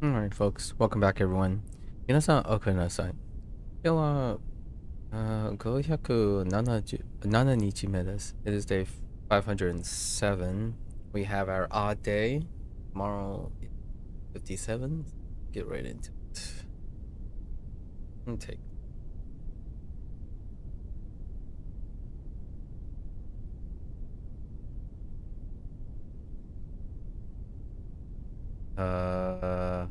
Alright, folks. Welcome back, everyone. 皆さん、おかえりなさい。今日は、577日目です。It is day 507. We have our odd day. Tomorrow, 57. Get right into it. And take. Uh,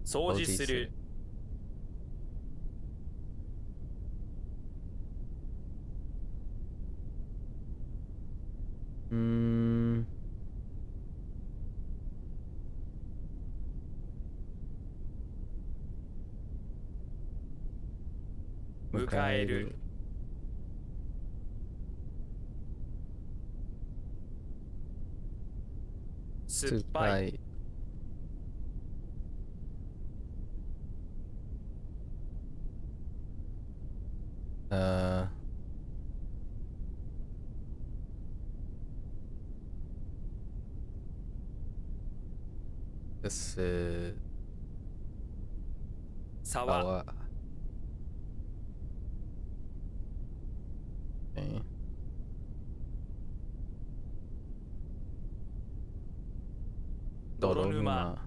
掃除する。迎える。酸っぱい。です。沢。Okay. 泥沼。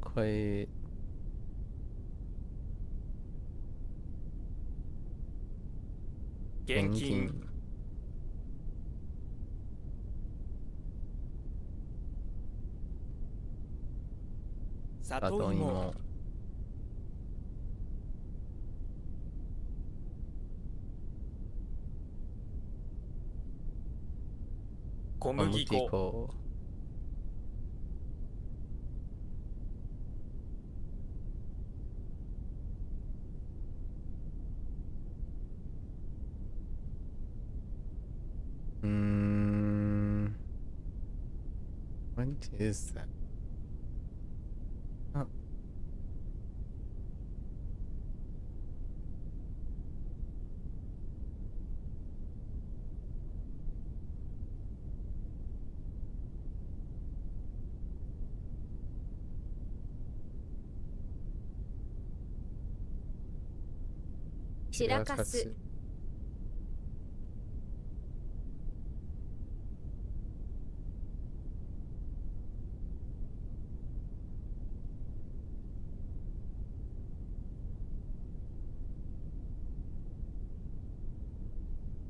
これ現金。里芋。小麦粉。What is that? 散らかす。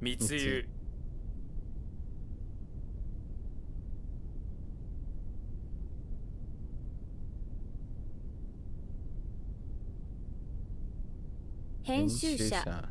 密輸。編集者。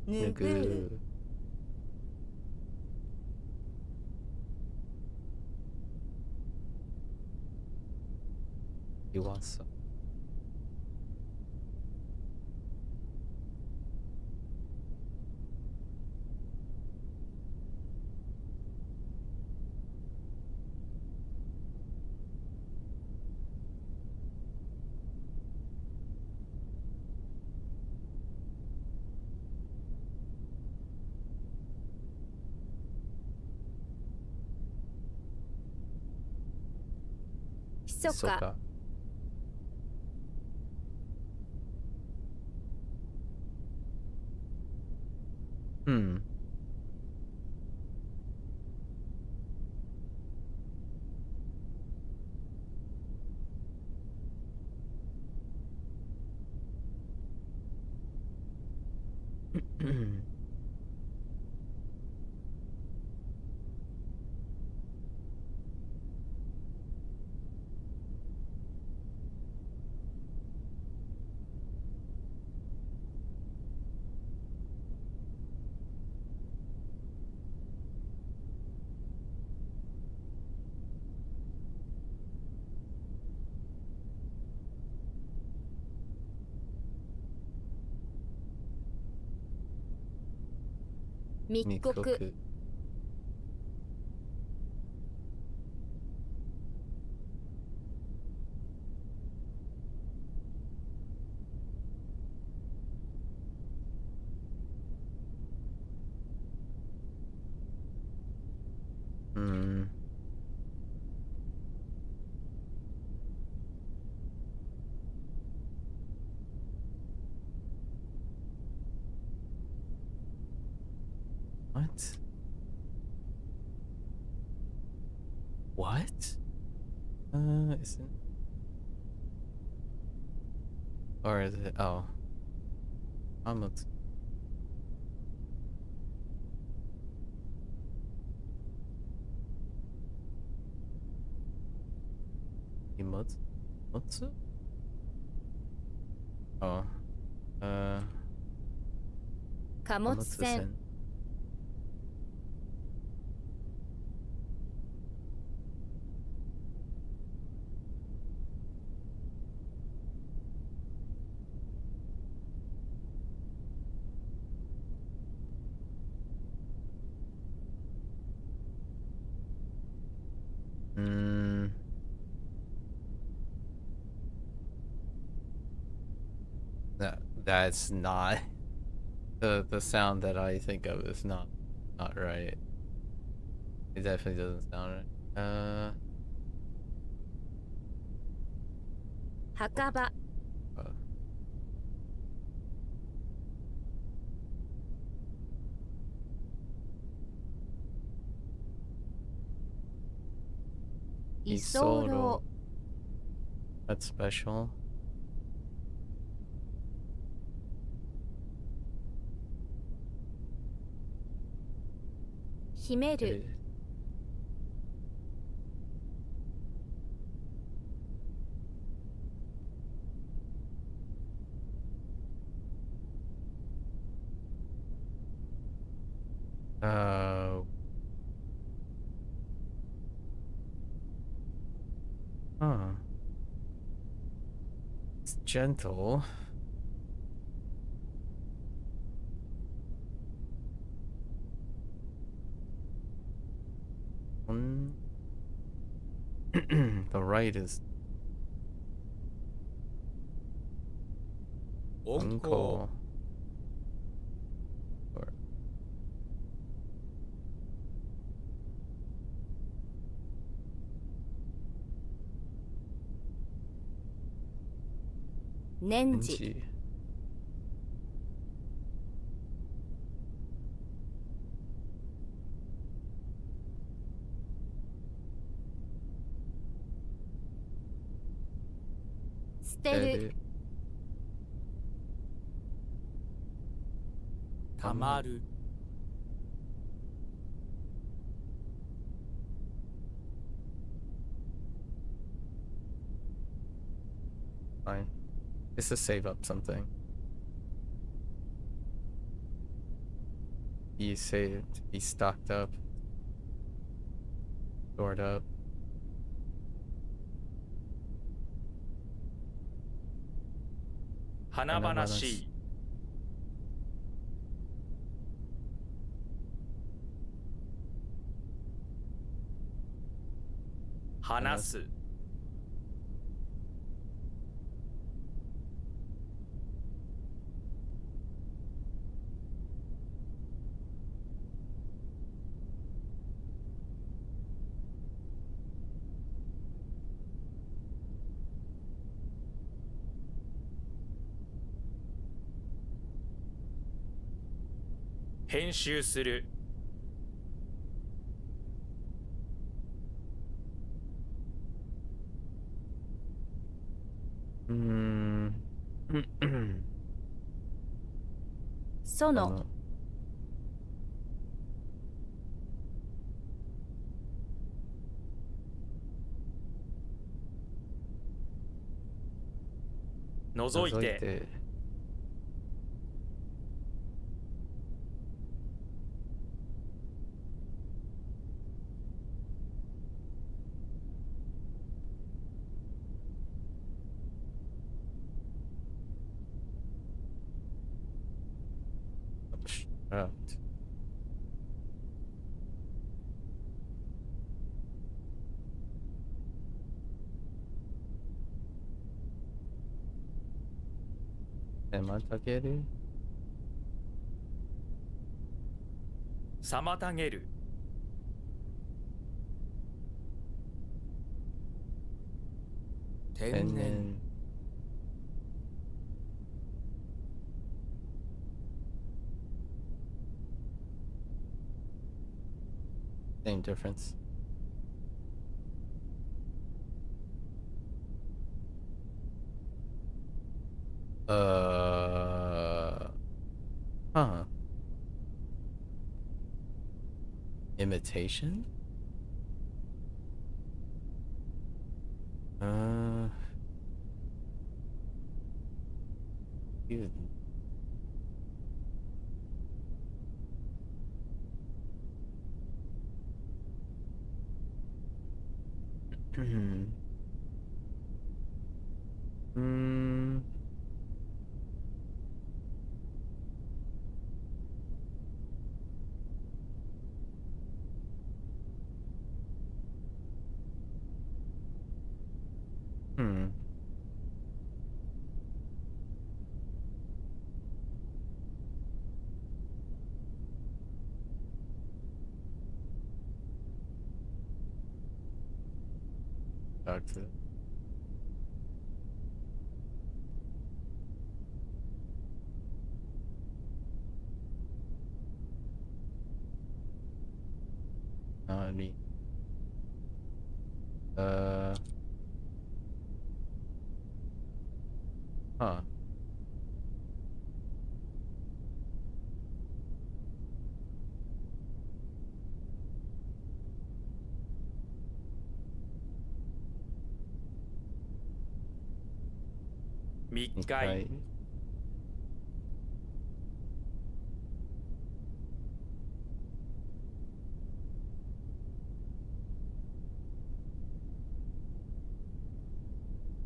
ぬぐ。弱さ。ひそか。密告 Mikoku. Hmm. What? What? Isn't... Or is it... Oh. Almost. Emotsu? Motsu? Oh. 貨物船 Hmm. That's not the sound that I think of is not right. It definitely doesn't sound right. 墓場 居候 That's special. 秘める Huh. It's gentle. The right is 温厚 uncle. Or 年次 Benji. "捨てる たまる Fine. It's to save up something. Be saved. Be stocked up. Stored up. 華々しい 話す 編集する Hmm. その 覗いて Obstruct. 妨げる 妨げる 天然 天 Same difference. Huh. Imitation? You- Hmm. Hmm. Back to me. Huh.密会 Okay.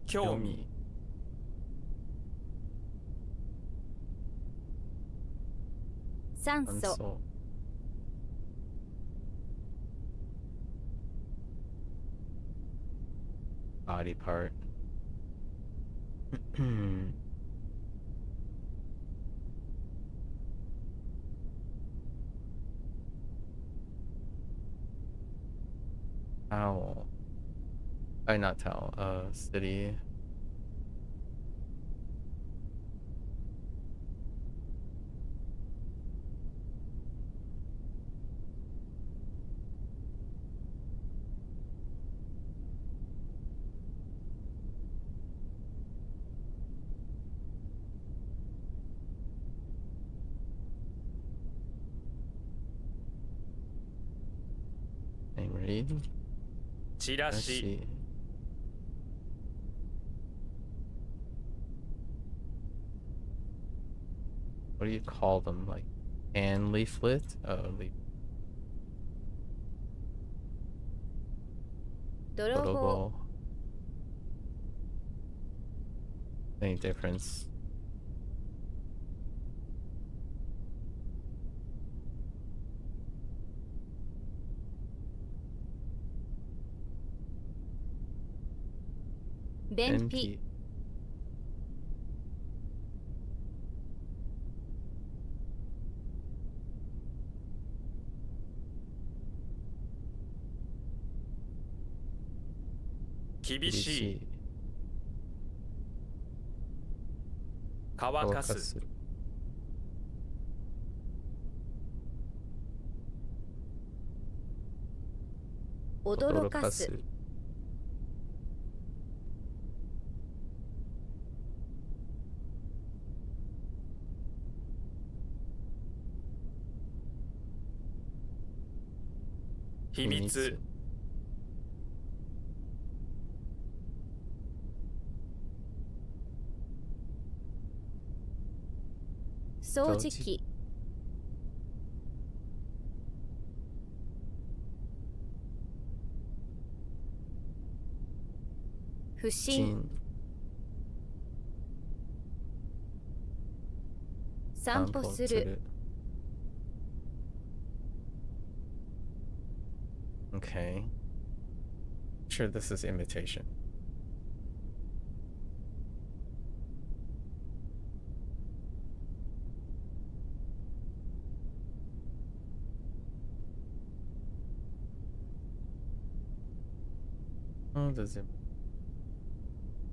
興味 酸素 Unsol. Body part. Owl. Not towel. City. Name read. チラ Let's シ see. What do you call them? Like hand leaflet? Leaf. 泥棒 Photo. Any difference? 便秘 NP. 厳しい乾かす 驚かす 秘密 掃除機 不審 Gene. 散歩する Okay. Sure, this is imitation. Oh, does it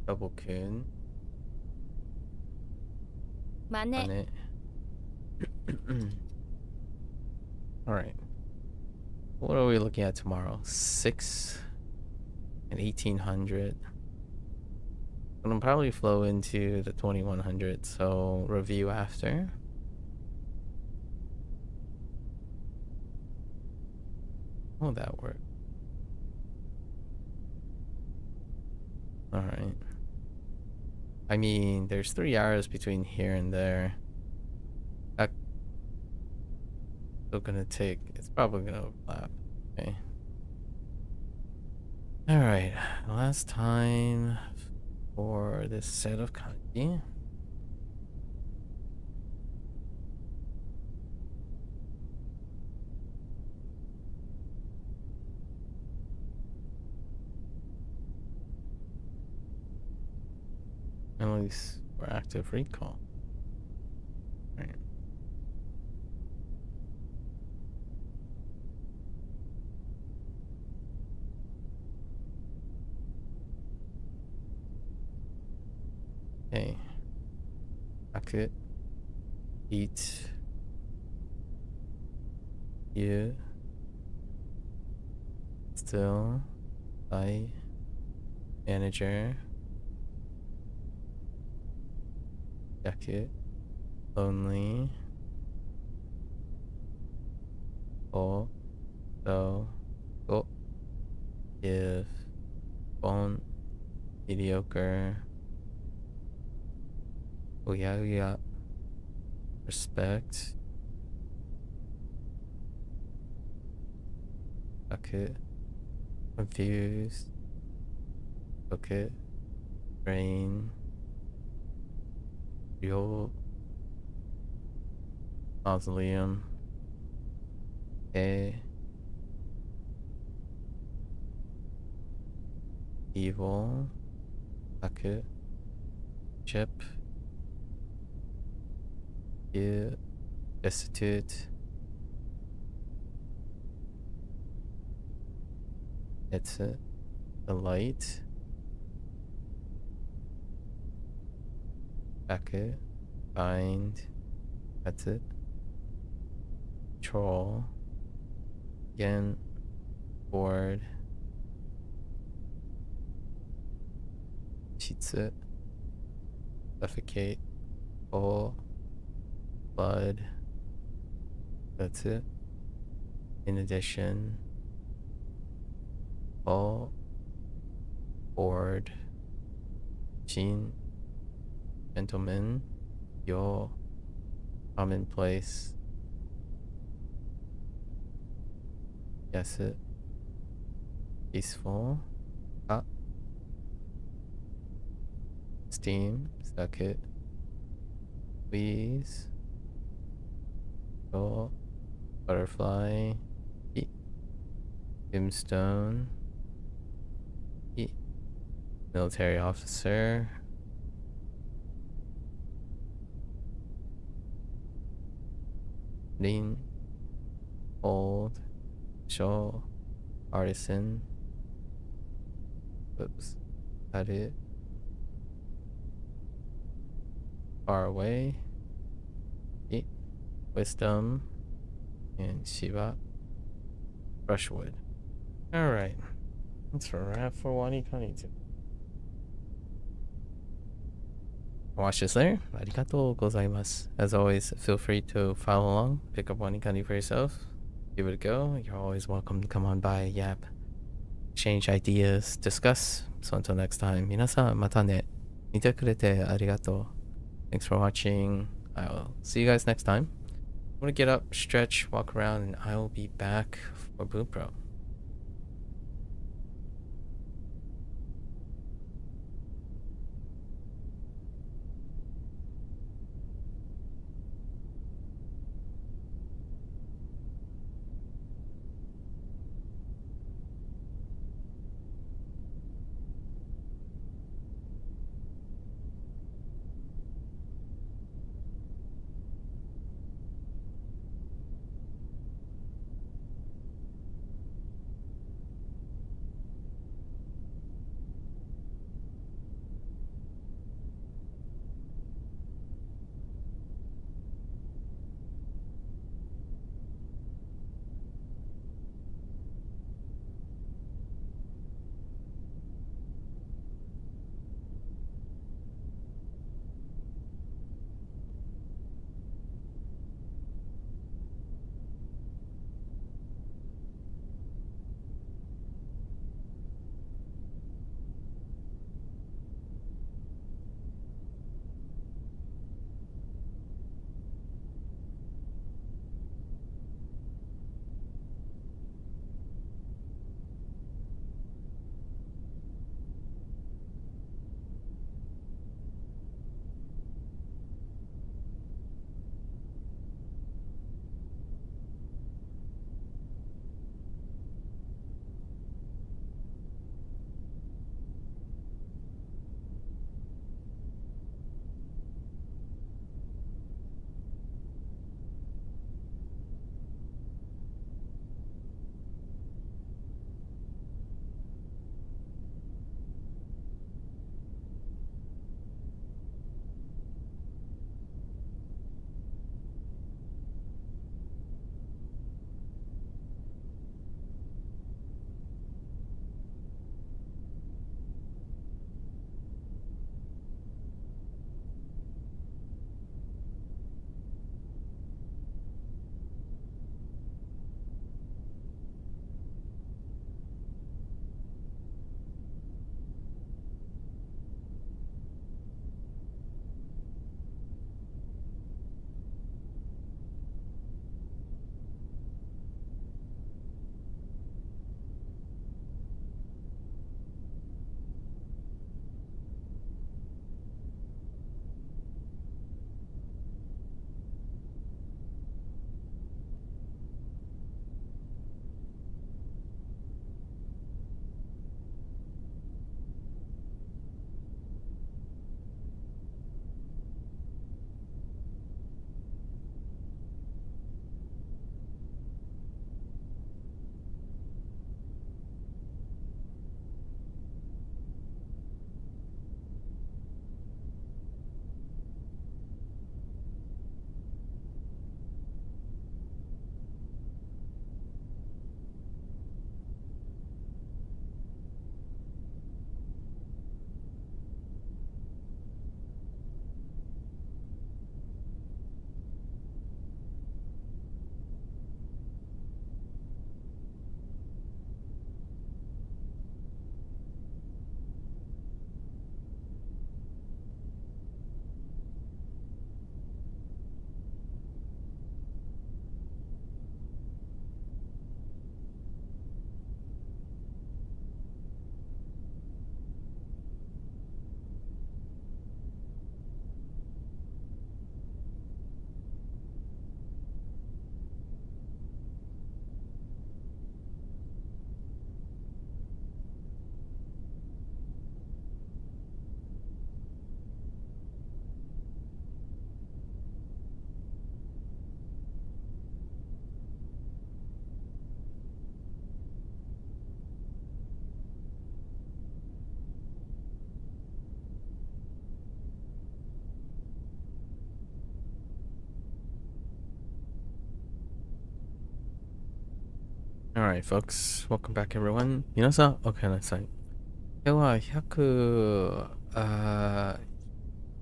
double kun? 真似 On it. All right. What are we looking at tomorrow? 6 and 1800. It'll probably flow into the 2100, so review after. Will that work? All right. I mean, there's 3 hours between here and there. That's still gonna take. It's probably gonna overlap. Okay. All right. Last time for this set of kanji. At least for active recall. Right. Okay. Akut. Eat. You. Still. I. Manager. Jacket. Lonely. Oh. So. Go. Give. Phone. Mediocre. Oh yeah. Respect. Okay. Confused. Okay. Brain. Real. Mausoleum. A. Evil. Okay. Chip. You. Destitute. It's it. The light. Packet. Bind. That's it. Troll. Again. Board. Pizza. Suffocate. Bowl. Blood. That's it. In addition. All. Board. Gene. Gentleman. Yo. Commonplace. Yes it. Peaceful. Ah. Steam. Suck it. Please. Go. Butterfly. Eat. Tombstone. Eat. Military officer. Lean. Old. Show. Artisan. Oops. Got it. Far away. Eat. Wisdom. And Shiva. Brushwood. Alright. That's a wrap for WaniKani. Watch this there. Arigatou gozaimasu. As always, feel free to follow along, pick up WaniKani for yourself, give it a go. You're always welcome to come on by, yap, exchange ideas, discuss. So until next time, minasan mata ne. Mite kurete arigatou. Thanks for watching. I'll see you guys next time. I'm gonna get up, stretch, walk around, and I will be back for Bunpro. Alright, folks. Welcome back, everyone. 皆さん、おかえりなさい。今日は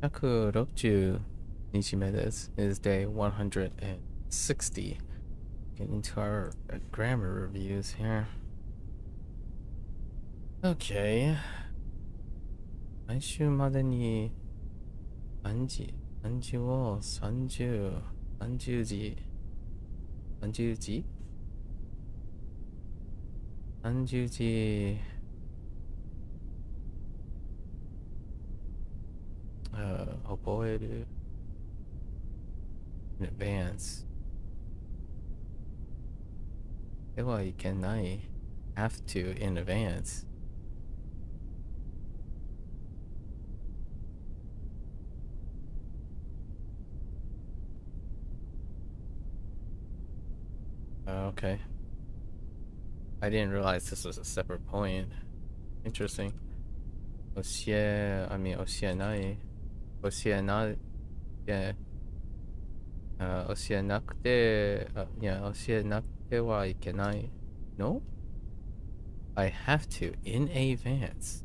160日目です。It is day 160. Get into our grammar reviews here. Okay. 来週までに何時を30時覚える in advance ではいけない have to in advance. Okay. I didn't realize this was a separate point. Interesting. 教えなくてはいけない No? I have to in advance.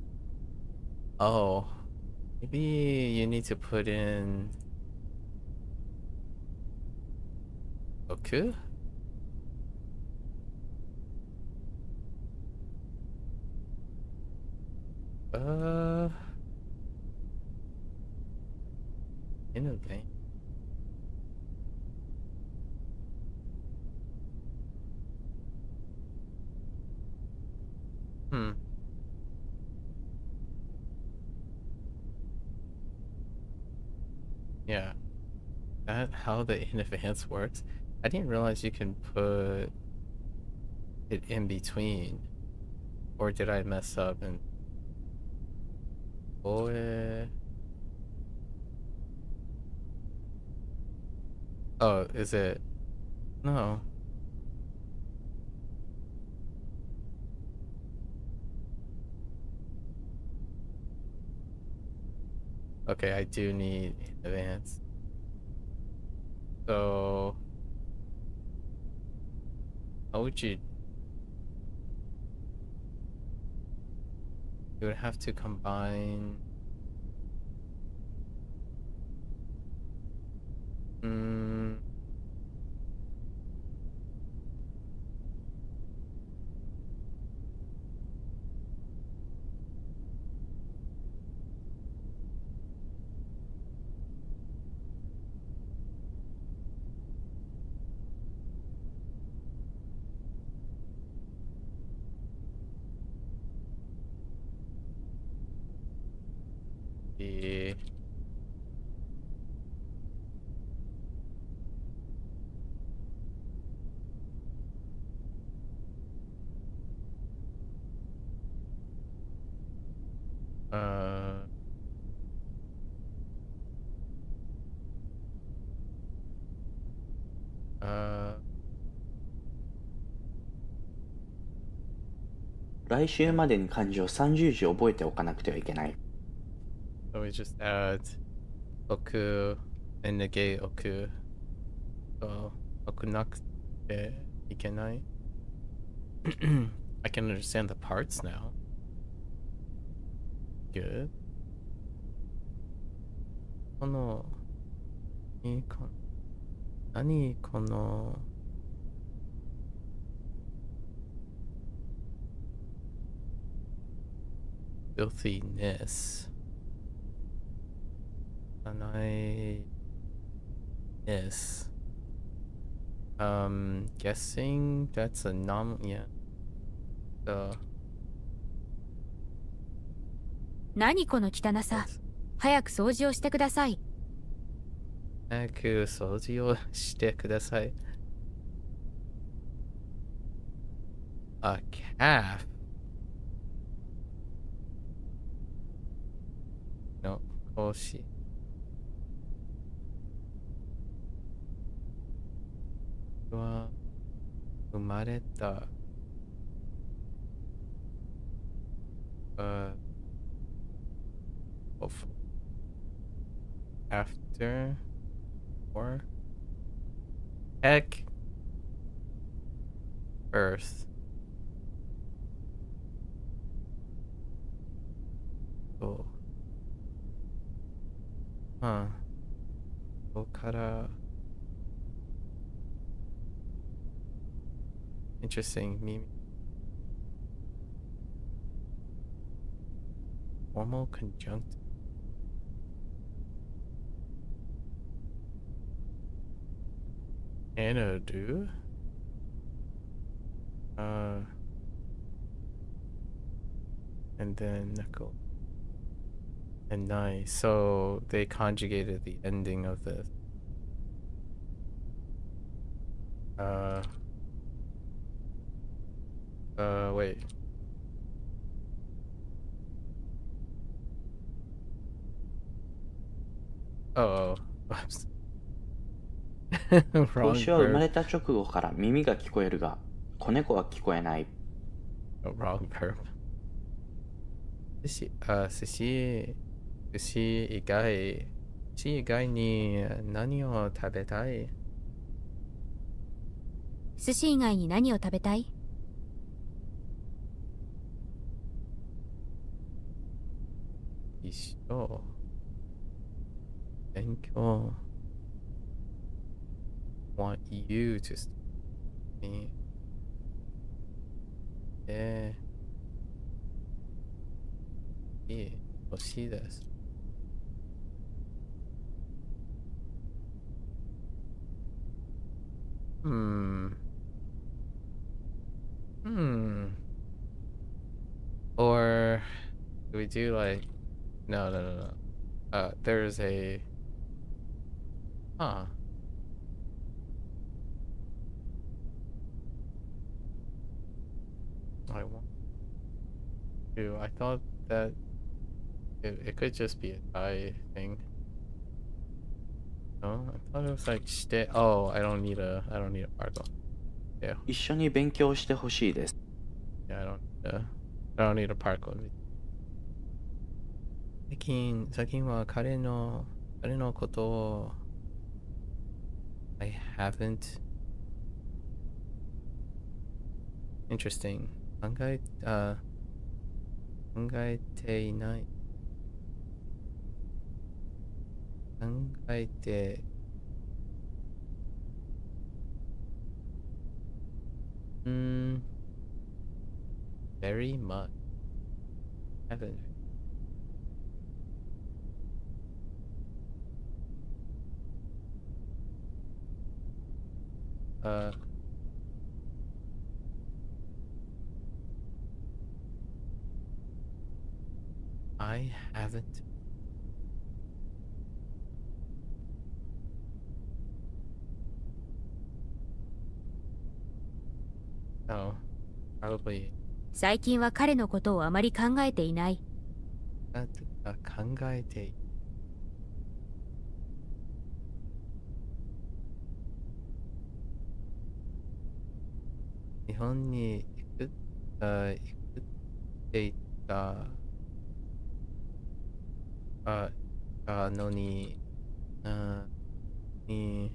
Oh, maybe you need to put in oku? In advance. Yeah. That how the in advance works? I didn't realize you can put it in between. Or did I mess up and boy? Oh, is it? No. Okay, I do need in advance. So how would you would have to combine the uh 来週までに漢字を30字覚えておかなくてはいけない。 So we just add oku and negate oku. So okunakute ikenai. I can understand the parts now. Good. 何このfilthiness. Yes. Guessing that's a yeah. So 何この汚さ。早く掃除をしてください。早く掃除をしてください。A calf. No, 子牛。は生まれた。After or heck birth. cool. Huh. Okara. Interesting. Mimi. Formal conjunct. Anadu. And then Neko. And nice. So they conjugated the ending of this. Wait. Oh. Wrong 子牛は生ま verb. れた直後から耳が聞こえるが、子猫は聞こえない。Oh, wrong verb. Sushi以外に何を食べたい？寿司以外に何を食べたい？一緒。勉強。Want you to study me. 欲しいです。Or do we do like no. There's a I want to. I thought that it could just be a Thai thing. No, I thought it was like stay. Oh, I don't need a particle. Yeah. 一緒に勉強してほしいです。 Yeah, I don't need a particle. 最近は彼のことを I haven't interesting 考えていない考えてvery much haven't I haven't no probably 最近は彼のことをあまり考えていない。考えて日本に行くって言ったのに留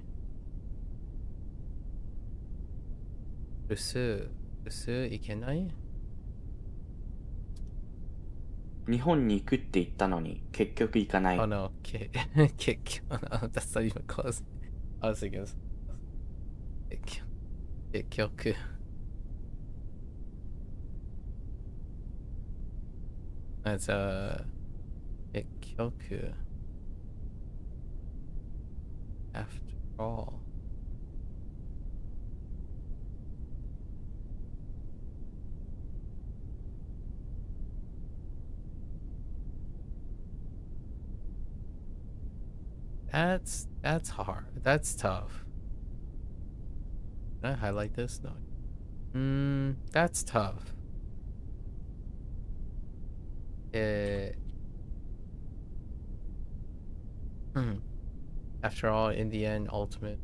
守行けない？日本に行くって言ったのに結局行かない。Oh no, 結局 no, that's not even close. I was thinking 結局That's結局 after all that's hard. That's tough. Can I highlight this? No. That's tough. After all, in the end, ultimately.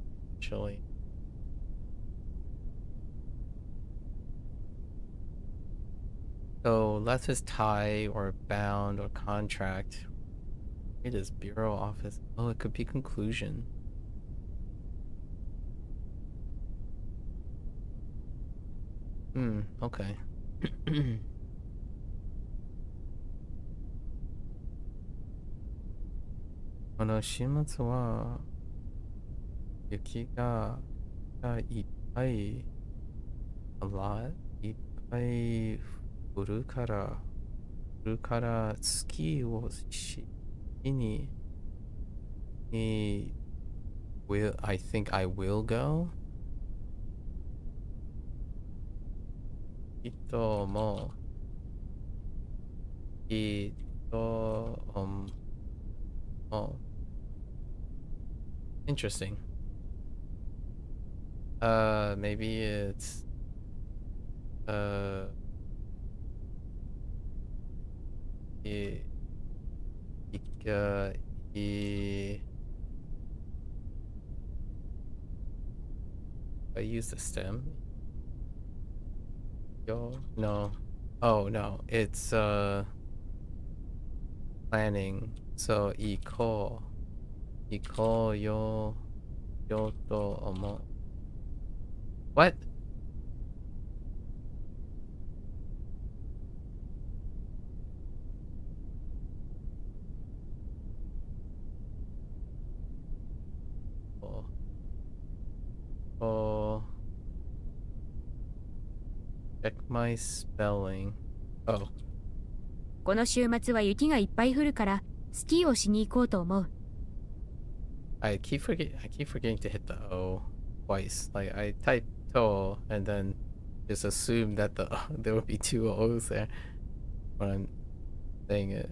So let's just tie or bound or contract. It is bureau office. Oh, it could be conclusion. Okay. この週末は雪がいっぱい、いっぱい降るからスキーをしに、I think I will go. 人も、人も、interesting. Maybe it's, I, I, I use the stem. Yo, no. Oh no, it's planning. So 行こうよと思う. What? Oh. Check my spelling. Oh. この週末は雪がいっぱい降るからスキーをしに行こうと思う。I keep forgetting to hit the O twice. Like I type to and then just assume that there would be two O's there when I'm saying it.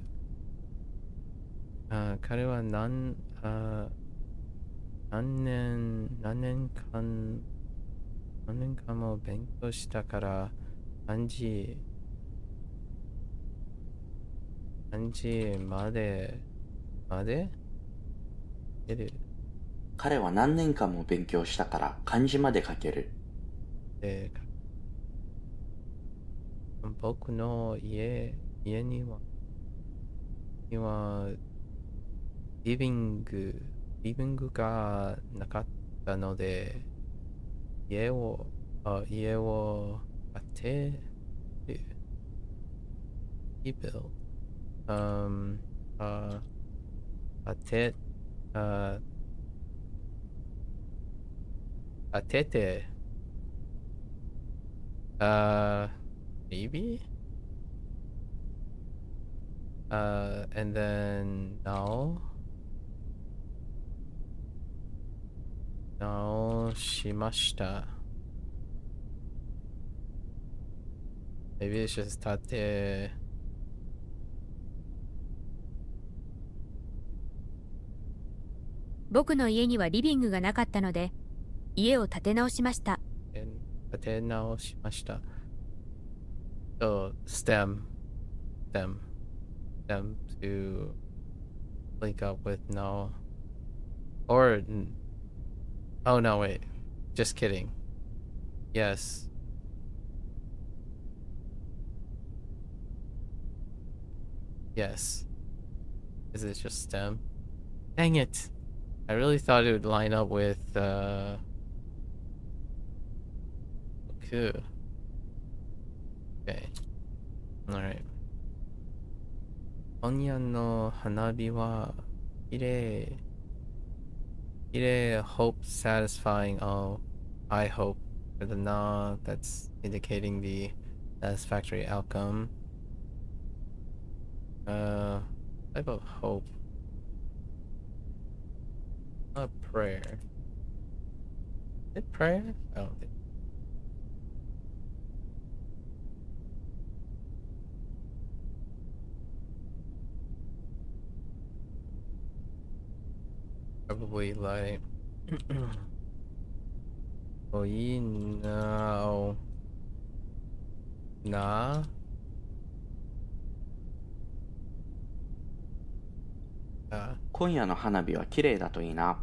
彼は何年間も勉強したから漢字まで出る。彼は何年間も勉強したから漢字まで書ける。で、僕の家にはリビングがなかったので家を建てる。rebuild 建ててmaybe and then now しました。Maybe it's just 建て。僕の家にはリビングがなかったので家を建て直しました。建て直しました。So stem to link up with no or oh no wait, just kidding. Yes. Yes. Is it just stem? Dang it. I really thought it would line up with Cool. Okay. Alright. 今夜の花火は綺麗 hope satisfying. Oh, I hope for the na that's indicating the satisfactory outcome. Type of hope. Not prayer. Is it prayer? I don't think. Probably like oh no nah uh 今夜の花火は綺麗だといいな。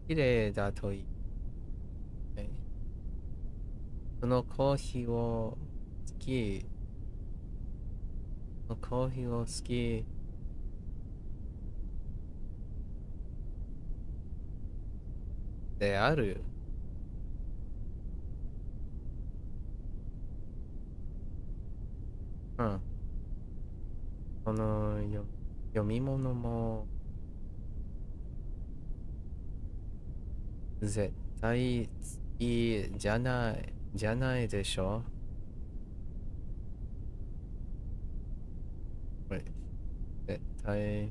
綺麗だといい。そのコーヒーを好き。そのコーヒーを好き。である。うん。この読み物も絶対いいじゃないでしょ。これ絶対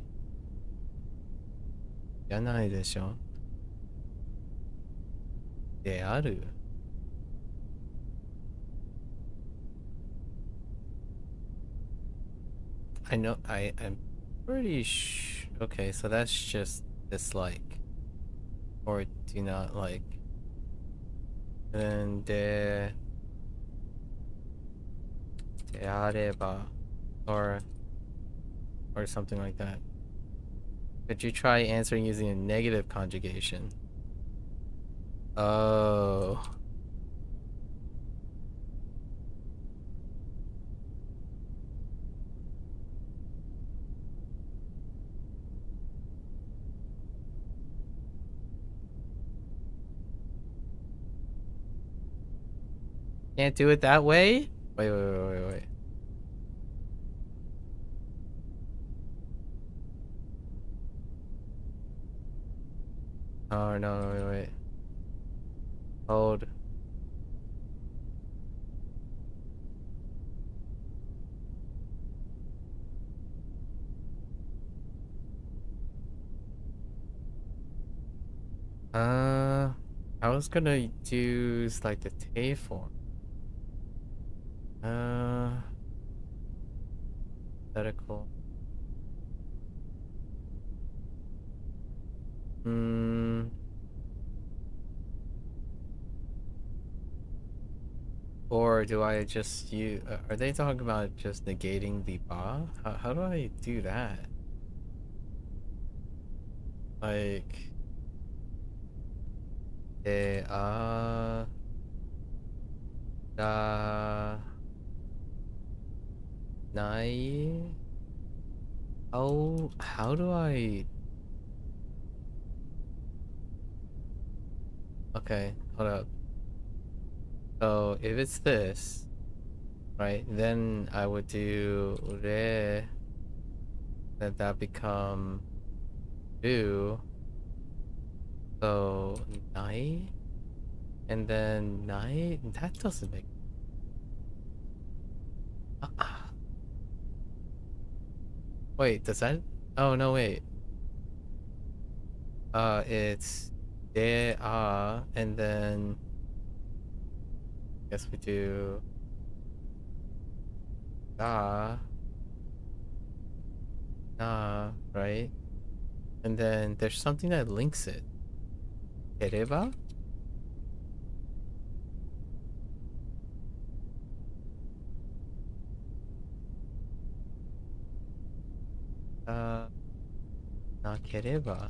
じゃないでしょ。である。I know, I'm pretty sure. Okay, so that's just dislike. Or do not like. And de areba. Or something like that. Could you try answering using a negative conjugation? Oh. Can't do it that way? Wait. Oh, no, wait. Hold. I was gonna use like the Tay form. Hypothetical. Or do I just use... are they talking about just negating the ba? How do I do that? Like... De da... Nai? How do I... Okay, hold up. So if it's this, right, then I would do re, let that become do. So nai, and then nai, that doesn't make. Wait, does that? Oh no, wait. It's de and then guess we do da, na, right? And then there's something that links it. Kereba? Nakereba.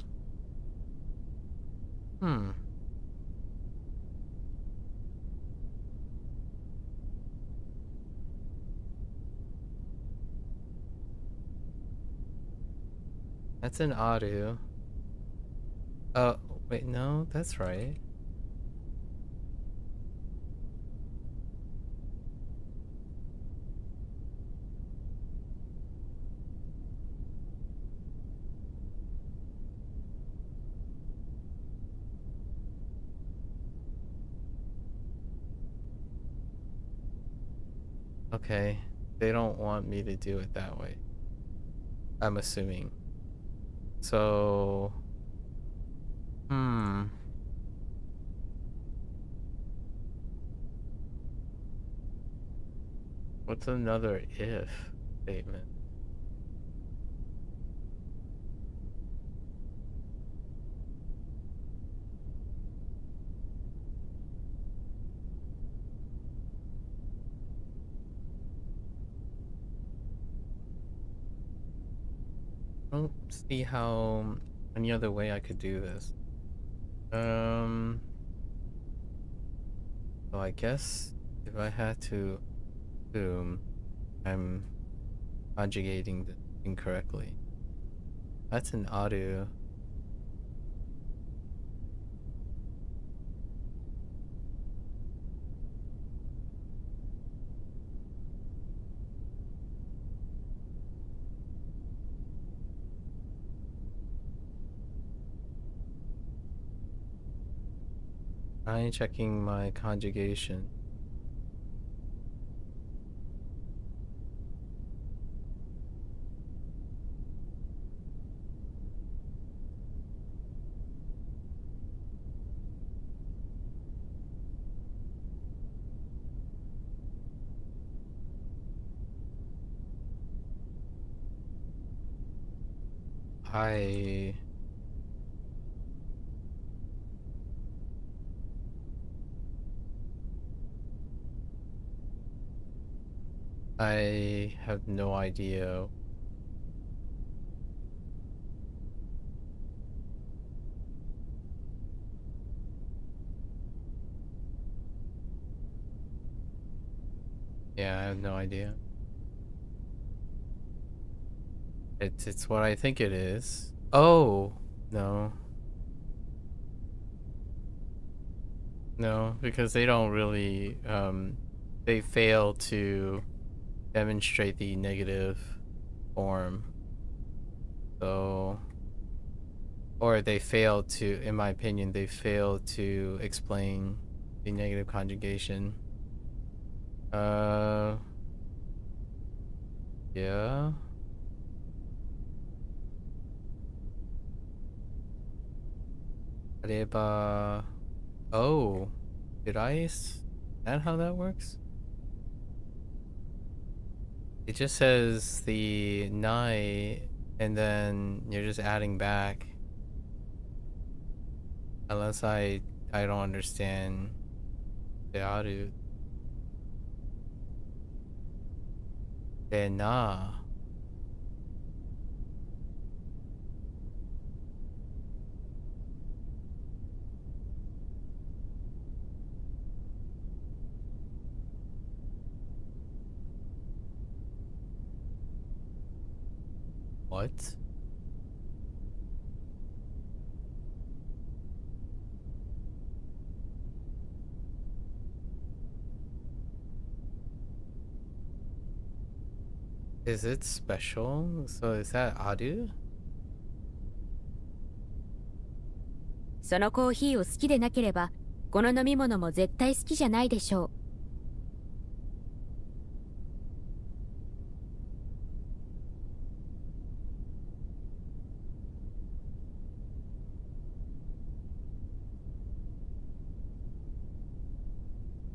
That's an aru. Oh, wait, no, that's right. Okay, they don't want me to do it that way. I'm assuming. So, what's another if statement? I don't see how any other way I could do this. So I guess if I had to assume I'm conjugating this incorrectly. That's an aru. I'm checking my conjugation. I have no idea. Yeah, I have no idea. It's what I think it is. Oh, no. No, because they don't really they fail to demonstrate the negative form. So, or they fail to, in my opinion, they fail to explain the negative conjugation. Yeah. Areba. Oh, is that how that works? It just says the nai, and then you're just adding back. Unless I don't understand the aru. De na. What? Is it special? So is that aru? そのコーヒーを好きでなければこの飲み物も絶対好きじゃないでしょう。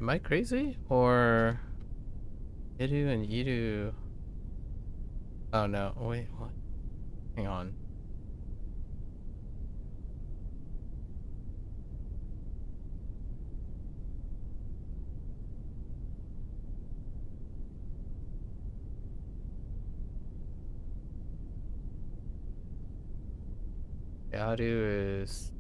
Am I crazy? Or Iru and Iru? Oh no, wait, what? Hang on. Aru is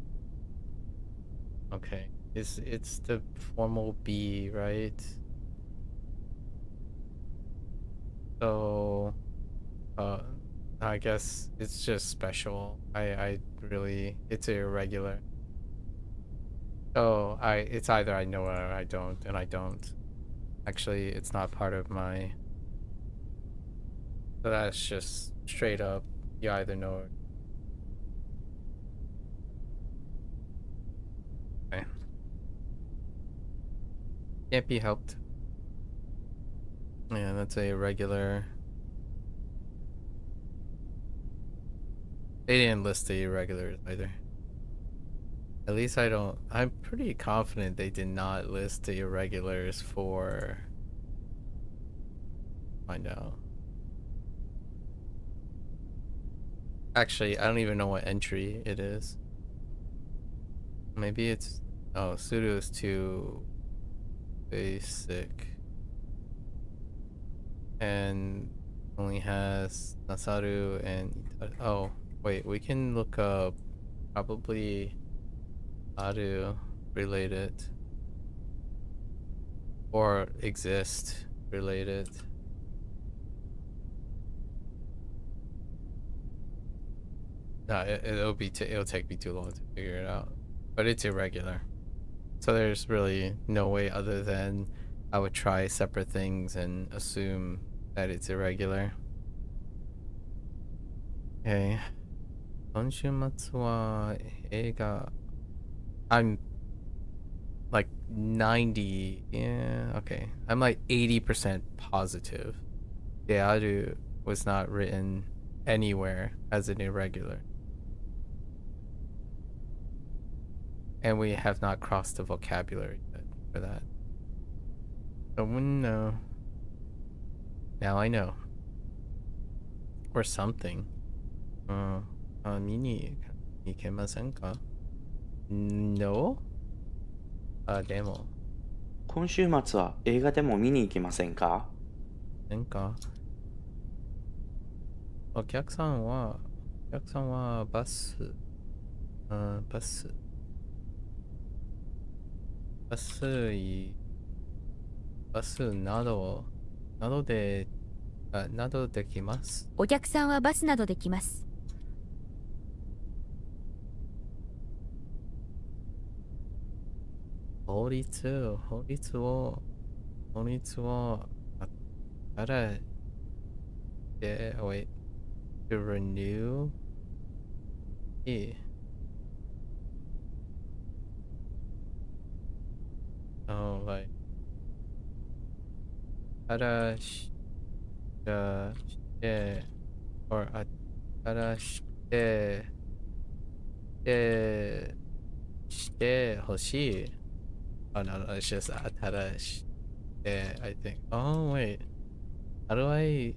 okay. It's the formal B, right? So I guess it's just special. I really, it's irregular. Oh, it's either I know it or I don't, and I don't. Actually, it's not part of my. So that's just straight up. You either know it. Okay. Can't be helped. Yeah, that's a irregular. They didn't list the irregulars either. At least I don't. I'm pretty confident they did not list the irregulars for. Find out. Actually, I don't even know what entry it is. Maybe it's. Oh, pseudo is too basic. And only has Nasaru and. Oh, wait, we can look up probably Aru related or exist related. No, it'll take me too long to figure it out. But it's irregular. So there's really no way other than I would try separate things and assume that it's irregular. Okay. 今週末は映画 I'm like 90. Yeah, okay. I'm like 80% positive. Dearu was not written anywhere as an irregular. And we have not crossed the vocabulary yet for that. So no. Now I know. Or something. 見に行けませんか? No? でも。今週末は映画でも見に行きませんか？なんか、お客さんはバスなどできます。お客さんはバスなどで来ます。法律を新で wait to renew oh like 新してor 新してほしい。Oh no, it's just新して I think. Oh wait, how do I?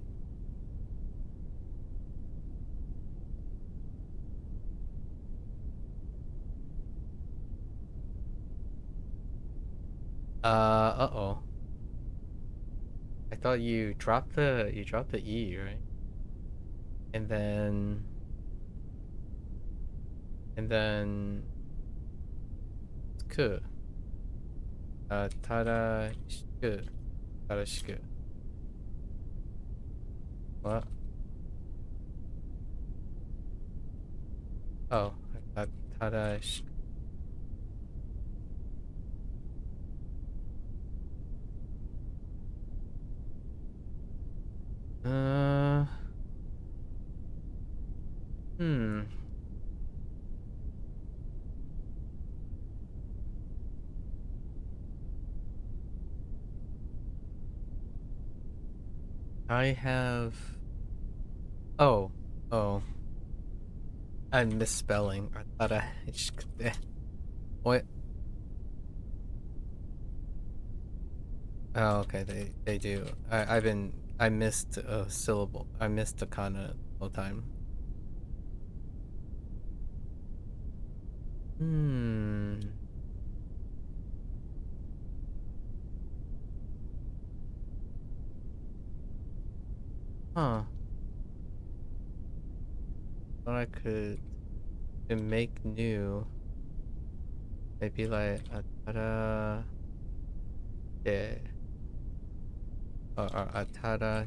Uh-oh. I thought you dropped the E, right? And thenく正しく What? Oh, 正しくI have oh I'm misspelling. What? Oh, okay, they do. I missed a syllable. I missed the kana the whole time. Huh. Thought I could make new. Maybe like atara de or atara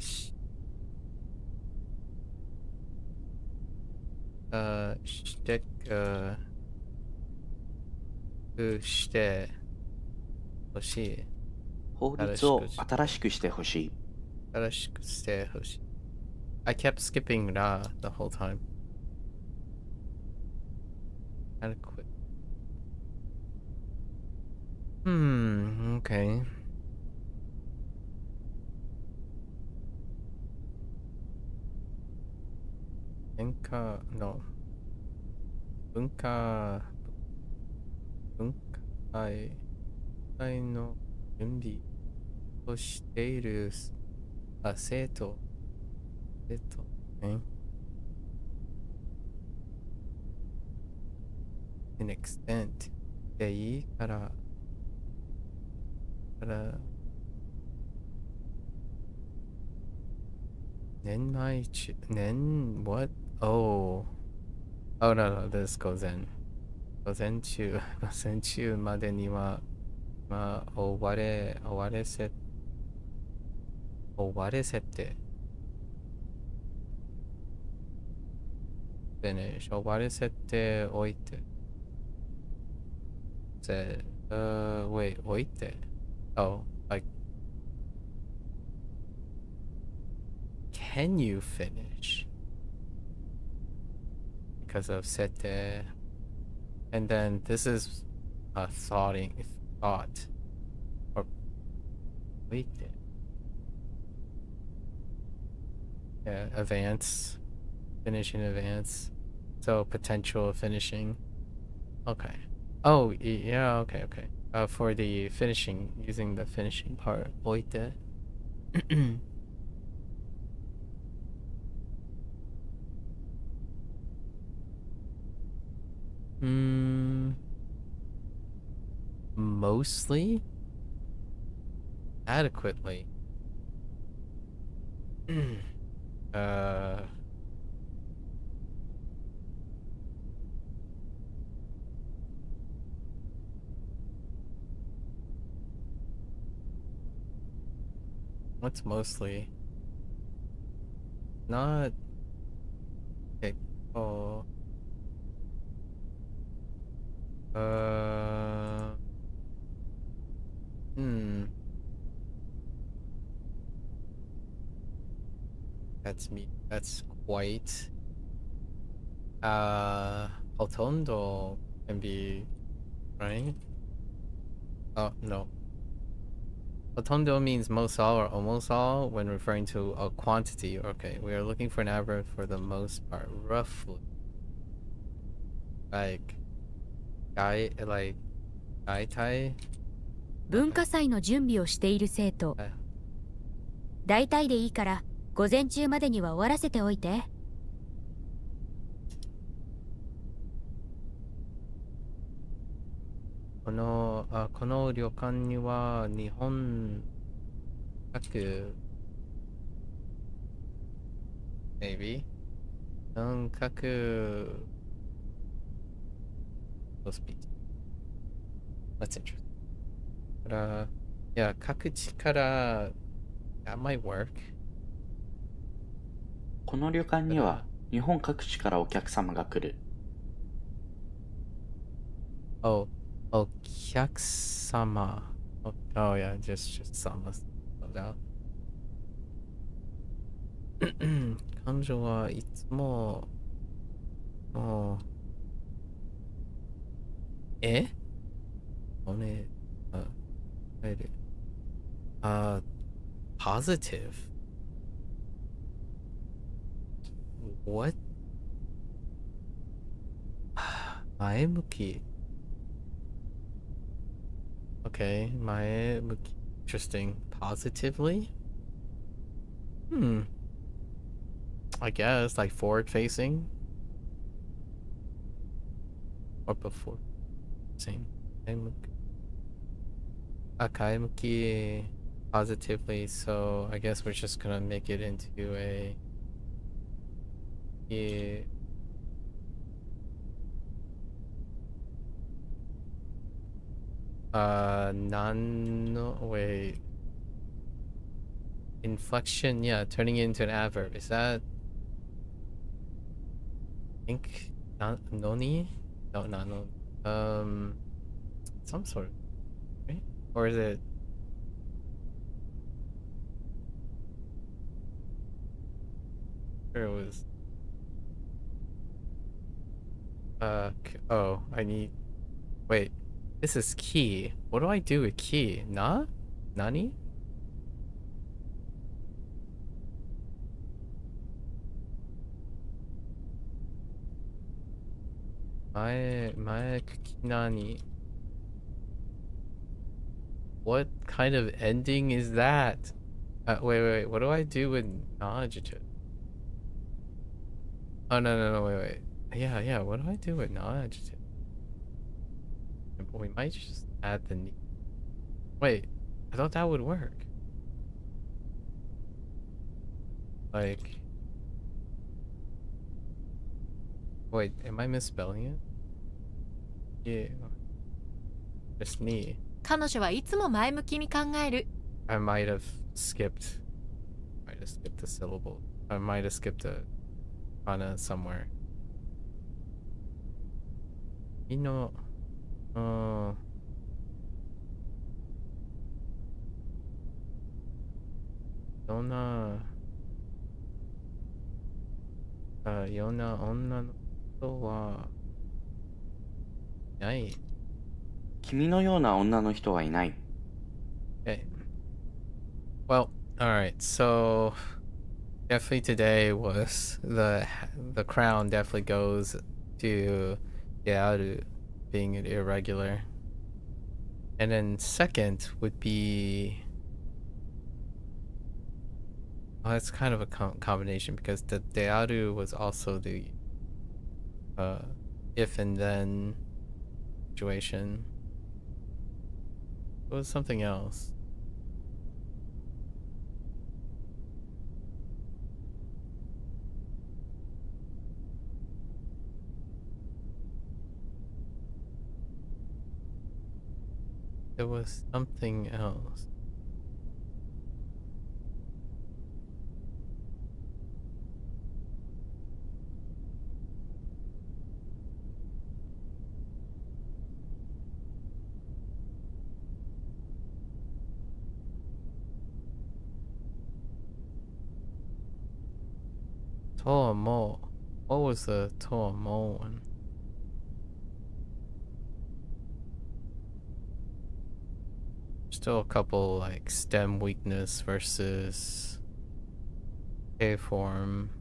shiteしてほしい。法律を新しくしてほしい。新しくしてほしい。I kept skipping ra the whole time. Gotta quit. Okay.文化会の準備をしている生徒ね。an extent でいいからwhat? Oh no, this goes in 午前中までには終われせてfinish 終わらせておいてwait おいて oh like can you finish because of sete and then this is thoughting thought. Or wait there. Yeah, advance. Finish in advance. So potential of finishing. Okay. Oh, yeah, okay. For the finishing, using the finishing part. 置いて. Mostly? Adequately. What's mostly? Not. Okay. Oh. That's me. That's quite. Hotondo can be, right? Oh, no. Hotondo means most all or almost all when referring to a quantity. Okay, we are looking for an adverb for the most part, roughly. Like, like, tai. 文化祭の準備をしている生徒。大体でいいから午前中までには終わらせておいて。この旅館には日本各 maybe 各 speech. That's interesting. But yeah, 各地から that might work. この旅館には日本各地からお客様が来る。Oh, お客様. Oh yeah, just sama. No doubt. 彼女はいつもpositive. What? 前向き. Okay, 前向き. Interesting. Positively? I guess, like forward facing? Or before? Same. 前向き positively, so I guess we're just gonna make it into a wait. Inflection, yeah, turning it into an adverb. Is that, I think, noni? No, not noni. Some sort of, right? Or is it? It was. Oh, I need. Wait, this is key. What do I do with key? Nani? My nani. What kind of ending is that? Wait. What do I do with adjective? Oh, no, wait. Yeah, what do I do with non-adjective? We might just add the ni. Wait, I thought that would work. Like... Wait, am I misspelling it? Yeah. Just ni. 彼女はいつも前向きに考える。I might have skipped a syllable. I might have skipped a kana somewhere. You know, Yona, ような女の人はいない。君のような女の人はいない。 Okay. Well, all right. So definitely today was the crown definitely goes to Yaru being irregular. And then second would be, well, that's kind of a combination because the Dearu was also the if and then situation. It was something else. There was something else. Toamo. What was the Toamo one? Still a couple like stem weakness versus A form.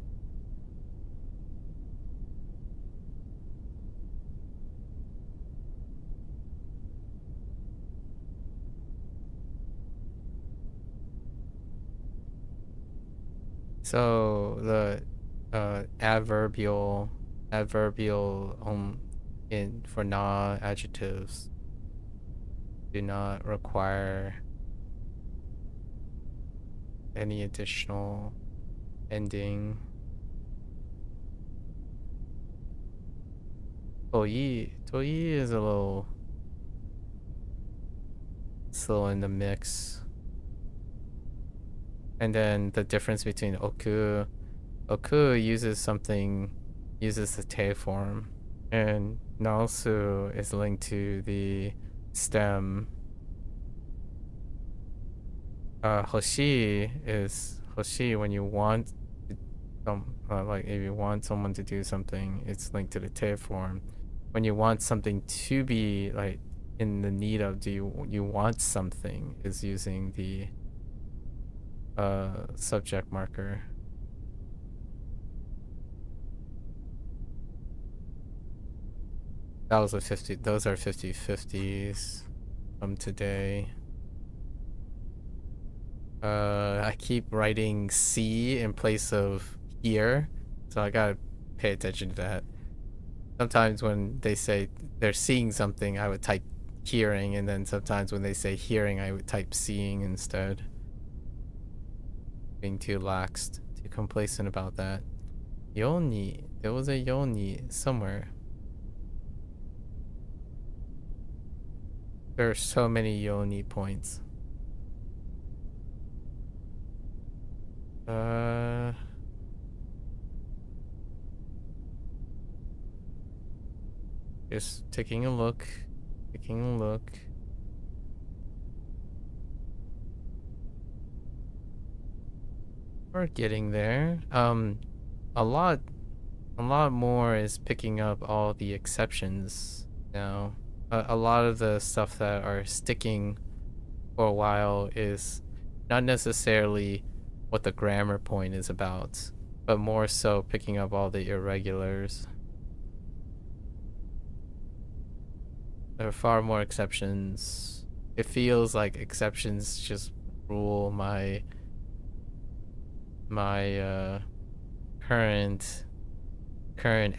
So the adverbial in for na adjectives do not require any additional ending. Toyi is a little still in the mix. And then the difference between oku uses the te form, and naosu is linked to the stem. Hoshi is hoshi when you want like if you want someone to do something, it's linked to the te form. When you want something to be like in the need of, you want something, is using the subject marker. That was a 50. Those are 50/50s from today. I keep writing C in place of here, so I gotta pay attention to that. Sometimes when they say they're seeing something, I would type hearing, and then sometimes when they say hearing, I would type seeing instead. Being too laxed, too complacent about that. Yoni. There was a yoni somewhere. There are so many yoni points. Just taking a look. We're getting there. A lot more is picking up all the exceptions now. A lot of the stuff that are sticking for a while is not necessarily what the grammar point is about, but more so picking up all the irregulars. There are far more exceptions. It feels like exceptions just rule my current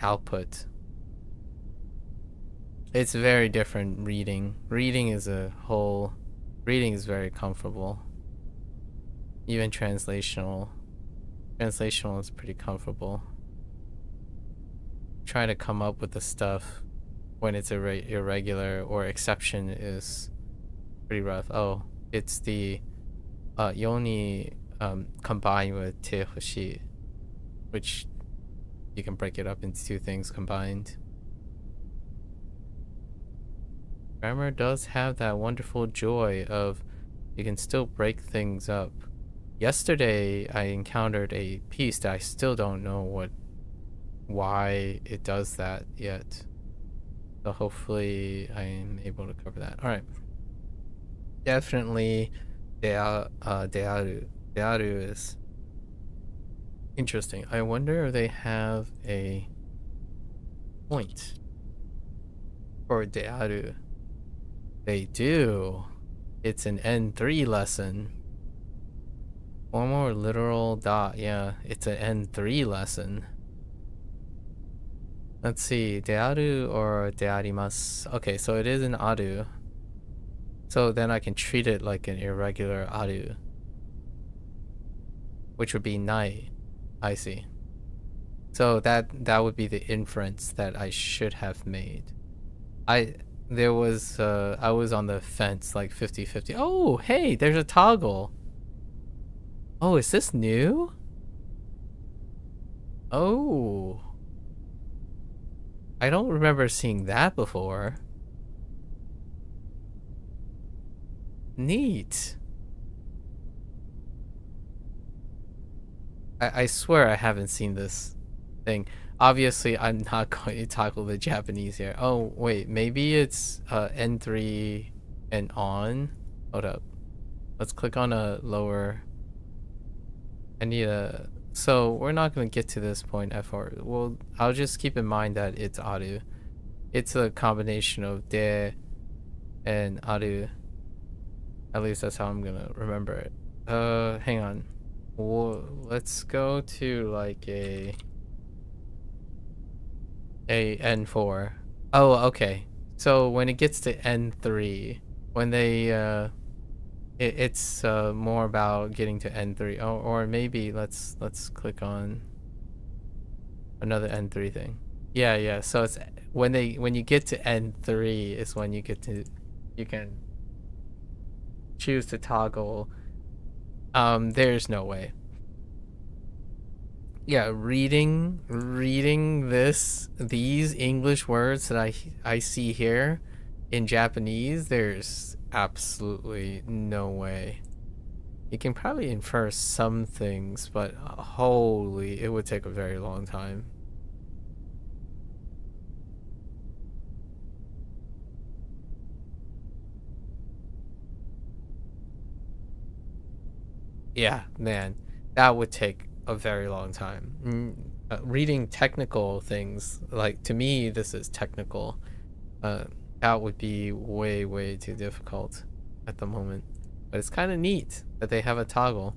output. It's very different reading. Reading is very comfortable. Even translational is pretty comfortable. Trying to come up with the stuff when it's irregular or exception is pretty rough. Oh, it's the yoni combined with te hoshi, which you can break it up into two things combined. Grammar does have that wonderful joy of you can still break things up. Yesterday I encountered a piece that I still don't know why it does that yet. So hopefully I'm able to cover that. All right. Definitely, dearu. Dearu is interesting. I wonder if they have a point for dearu. They do. It's an N3 lesson. One more literal dot. Yeah, it's an N3 lesson. Let's see, dearu or dearimasu. Okay, so it is an aru. So then I can treat it like an irregular aru, which would be nai. I see. So that would be the inference that I should have made. I was on the fence, like 50-50. Oh, hey, there's a toggle. Oh, is this new? Oh. I don't remember seeing that before. Neat. I swear I haven't seen this thing. Obviously, I'm not going to tackle the Japanese here. Oh, wait, maybe it's N3 and on. Hold up. Let's click on a lower. I need a... So we're not going to get to this point FR. Well, I'll just keep in mind that it's aru. It's a combination of de and aru. At least that's how I'm going to remember it. Hang on. Well, let's go to like a N4. Oh, okay. So when it gets to N3, when they it's more about getting to N3. Oh, or maybe let's click on another N3 thing. Yeah. So it's when you get to N3 is when you can choose to toggle. There's no way. Yeah, reading these English words that I see here in Japanese, there's absolutely no way. You can probably infer some things, but holy, it would take a very long time. Yeah, man, that would take a very long time. Reading technical things, like to me, this is technical. That would be way too difficult at the moment. But it's kind of neat that they have a toggle.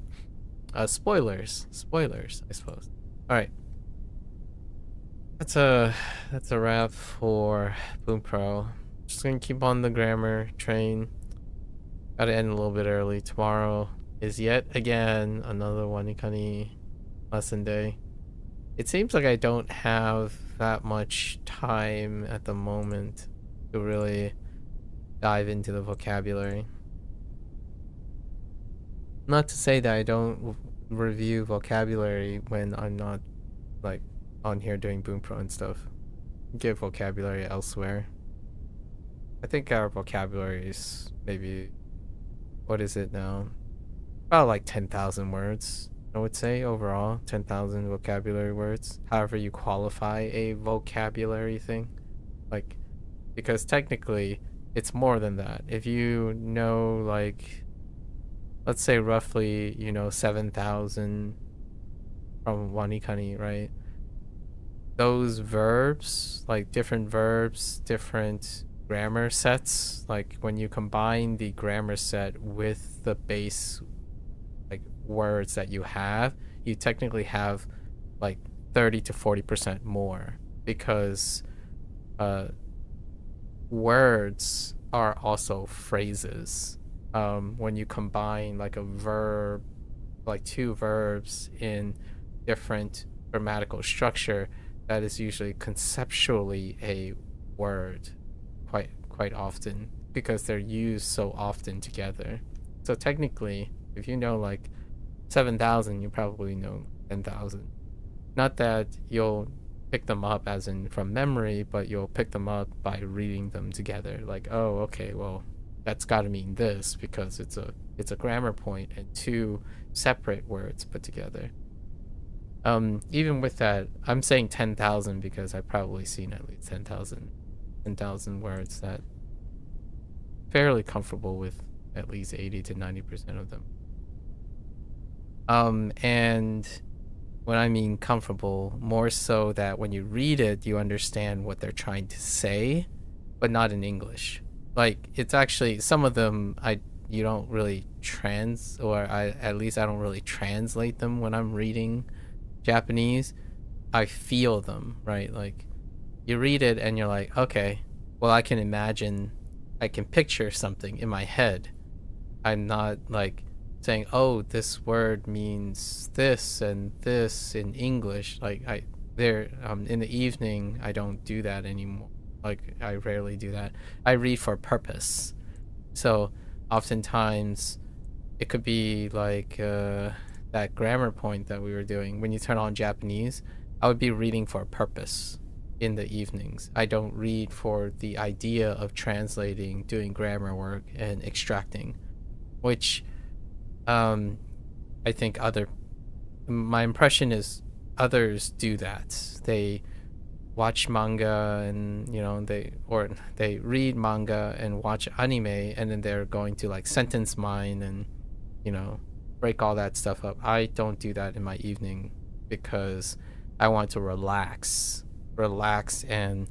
Spoilers, I suppose. All right, that's a wrap for Bunpro. Just gonna keep on the grammar train. Gotta end a little bit early. Tomorrow is yet again another WaniKani lesson day. It seems like I don't have that much time at the moment to really dive into the vocabulary. Not to say that I don't review vocabulary when I'm not like on here doing Bunpro and stuff. Get vocabulary elsewhere. I think our vocabulary is maybe, what is it now? About like 10,000 words, I would say, overall. 10,000 vocabulary words. However you qualify a vocabulary thing. Like, because technically, it's more than that. If you know, like, let's say roughly, 7,000 from WaniKani, right? Those verbs, like different verbs, different grammar sets, like when you combine the grammar set with the base like words that you have, you technically have like 30 to 40% more, because words are also phrases. When you combine like a verb, like two verbs in different grammatical structure, that is usually conceptually a word quite often, because they're used so often together. So technically, if you know like 7,000, you probably know 10,000. Not that you'll pick them up as in from memory, but you'll pick them up by reading them together. Like, oh, okay, well, that's got to mean this because it's a grammar point and two separate words put together. Even with that, I'm saying 10,000 because I've probably seen at least 10,000 10,000 words that fairly comfortable with at least 80 to 90% of them. And when I mean comfortable, more so that when you read it, you understand what they're trying to say, but not in English. Like, it's actually, some of them you don't really at least I don't really translate them when I'm reading Japanese. I feel them, right? Like, you read it and you're like, okay, well, I can picture something in my head. I'm not like saying, oh, this word means this and this in English. Like, in the evening, I don't do that anymore. Like, I rarely do that. I read for purpose. So oftentimes it could be like that grammar point that we were doing. When you turn on Japanese, I would be reading for a purpose in the evenings. I don't read for the idea of translating, doing grammar work, and extracting, which I think my impression is others do that. They watch manga and they read manga and watch anime, and then they're going to like sentence mine and break all that stuff up. I don't do that in my evening because I want to relax and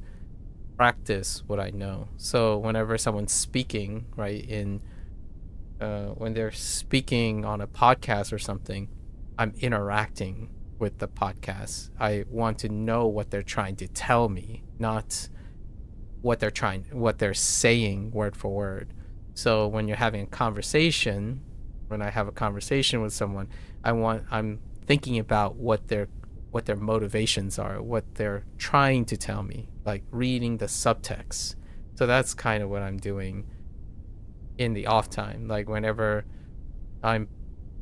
practice what I know. So whenever someone's speaking, right, when they're speaking on a podcast or something, I'm interacting with the podcast. I want to know what they're trying to tell me, not what they're saying word for word. So when you're having a conversation, when I have a conversation with someone, I'm thinking about what their motivations are, what they're trying to tell me, like reading the subtext. So that's kind of what I'm doing in the off time. Like whenever I'm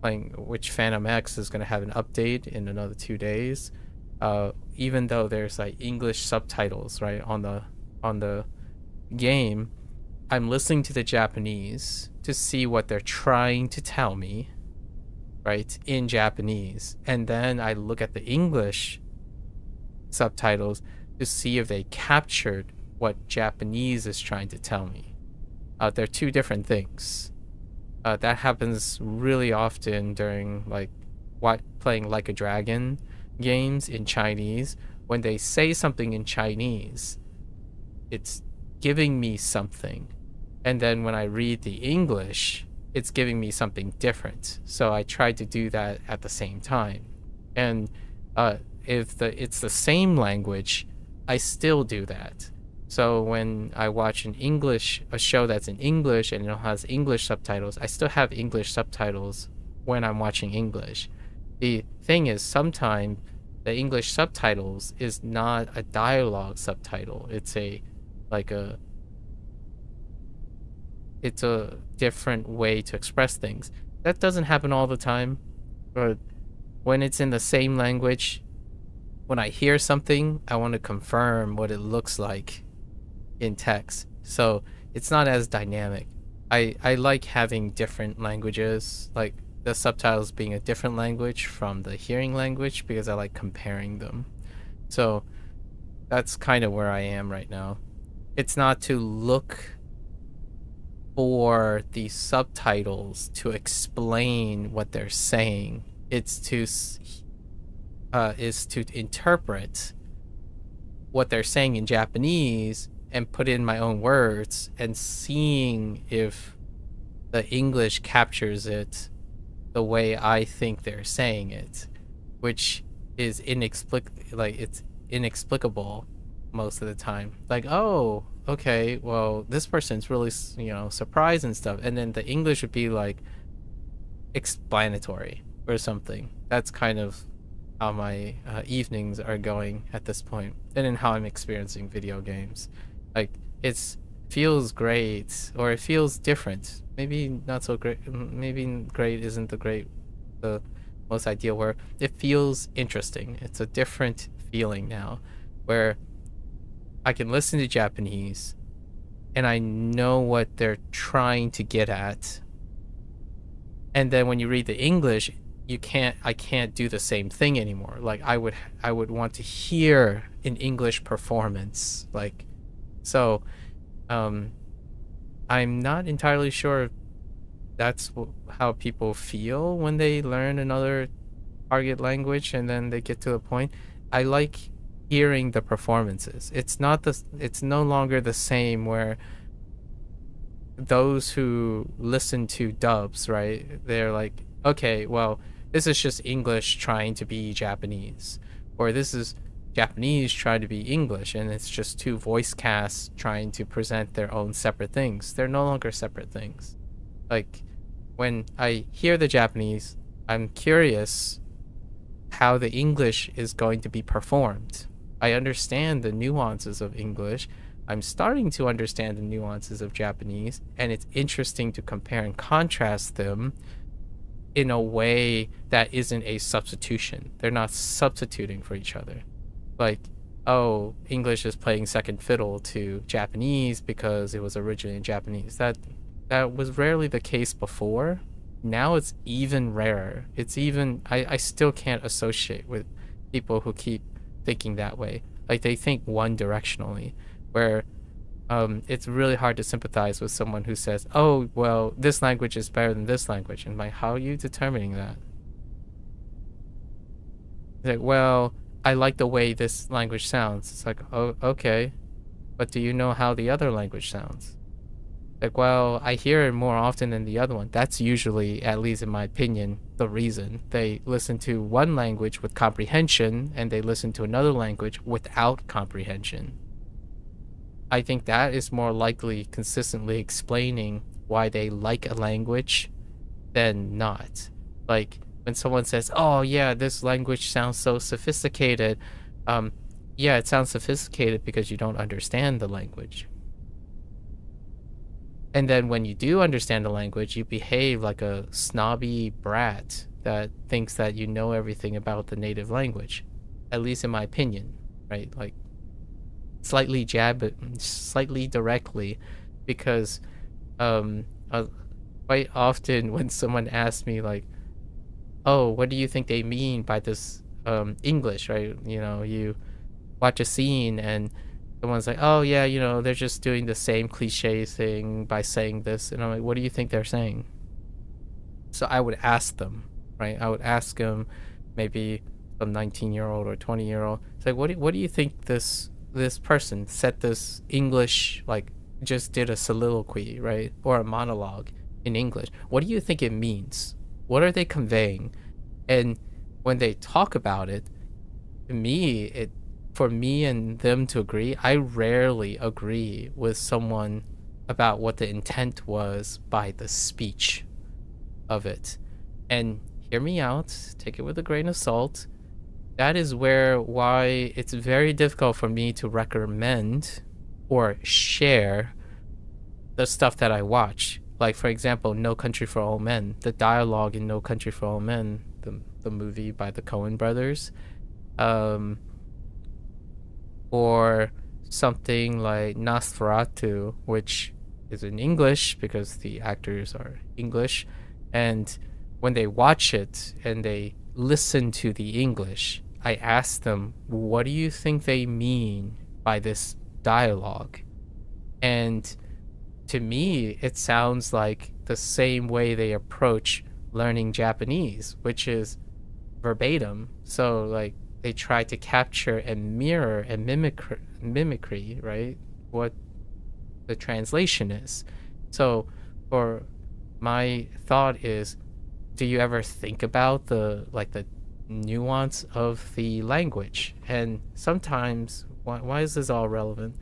playing, which Phantom X is going to have an update in another 2 days, even though there's like English subtitles right on the game, I'm listening to the Japanese to see what they're trying to tell me, right, in Japanese, and then I look at the English subtitles to see if they captured what Japanese is trying to tell me. They're two different things. That happens really often during like playing Like a Dragon games in Chinese. When they say something in Chinese, it's giving me something, and then when I read the English, it's giving me something different. So I try to do that at the same time. And if it's the same language, I still do that. So when I watch a show that's in English and it has English subtitles, I still have English subtitles when I'm watching English. The thing is, sometimes the English subtitles is not a dialogue subtitle. It's a different way to express things. That doesn't happen all the time, but when it's in the same language, when I hear something, I want to confirm what it looks like in text. So it's not as dynamic. I like having different languages, like the subtitles being a different language from the hearing language, because I like comparing them. So that's kind of where I am right now. It's not to look for the subtitles to explain what they're saying. It's to interpret what they're saying in Japanese and put in my own words, and seeing if the English captures it the way I think they're saying it, which is it's inexplicable most of the time. Like, oh, okay, well, this person's really, surprised and stuff, and then the English would be like explanatory or something. That's kind of how my evenings are going at this point, and in how I'm experiencing video games. Like, it feels great, or it feels different. Maybe not so great. Maybe great isn't the most ideal word. It feels interesting. It's a different feeling now, where I can listen to Japanese and I know what they're trying to get at. And then when you read the English, I can't do the same thing anymore. Like, I would want to hear an English performance, like So I'm not entirely sure that's how people feel when they learn another target language and then they get to the point. I like hearing the performances. It's no longer the same where those who listen to dubs, right? They're like, okay, well, this is just English trying to be Japanese, or this is Japanese trying to be English, and it's just two voice casts trying to present their own separate things. They're no longer separate things. Like, when I hear the Japanese, I'm curious how the English is going to be performed. I understand the nuances of English. I'm starting to understand the nuances of Japanese, and it's interesting to compare and contrast them in a way that isn't a substitution. They're not substituting for each other. Like, oh, English is playing second fiddle to Japanese because it was originally in Japanese. That was rarely the case before. Now it's even rarer. It's even, I still can't associate with people who keep thinking that way. Like, they think one directionally, where it's really hard to sympathize with someone who says, oh, well, this language is better than this language. And like, how are you determining that? Like, well, I like the way this language sounds. It's like, oh, okay, but do you know how the other language sounds? Like, well, I hear it more often than the other one. That's usually, at least in my opinion, the reason. They listen to one language with comprehension and they listen to another language without comprehension. I think that is more likely consistently explaining why they like a language than not. Like, when someone says, oh yeah, this language sounds so sophisticated, yeah, it sounds sophisticated because you don't understand the language. And then when you do understand the language, you behave like a snobby brat that thinks that you know everything about the native language, at least in my opinion, right? Like, slightly directly, because quite often when someone asks me like, oh, what do you think they mean by this English, right? You know, you watch a scene and someone's like, oh yeah, you know, they're just doing the same cliche thing by saying this, and I'm like, what do you think they're saying? So I would ask them, right? I would ask them, maybe some 19-year-old or 20-year-old, it's like, what do you think this person said this English, like, just did a soliloquy, right? Or a monologue in English. What do you think it means? What are they conveying? And when they talk about it, for me and them to agree, I rarely agree with someone about what the intent was by the speech of it. And hear me out, take it with a grain of salt. That is why it's very difficult for me to recommend or share the stuff that I watch. Like, for example, No Country for Old Men. The dialogue in No Country for Old Men, the movie by the Coen brothers. Or something like Nosferatu, which is in English because the actors are English. And when they watch it and they listen to the English, I ask them, what do you think they mean by this dialogue? And to me, it sounds like the same way they approach learning Japanese, which is verbatim. So like, they try to capture and mirror and mimicry, right? What the translation is. So for my thought is, do you ever think about the nuance of the language? And sometimes, why is this all relevant?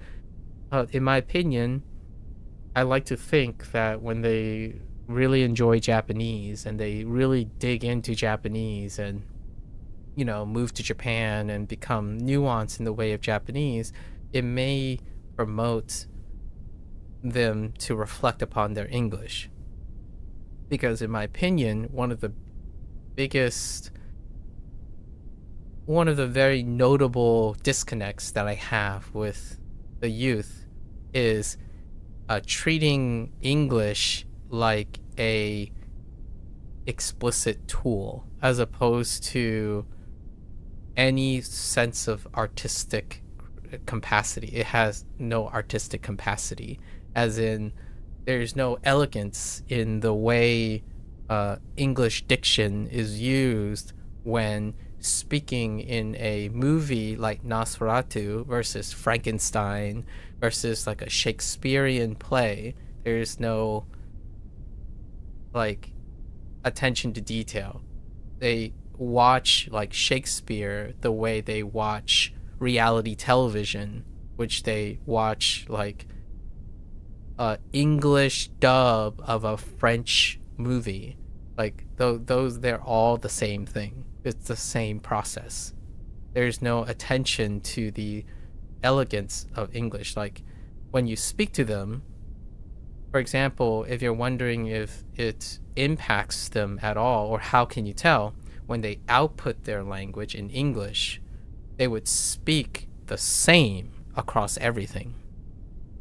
In my opinion, I like to think that when they really enjoy Japanese and they really dig into Japanese and, you know, move to Japan and become nuanced in the way of Japanese, it may promote them to reflect upon their English. Because in my opinion, one of the very notable disconnects that I have with the youth is treating English like a explicit tool as opposed to any sense of artistic capacity. It has no artistic capacity, as in there's no elegance in the way English diction is used when speaking in a movie like Nosferatu versus Frankenstein versus like a Shakespearean play. There's no like attention to detail. They watch like Shakespeare the way they watch reality television, which they watch like a English dub of a French movie. Like those they're all the same thing. It's the same process. There's no attention to the elegance of English. Like when you speak to them, for example, if you're wondering if it impacts them at all, or how can you tell, when they output their language in English, they would speak the same across everything.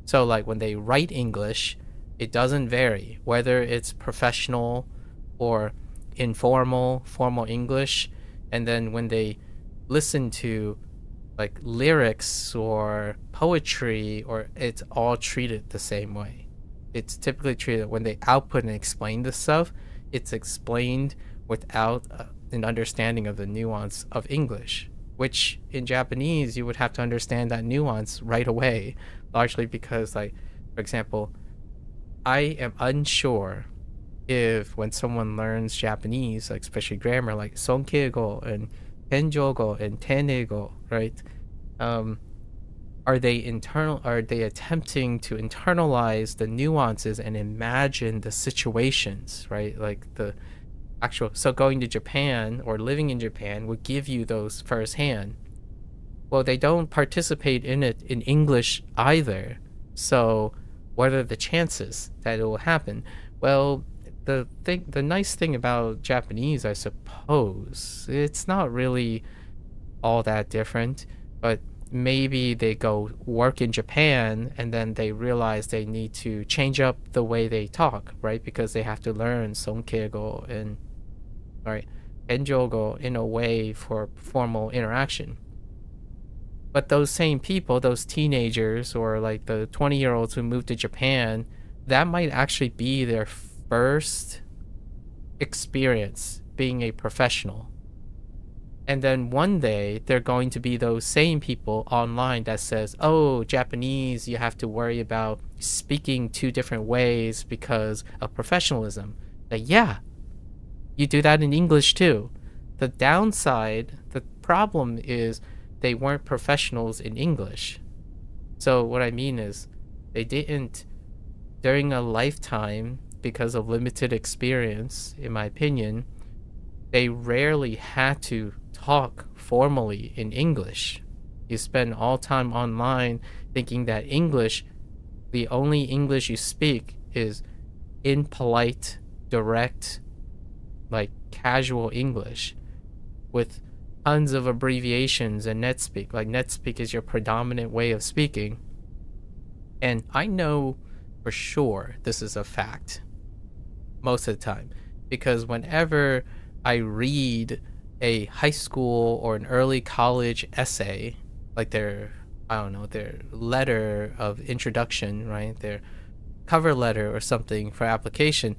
So like when they write English, it doesn't vary whether it's professional or informal, formal English. And then when they listen to like lyrics or poetry, or it's all treated the same way. It's typically treated when they output and explain this stuff, it's explained without an understanding of the nuance of English, which in Japanese you would have to understand that nuance right away, largely because, like, for example, I am unsure if when someone learns Japanese, like especially grammar, like sonkeigo and tenjogo and tenego, right? Are they attempting to internalize the nuances and imagine the situations, right? Like the actual, so going to Japan or living in Japan would give you those firsthand. Well, they don't participate in it in English either. So what are the chances that it will happen? Well, the nice thing about Japanese, I suppose, it's not really all that different, but maybe they go work in Japan and then they realize they need to change up the way they talk, right? Because they have to learn sonkeigo and enjogo in a way for formal interaction. But those same people, those teenagers or like the 20-year-olds who moved to Japan, that might actually be their first experience being a professional. And then one day they're going to be those same people online that says, oh, Japanese, you have to worry about speaking two different ways because of professionalism. Like, yeah, you do that in English too. The downside, the problem is they weren't professionals in English. So what I mean is they didn't, during a lifetime, because of limited experience, in my opinion, they rarely had to talk formally in English. You spend all time online thinking that English, the only English you speak is impolite, direct, like casual English with tons of abbreviations and NetSpeak. Like NetSpeak is your predominant way of speaking. And I know for sure this is a fact most of the time, because whenever I read a high school or an early college essay, like their letter of introduction, right? Their cover letter or something for application,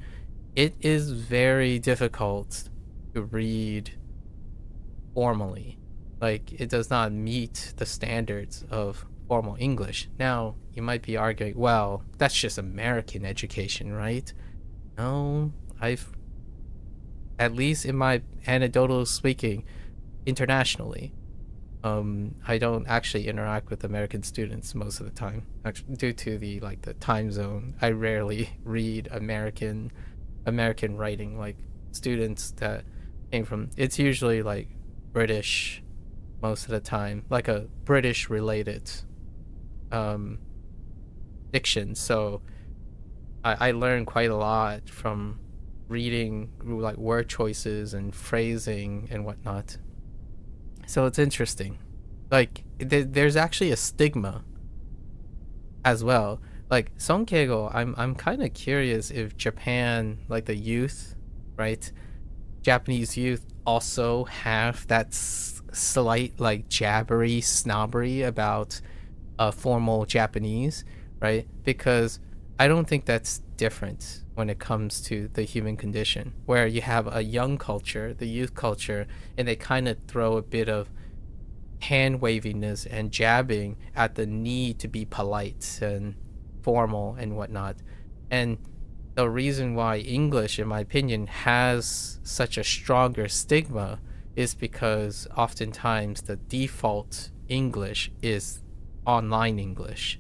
it is very difficult to read formally. Like it does not meet the standards of formal English. Now, you might be arguing, well, that's just American education, right? No, at least in my anecdotal speaking, internationally, I don't actually interact with American students most of the time, actually, due to the time zone. I rarely read American writing, like students that came from. It's usually like British most of the time, like a British related diction. So I learned quite a lot from reading like word choices and phrasing and whatnot. So it's interesting. Like there's actually a stigma as well. Like sonkeigo, I'm kind of curious if Japan, like the youth, right? Japanese youth also have that slight like jabbery snobbery about formal Japanese, right? Because I don't think that's different when it comes to the human condition, where you have a young culture, the youth culture, and they kind of throw a bit of hand waviness and jabbing at the need to be polite and formal and whatnot. And the reason why English, in my opinion, has such a stronger stigma is because oftentimes the default English is online English.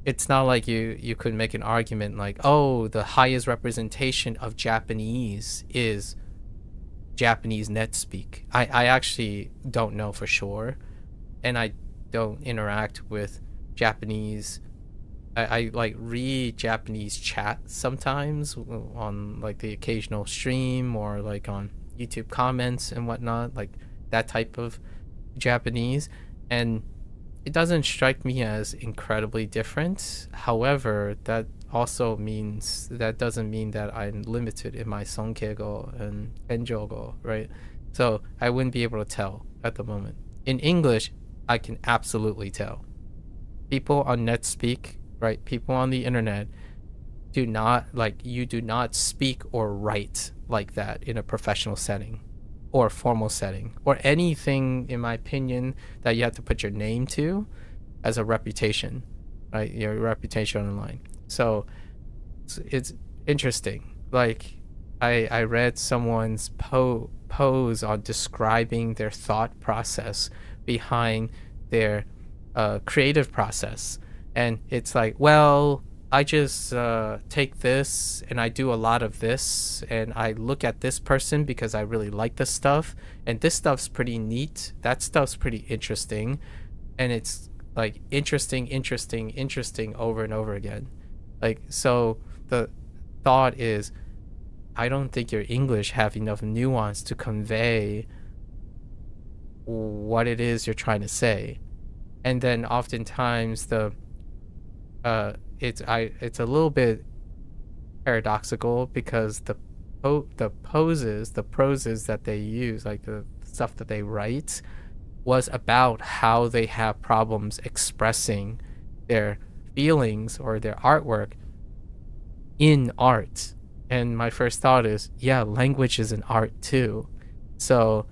It's not like you could make an argument like, oh, the highest representation of Japanese is Japanese NetSpeak. I actually don't know for sure, and I don't interact with Japanese. I like read Japanese chat sometimes on like the occasional stream or like on YouTube comments and whatnot, like that type of Japanese, and it doesn't strike me as incredibly different. However, that doesn't mean that I'm limited in my Sonkego and Enjogo, right? So I wouldn't be able to tell at the moment. In English, I can absolutely tell. People on NetSpeak, right? People on the internet do not speak or write like that in a professional setting or formal setting or anything, in my opinion, that you have to put your name to as a reputation, right? Your reputation online. So it's interesting. Like I read someone's pose on describing their thought process behind their creative process, and it's like, well, I just take this and I do a lot of this and I look at this person because I really like this stuff, and this stuff's pretty neat, that stuff's pretty interesting, and it's like interesting over and over again. Like, so the thought is, I don't think your English have enough nuance to convey what it is you're trying to say. And then oftentimes it's a little bit paradoxical because the proses that they use, like the stuff that they write, was about how they have problems expressing their feelings or their artwork in art. And my first thought is, yeah, language is an art too, so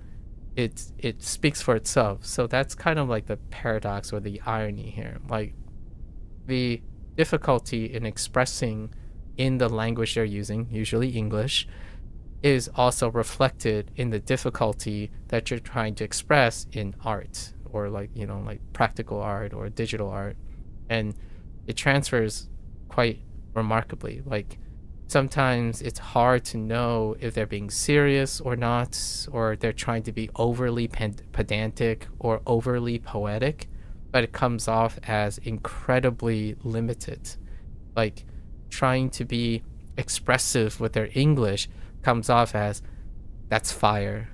it speaks for itself. So that's kind of like the paradox or the irony here. Like, the difficulty in expressing in the language they're using, usually English, is also reflected in the difficulty that you're trying to express in art, or like, you know, like practical art or digital art. And it transfers quite remarkably. Like, sometimes it's hard to know if they're being serious or not, or they're trying to be overly pedantic or overly poetic, but it comes off as incredibly limited. Like, trying to be expressive with their English comes off as, that's fire.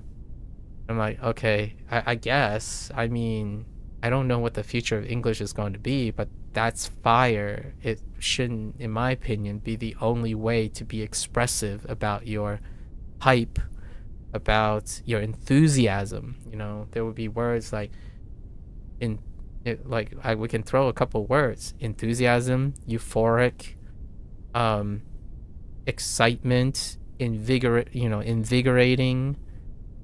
I'm like, okay, I guess. I mean, I don't know what the future of English is going to be, but that's fire. It shouldn't, in my opinion, be the only way to be expressive about your hype, about your enthusiasm. You know, there would be words like, we can throw a couple words: enthusiasm, euphoric, excitement, invigorating,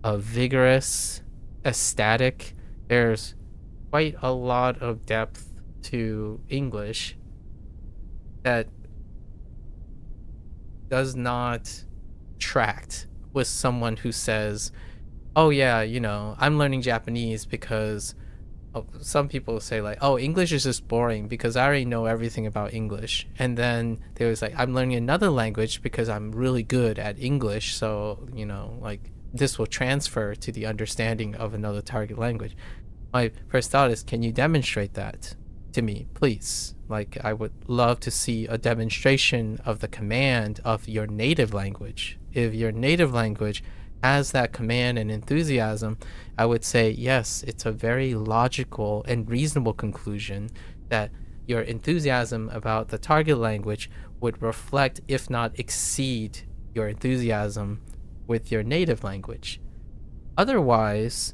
vigorous, ecstatic. There's quite a lot of depth to English that does not tract with someone who says, oh yeah, you know, I'm learning Japanese because some people say like, oh, English is just boring because I already know everything about English. And then there was like, I'm learning another language because I'm really good at English, so, you know, like, this will transfer to the understanding of another target language. My first thought is, can you demonstrate that to me, please? Like, I would love to see a demonstration of the command of your native language. If your native language has that command and enthusiasm, I would say, yes, it's a very logical and reasonable conclusion that your enthusiasm about the target language would reflect, if not exceed, your enthusiasm with your native language. Otherwise,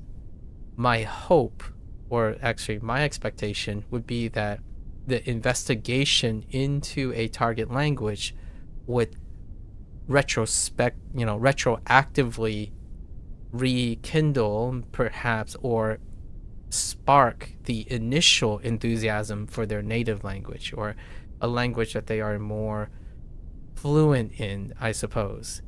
my hope or actually my expectation would be that the investigation into a target language would retroactively rekindle perhaps or spark the initial enthusiasm for their native language, or a language that they are more fluent in, I suppose.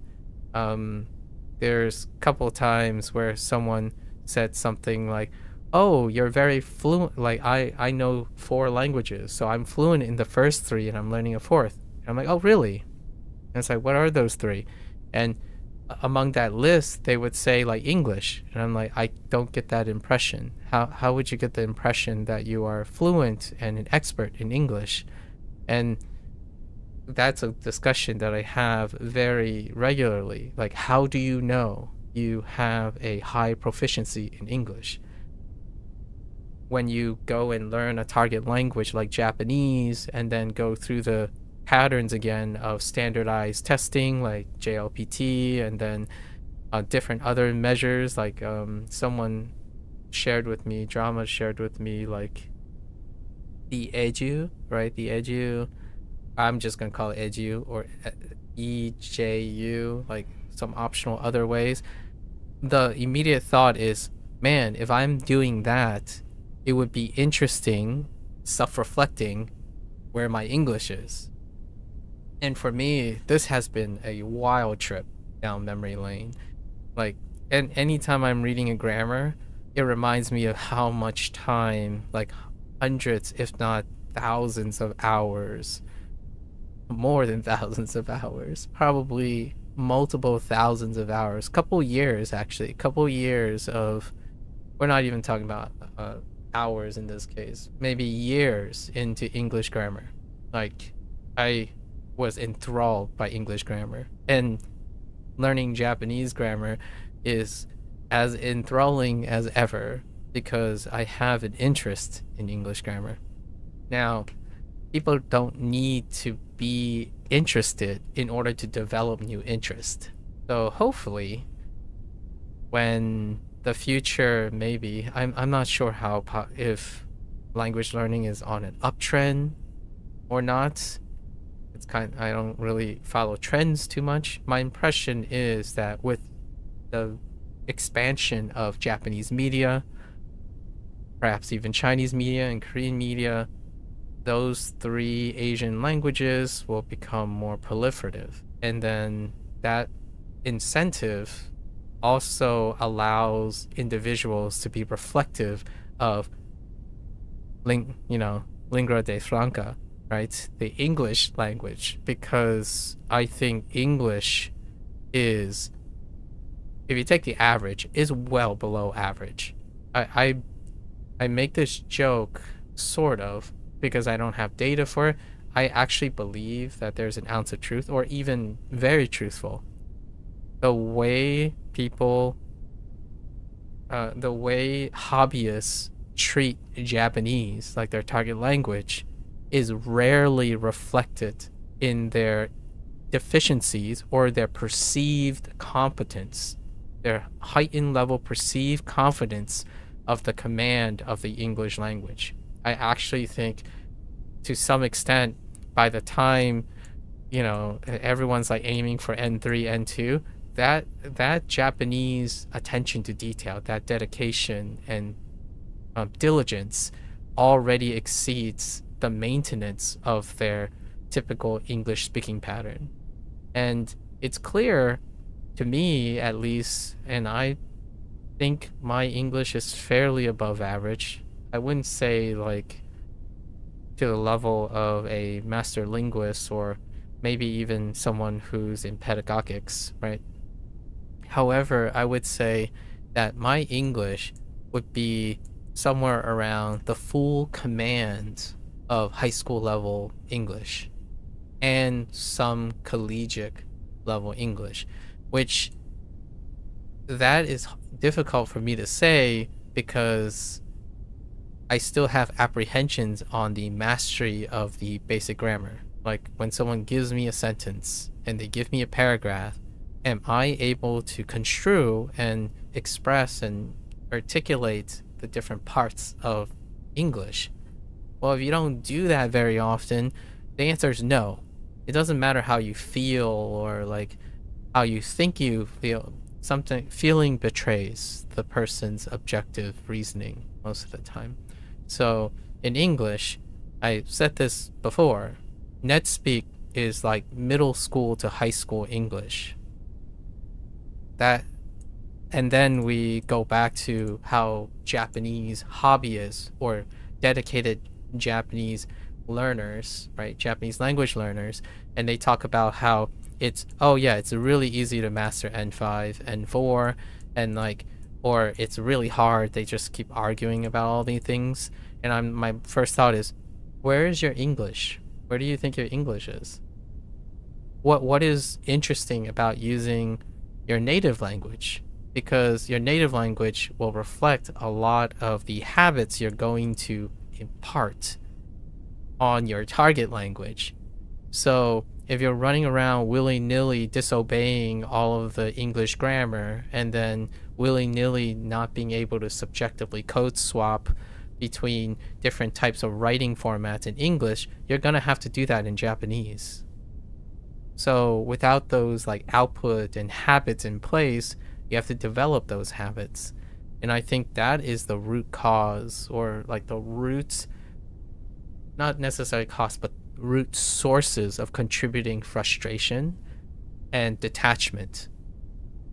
There's a couple of times where someone said something like, oh, you're very fluent, like I know 4 languages, so I'm fluent in the first 3 and I'm learning a 4th. And I'm like, oh really? And it's like, what are those 3? And among that list, they would say like English, and I'm like, I don't get that impression. How would you get the impression that you are fluent and an expert in English? And that's a discussion that I have very regularly. Like, how do you know you have a high proficiency in English? When you go and learn a target language like Japanese and then go through the patterns again of standardized testing like JLPT, and then different other measures like someone shared with me, Drama shared with me, like the EDU, right? The EDU, I'm just gonna call it EDU, or EJU, like some optional other ways. The immediate thought is, man, if I'm doing that, it would be interesting, self-reflecting, where my English is. And for me, this has been a wild trip down memory lane. Like, and anytime I'm reading a grammar, it reminds me of how much time, like hundreds, if not thousands of hours, more than thousands of hours, probably multiple thousands of hours, couple years of, we're not even talking about hours in this case, maybe years into English grammar. Like, I was enthralled by English grammar, and learning Japanese grammar is as enthralling as ever because I have an interest in English grammar. Now, people don't need to be interested in order to develop new interest. So hopefully, when the future, maybe, I'm not sure if language learning is on an uptrend or not. It's I don't really follow trends too much. My impression is that with the expansion of Japanese media, perhaps even Chinese media and Korean media, those 3 Asian languages will become more proliferative. And then that incentive also allows individuals to be reflective of lingua de franca, right? The English language, because I think English is, if you take the average, is well below average. I make this joke, sort of, because I don't have data for it. I actually believe that there's an ounce of truth, or even very truthful. The way hobbyists treat Japanese, like their target language, is rarely reflected in their deficiencies or their perceived competence, their heightened level perceived confidence of the command of the English language. I actually think, to some extent, by the time, everyone's like aiming for N3, N2, that Japanese attention to detail, that dedication and diligence already exceeds the maintenance of their typical English speaking pattern. And it's clear to me, at least, and I think my English is fairly above average. I wouldn't say like to the level of a master linguist or maybe even someone who's in pedagogics, right? However, I would say that my English would be somewhere around the full command of high school level English and some collegiate level English, which that is difficult for me to say because I still have apprehensions on the mastery of the basic grammar. Like when someone gives me a sentence and they give me a paragraph, am I able to construe and express and articulate the different parts of English. Well, if you don't do that very often, the answer is no. It doesn't matter how you feel or like how you think you feel. Feeling betrays the person's objective reasoning most of the time. So in English, I said this before, NetSpeak is like middle school to high school English. And then we go back to how Japanese hobbyists or dedicated Japanese learners, right? Japanese language learners, and they talk about how it's really easy to master N5, N4, and like, or it's really hard. They just keep arguing about all these things. And my first thought is, where is your English? Where do you think your English is? What is interesting about using your native language? Because your native language will reflect a lot of the habits you're going to impart on your target language. So if you're running around willy-nilly disobeying all of the English grammar and then willy-nilly not being able to subjectively code swap between different types of writing formats in English, you're going to have to do that in Japanese. So without those like output and habits in place, you have to develop those habits. And I think that is the root cause, or like the root, not necessarily cause, but root sources of contributing frustration and detachment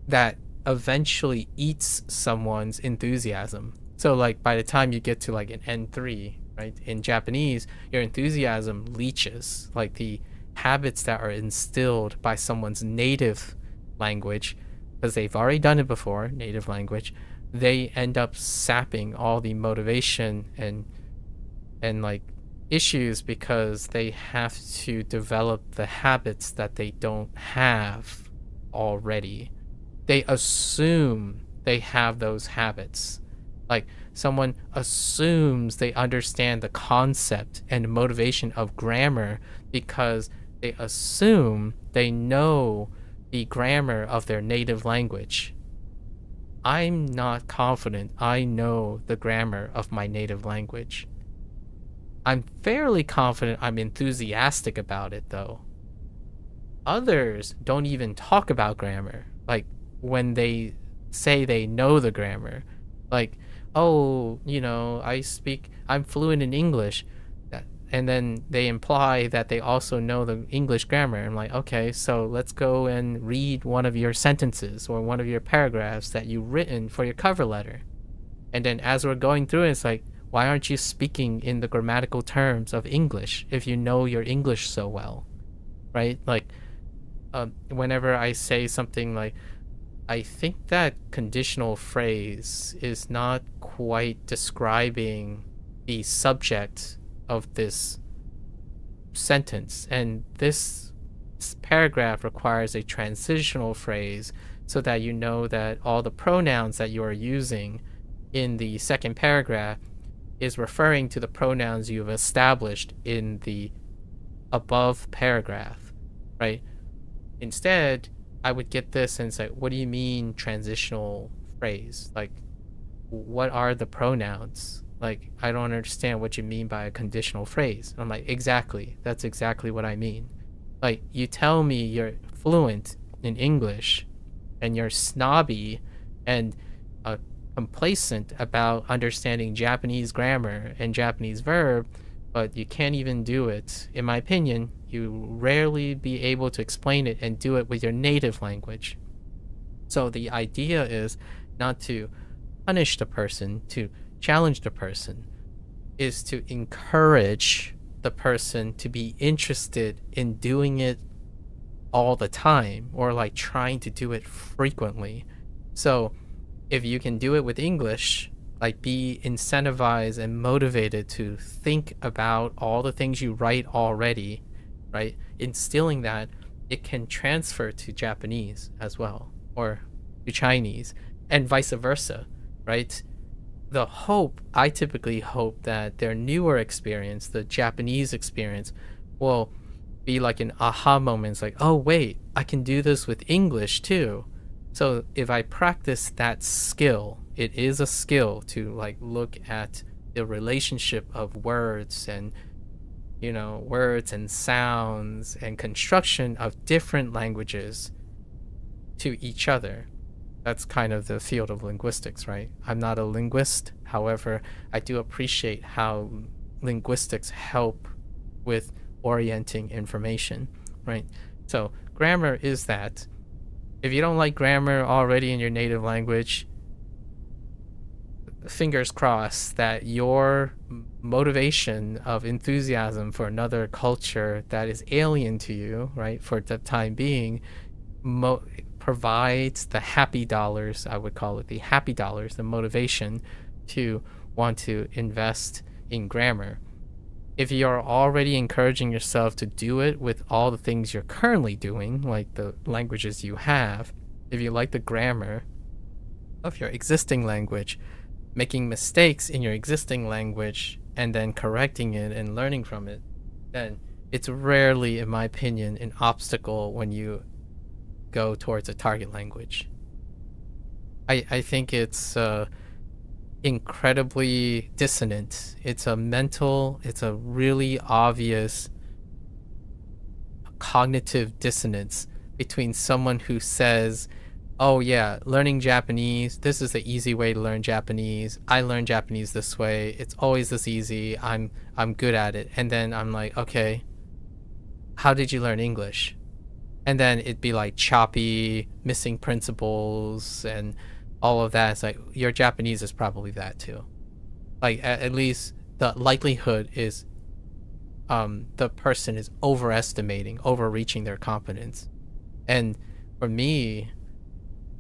that eventually eats someone's enthusiasm. So like by the time you get to like an N3, right, in Japanese, your enthusiasm leaches, like the habits that are instilled by someone's native language, because they've already done it before, native language, they end up sapping all the motivation and like issues, because they have to develop the habits that they don't have already. They assume they have those habits. Like someone assumes they understand the concept and motivation of grammar because they assume they know the grammar of their native language. I'm not confident I know the grammar of my native language. I'm fairly confident I'm enthusiastic about it though. Others don't even talk about grammar. Like when they say they know the grammar, like, oh, you know, I'm fluent in English. And then they imply that they also know the English grammar. I'm like, okay, so let's go and read one of your sentences or one of your paragraphs that you've written for your cover letter. And then as we're going through it, it's like, why aren't you speaking in the grammatical terms of English if you know your English so well, right? Like, whenever I say something like, I think that conditional phrase is not quite describing the subject of this sentence, and this paragraph requires a transitional phrase so that you know that all the pronouns that you are using in the second paragraph is referring to the pronouns you've established in the above paragraph, right? Instead, I would get this and say, what do you mean transitional phrase? Like, what are the pronouns? Like, I don't understand what you mean by a conditional phrase. I'm like, exactly. That's exactly what I mean. Like, you tell me you're fluent in English and you're snobby and complacent about understanding Japanese grammar and Japanese verb, but you can't even do it. In my opinion, you rarely be able to explain it and do it with your native language. So the idea is not to punish the person, to challenge the person, is to encourage the person to be interested in doing it all the time, or like trying to do it frequently. So if you can do it with English, like be incentivized and motivated to think about all the things you write already, right? Instilling that, it can transfer to Japanese as well, or to Chinese, and vice versa, right? I typically hope that their newer experience, the Japanese experience, will be like an aha moment. It's like, oh wait, I can do this with English too. So if I practice that skill it is a skill to like look at the relationship of words and words and sounds and construction of different languages to each other. That's kind of the field of linguistics, right? I'm not a linguist. However, I do appreciate how linguistics help with orienting information, right? So grammar is that. If you don't like grammar already in your native language, fingers crossed that your motivation of enthusiasm for another culture that is alien to you, right, for the time being, provides the happy dollars, I would call it the happy dollars, the motivation to want to invest in grammar. If you're already encouraging yourself to do it with all the things you're currently doing, like the languages you have, if you like the grammar of your existing language, making mistakes in your existing language and then correcting it and learning from it, then it's rarely, in my opinion, an obstacle when you go towards a target language. I think it's incredibly dissonant. It's a really obvious cognitive dissonance between someone who says, oh yeah, learning Japanese, this is the easy way to learn Japanese. I learn Japanese this way. It's always this easy. I'm good at it. And then I'm like, okay, how did you learn English? And then it'd be like choppy, missing principles and all of that. It's like, your Japanese is probably that too. Like at least the likelihood is the person is overreaching their competence. And for me,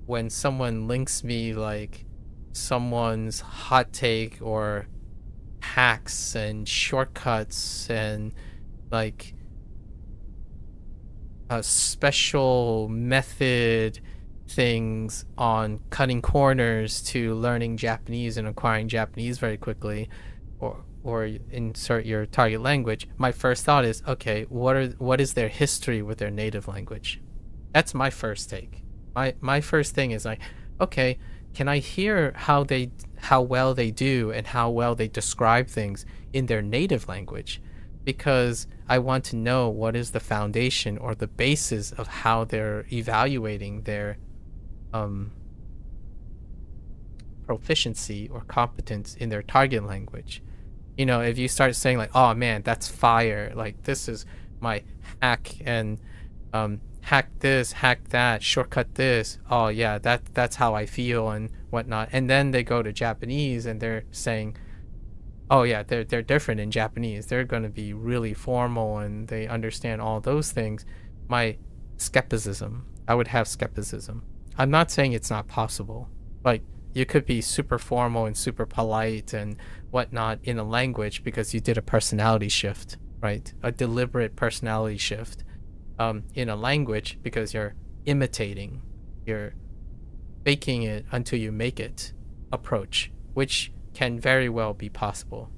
when someone links me like someone's hot take or hacks and shortcuts and like a special method things on cutting corners to learning Japanese and acquiring Japanese very quickly, or insert your target language, my first thought is, okay, what is their history with their native language? That's my first take. My first thing is like, okay, can I hear how well they do and how well they describe things in their native language? Because I want to know what is the foundation or the basis of how they're evaluating their proficiency or competence in their target language. If you start saying like, oh man, that's fire, like this is my hack and hack this, hack that, shortcut this, oh yeah, that's how I feel and whatnot. And then they go to Japanese and they're saying, oh yeah, they're different in Japanese. They're going to be really formal and they understand all those things. I would have skepticism. I'm not saying it's not possible. Like, you could be super formal and super polite and whatnot in a language because you did a personality shift, right? A deliberate personality shift in a language because you're imitating, you're faking it until you make it approach, which can very well be possible.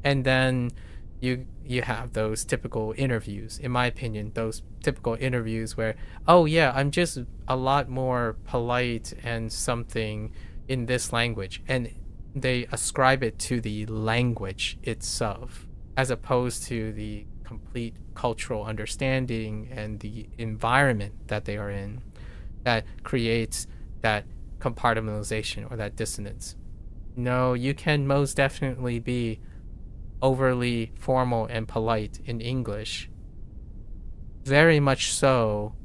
And then you have those typical interviews, in my opinion, those typical interviews where, oh yeah, I'm just a lot more polite and something in this language, and they ascribe it to the language itself as opposed to the complete cultural understanding and the environment that they are in that creates that compartmentalization or that dissonance. No, you can most definitely be overly formal and polite in English, very much so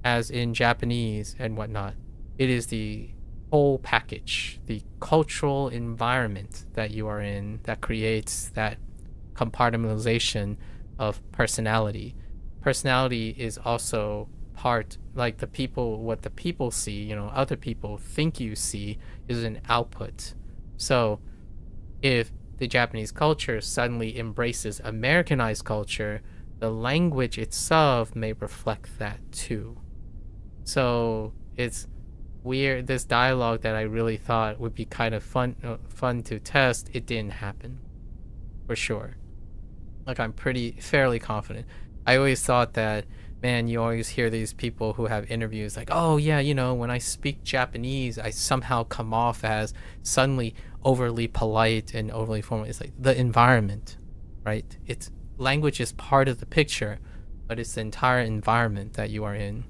as in Japanese and whatnot. It is the whole package, the cultural environment that you are in that creates that compartmentalization of personality. Personality is also part, like what the people see, other people think you see, is an output. So if the Japanese culture suddenly embraces Americanized culture, the language itself may reflect that too. So it's weird, this dialogue that I really thought would be kind of fun to test, it didn't happen, for sure. Like, I'm fairly confident. I always thought that man, you always hear these people who have interviews like, oh yeah, you know, when I speak Japanese, I somehow come off as suddenly overly polite and overly formal. It's like the environment, right? It's language is part of the picture, but it's the entire environment that you are in.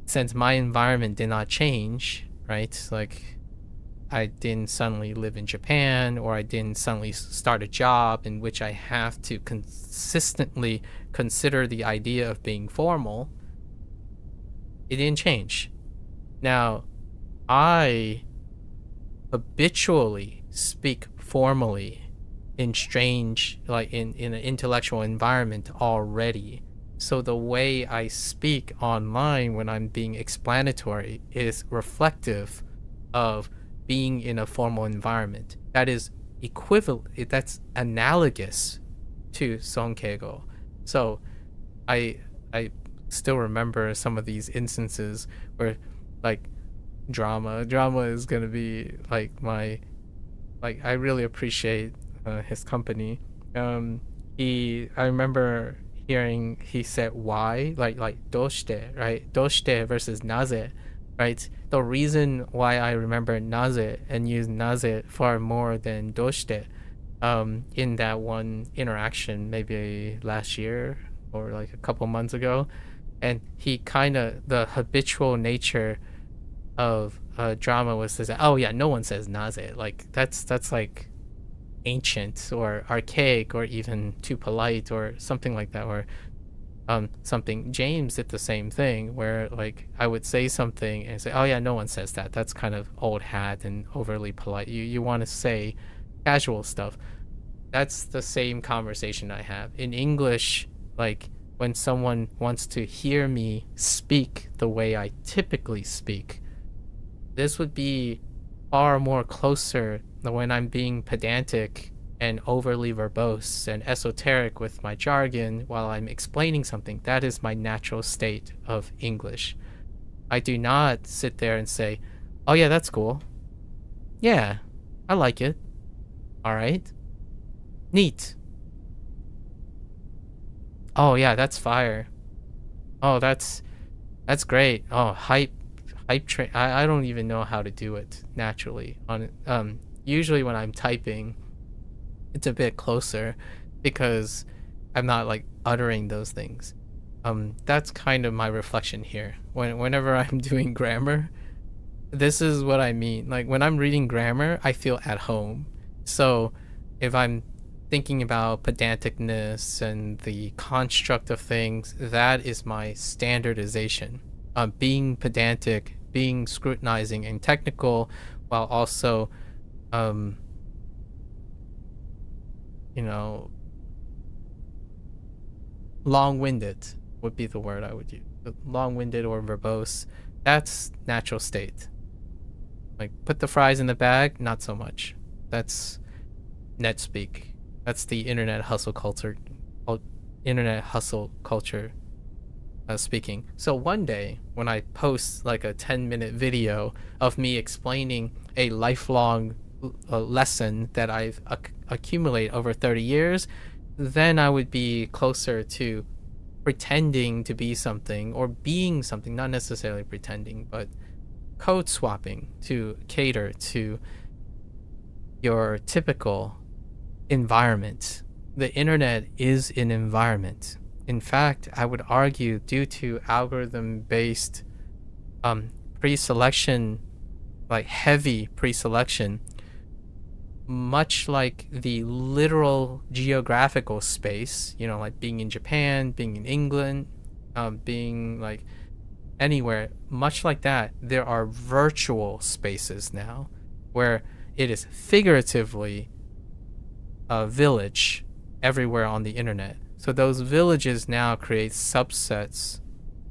Since my environment did not change, right? Like I didn't suddenly live in Japan, or I didn't suddenly start a job in which I have to consistently consider the idea of being formal. It didn't change. Now, I habitually speak formally in strange, like in an intellectual environment already. So the way I speak online when I'm being explanatory is reflective of being in a formal environment. That is equivalent, that's analogous to Sonkeigo. So I still remember some of these instances where like drama is gonna be like I really appreciate his company. I remember hearing he said why, like doshite, right? Doshite versus naze, right? The reason why I remember naze and use naze far more than doshite in that one interaction maybe last year or like a couple months ago, and he kind of, the habitual nature of drama was to say, oh yeah, no one says naze, like that's like ancient or archaic or even too polite or something like that, or something. James did the same thing where like I would say something and say, oh yeah, no one says that, that's kind of old hat and overly polite. You want to say casual stuff. That's the same conversation I have in English. Like when someone wants to hear me speak the way I typically speak, this would be far more closer than when I'm being pedantic and overly verbose and esoteric with my jargon while I'm explaining something. That is my natural state of English. I do not sit there and say, oh yeah, that's cool. Yeah, I like it. All right. Neat. Oh yeah, that's fire. Oh, that's great. Oh, hype train. I don't even know how to do it naturally. Usually when I'm typing, it's a bit closer because I'm not like uttering those things. That's kind of my reflection here. Whenever I'm doing grammar, this is what I mean. Like when I'm reading grammar, I feel at home. So if I'm thinking about pedanticness and the construct of things, that is my standardization. Being pedantic, being scrutinizing and technical, while also long-winded would be the word I would use. Long-winded or verbose, that's natural state. Like put the fries in the bag, not so much. That's net speak. That's the internet hustle culture. Speaking. So one day when I post like a 10-minute video of me explaining a lifelong lesson that I've accumulated over 30 years, then I would be closer to pretending to be something or being something, not necessarily pretending, but code swapping to cater to your typical environment. The internet is an environment. In fact, I would argue due to algorithm-based pre-selection, like heavy pre-selection, much like the literal geographical space, like being in Japan, being in England, being like anywhere, much like that, there are virtual spaces now where it is figuratively a village everywhere on the internet. So those villages now create subsets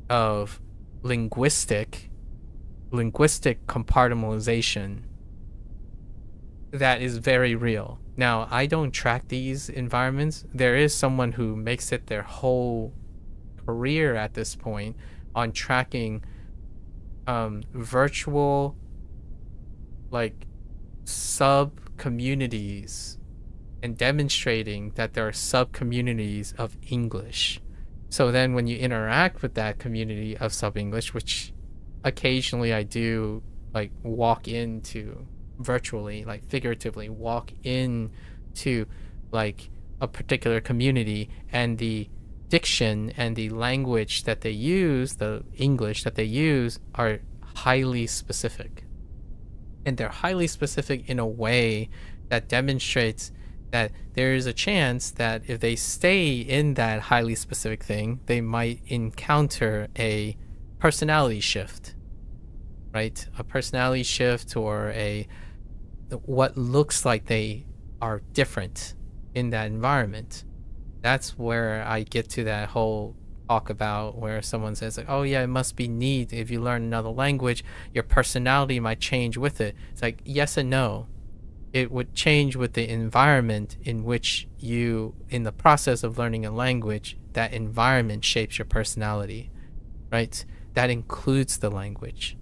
of linguistic compartmentalization that is very real. Now, I don't track these environments. There is someone who makes it their whole career at this point on tracking virtual like sub communities and demonstrating that there are sub communities of English. So then when you interact with that community of sub-English, which occasionally I do, like walk into virtually, like figuratively walk into like a particular community, and the diction and the language that they use, the English that they use, are highly specific. And they're highly specific in a way that demonstrates that there is a chance that if they stay in that highly specific thing, they might encounter a personality shift, right? A personality shift, or what looks like they are different in that environment. That's where I get to that whole talk about where someone says like, oh yeah, it must be neat. If you learn another language, your personality might change with it. It's like, yes and no. It would change with the environment in which you, in the process of learning a language, that environment shapes your personality, right? That includes the language.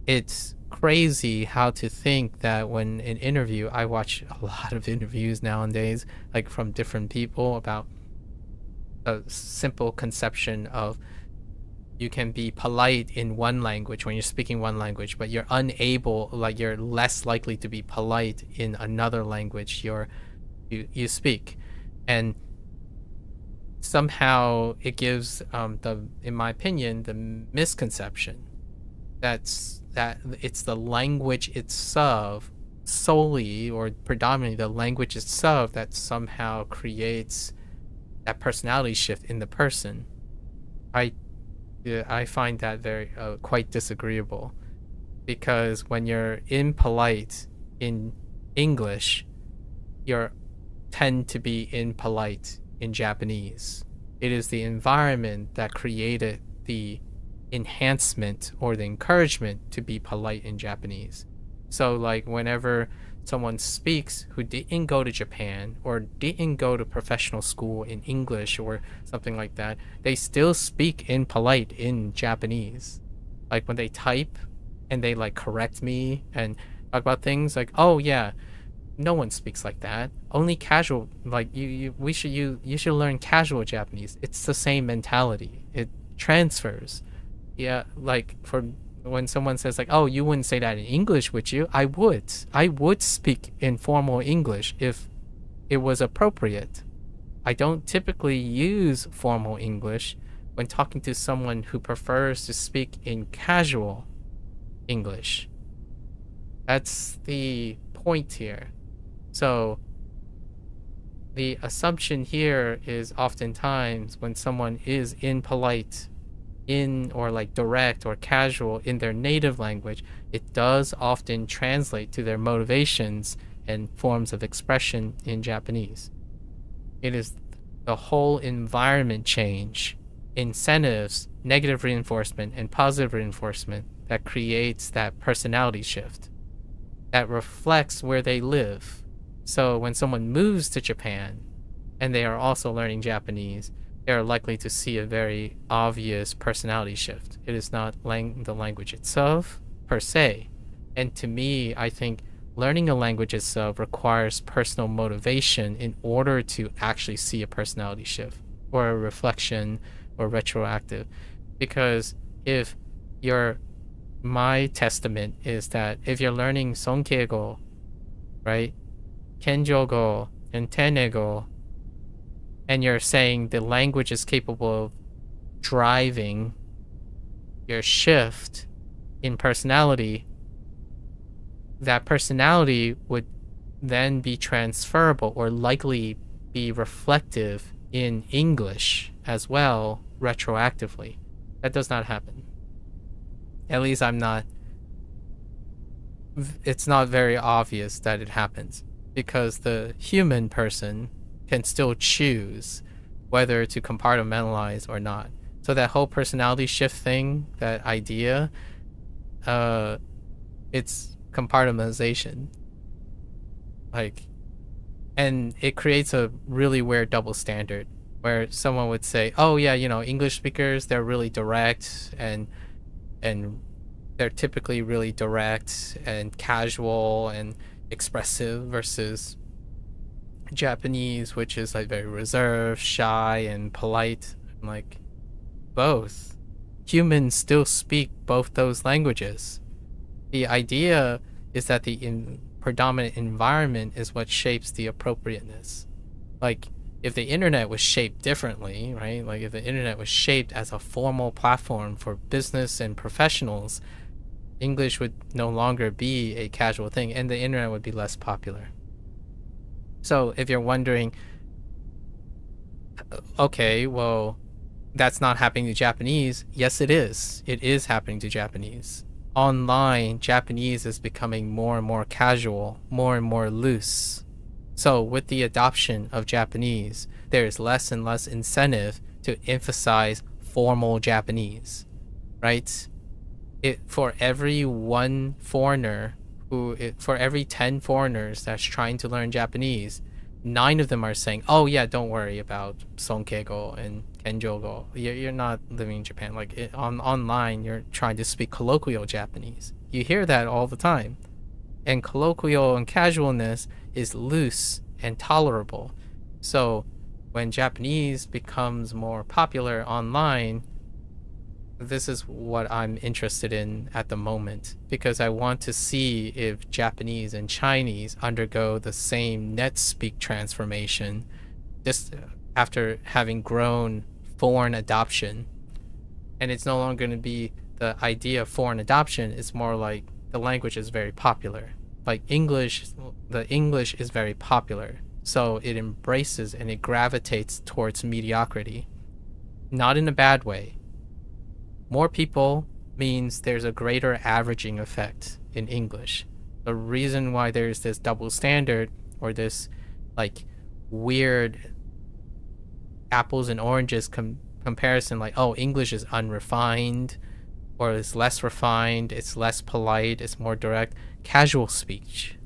It's crazy how to think that when an interview, I watch a lot of interviews nowadays, like from different people, about a simple conception of you can be polite in one language when you're speaking one language, but you're unable, like you're less likely to be polite in another language you speak. And somehow it gives in my opinion, the misconception that it's the language itself solely, or predominantly the language itself, that somehow creates that personality shift in the person. I find that very quite disagreeable, because when you're impolite in English, you tend to be impolite in Japanese. It is the environment that created the enhancement or the encouragement to be polite in Japanese. So like whenever someone speaks who didn't go to Japan or didn't go to professional school in English or something like that, they still speak in polite in Japanese. Like when they type and they like correct me and talk about things like, oh yeah, no one speaks like that. Only casual, like you should learn casual Japanese. It's the same mentality. It transfers. Yeah, like for when someone says like, oh, you wouldn't say that in English, would you? I would speak in formal English if it was appropriate. I don't typically use formal English when talking to someone who prefers to speak in casual English. That's the point here. So the assumption here is oftentimes when someone is impolite in or like direct or casual in their native language, it does often translate to their motivations and forms of expression in Japanese. It is the whole environment change, incentives, negative reinforcement, and positive reinforcement that creates that personality shift that reflects where they live. So when someone moves to Japan and they are also learning Japanese, they are likely to see a very obvious personality shift. It is not the language itself per se. And to me, I think learning a language itself requires personal motivation in order to actually see a personality shift or a reflection or retroactive. Because if my testament is that if you're learning Sonkeigo, right, Kenjogo, and Tenego, and you're saying the language is capable of driving your shift in personality, that personality would then be transferable or likely be reflective in English as well, retroactively. That does not happen. At least it's not very obvious that it happens, because the human person can still choose whether to compartmentalize or not. So that whole personality shift thing, that idea, it's compartmentalization. And it creates a really weird double standard where someone would say, oh yeah, English speakers, they're really direct and they're typically really direct and casual and expressive, versus Japanese, which is like very reserved, shy, and polite. Like, both. Humans still speak both those languages. The idea is that the predominant environment is what shapes the appropriateness. Like, if the internet was shaped differently, right? Like, if the internet was shaped as a formal platform for business and professionals, English would no longer be a casual thing, and the internet would be less popular. So if you're wondering, okay, well, that's not happening to Japanese. Yes, it is. It is happening to Japanese. Online, Japanese is becoming more and more casual, more and more loose. So with the adoption of Japanese, there is less and less incentive to emphasize formal Japanese, right? For every 10 foreigners that's trying to learn Japanese, 9 of them are saying, oh yeah, don't worry about Sonkeigo and Kenjogo. You're not living in Japan. Like, online, you're trying to speak colloquial Japanese. You hear that all the time. And colloquial and casualness is loose and tolerable. So when Japanese becomes more popular online, this is what I'm interested in at the moment, because I want to see if Japanese and Chinese undergo the same NetSpeak transformation just after having grown foreign adoption. And it's no longer going to be the idea of foreign adoption. It's more like the language is very popular. Like English, the English is very popular. So it embraces and it gravitates towards mediocrity. Not in a bad way. More people means there's a greater averaging effect in English. The reason why there's this double standard, or this like weird apples and oranges comparison, like, oh, English is unrefined, or it's less refined, it's less polite, it's more direct. Casual speech.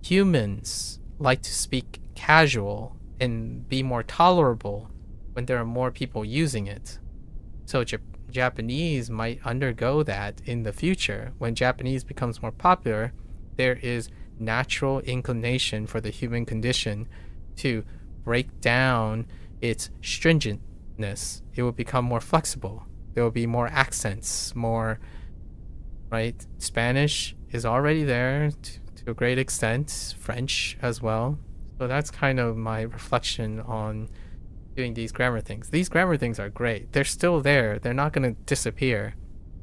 Humans like to speak casual and be more tolerable when there are more people using it. So Japanese might undergo that in the future. When Japanese becomes more popular, there is natural inclination for the human condition to break down its stringentness. It will become more flexible. There will be more accents, more, right? Spanish is already there to a great extent, French as well. So that's kind of my reflection on doing these grammar things. These grammar things are great. They're still there. They're not going to disappear.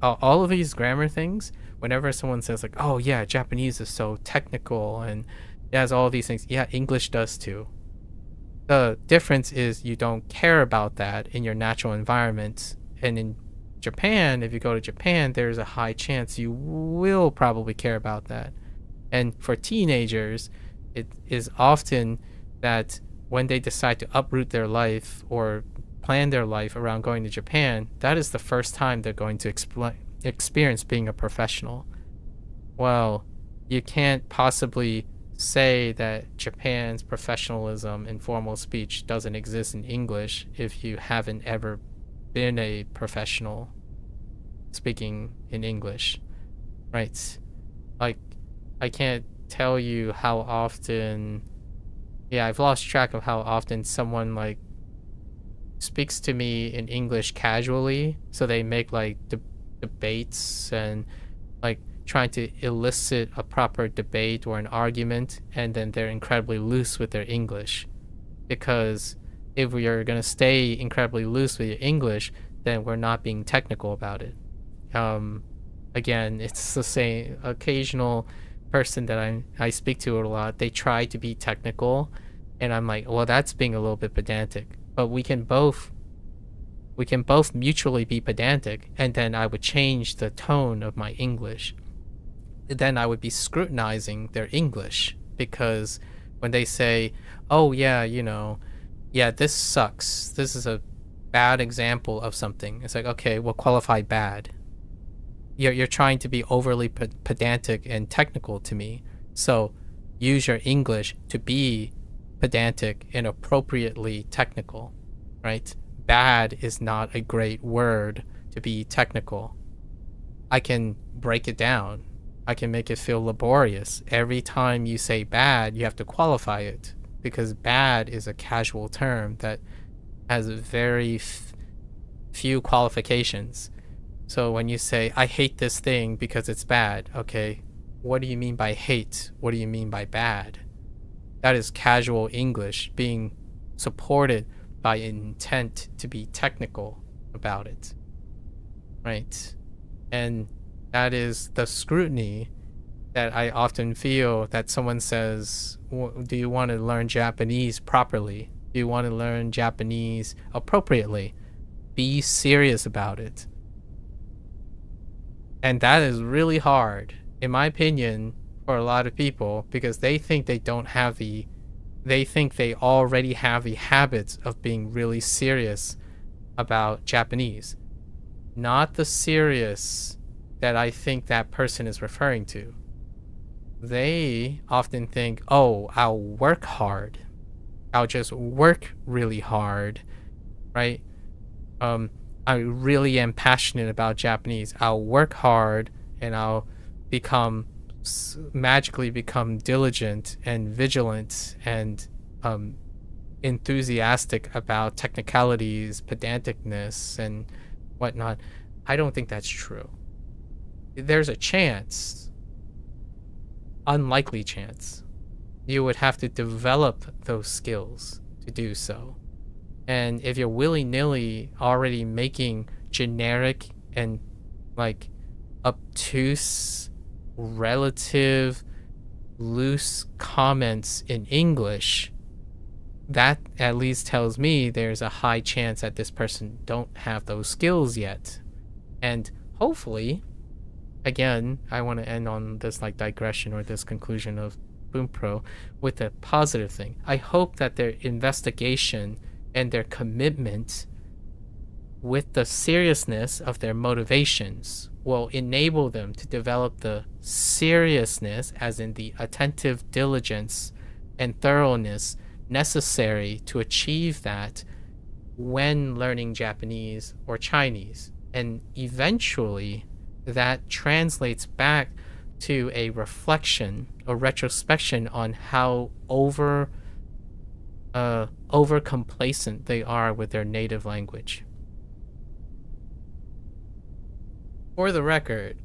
All of these grammar things, whenever someone says like, oh yeah, Japanese is so technical and it has all these things. Yeah, English does too. The difference is you don't care about that in your natural environment. And in Japan, if you go to Japan, there's a high chance you will probably care about that. And for teenagers, it is often that when they decide to uproot their life or plan their life around going to Japan, that is the first time they're going to experience being a professional. Well, you can't possibly say that Japan's professionalism in formal speech doesn't exist in English if you haven't ever been a professional speaking in English, right? Like, I can't tell you how often, I've lost track of how often someone like speaks to me in English casually. So they make like debates and like trying to elicit a proper debate or an argument, and then they're incredibly loose with their English. Because if we are going to stay incredibly loose with your English, then we're not being technical about it. Again, it's the same occasional person that I speak to a lot. They try to be technical, and I'm like, well, that's being a little bit pedantic. But we can both mutually be pedantic, and then I would change the tone of my English. Then I would be scrutinizing their English, because when they say, oh yeah, this sucks, this is a bad example of something, it's like, okay, well, qualify bad. You're trying to be overly pedantic and technical to me, so use your English to be pedantic and appropriately technical, right? Bad is not a great word to be technical. I can break it down. I can make it feel laborious. Every time you say bad, you have to qualify it, because bad is a casual term that has very few qualifications. So when you say, I hate this thing because it's bad, okay, what do you mean by hate? What do you mean by bad? That is casual English being supported by intent to be technical about it, right? And that is the scrutiny that I often feel that someone says, do you want to learn Japanese properly? Do you want to learn Japanese appropriately? Be serious about it. And that is really hard, in my opinion, for a lot of people, because they think they already have the habits of being really serious about Japanese. Not the serious that I think that person is referring to. They often think, oh, I'll work hard. I'll just work really hard, right? I really am passionate about Japanese. I'll work hard and I'll magically become diligent and vigilant and enthusiastic about technicalities, pedanticness, and whatnot. I don't think that's true. There's a chance, unlikely chance, you would have to develop those skills to do so. And if you're willy-nilly already making generic and like obtuse, relative, loose comments in English, that at least tells me there's a high chance that this person don't have those skills yet. And hopefully, again, I want to end on this like digression or this conclusion of Bunpro with a positive thing. I hope that their investigation and their commitment with the seriousness of their motivations will enable them to develop the seriousness, as in the attentive diligence and thoroughness necessary to achieve that when learning Japanese or Chinese. And eventually that translates back to a reflection or retrospection on how over complacent they are with their native language. For the record,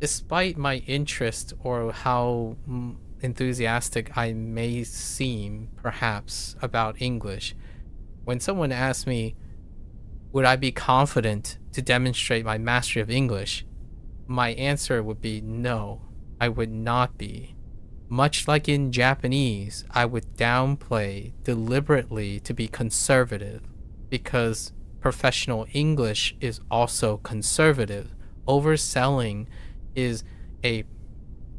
despite my interest or how enthusiastic I may seem, perhaps, about English, when someone asks me, would I be confident to demonstrate my mastery of English, my answer would be no, I would not be. Much like in Japanese, I would downplay deliberately to be conservative, because professional English is also conservative. Overselling is a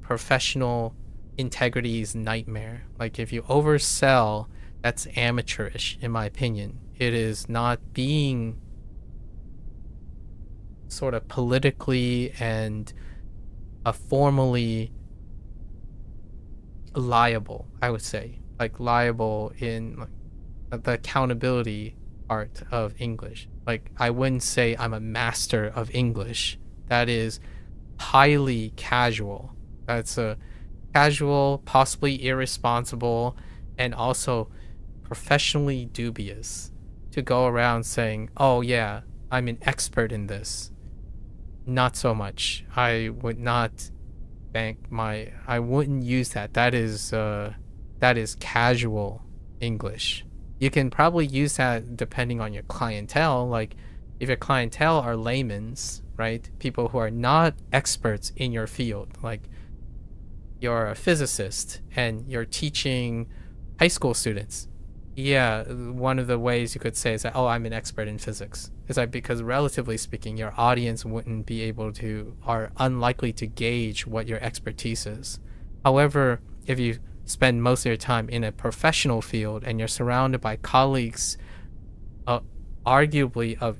professional integrity's nightmare. Like, if you oversell, that's amateurish, in my opinion. It is not being sort of politically and formally liable, I would say. Like, liable in like the accountability part of English. Like, I wouldn't say I'm a master of English. That is highly casual. That's a casual, possibly irresponsible, and also professionally dubious to go around saying, oh yeah, I'm an expert in this. Not so much. I would not I wouldn't use that. That is casual English. You can probably use that depending on your clientele. Like, if your clientele are laymen's, right? People who are not experts in your field. Like, you're a physicist and you're teaching high school students. Yeah, one of the ways you could say is that, oh, I'm an expert in physics. It's like, because relatively speaking, your audience wouldn't be able to, are unlikely to gauge what your expertise is. However, if you spend most of your time in a professional field and you're surrounded by colleagues arguably of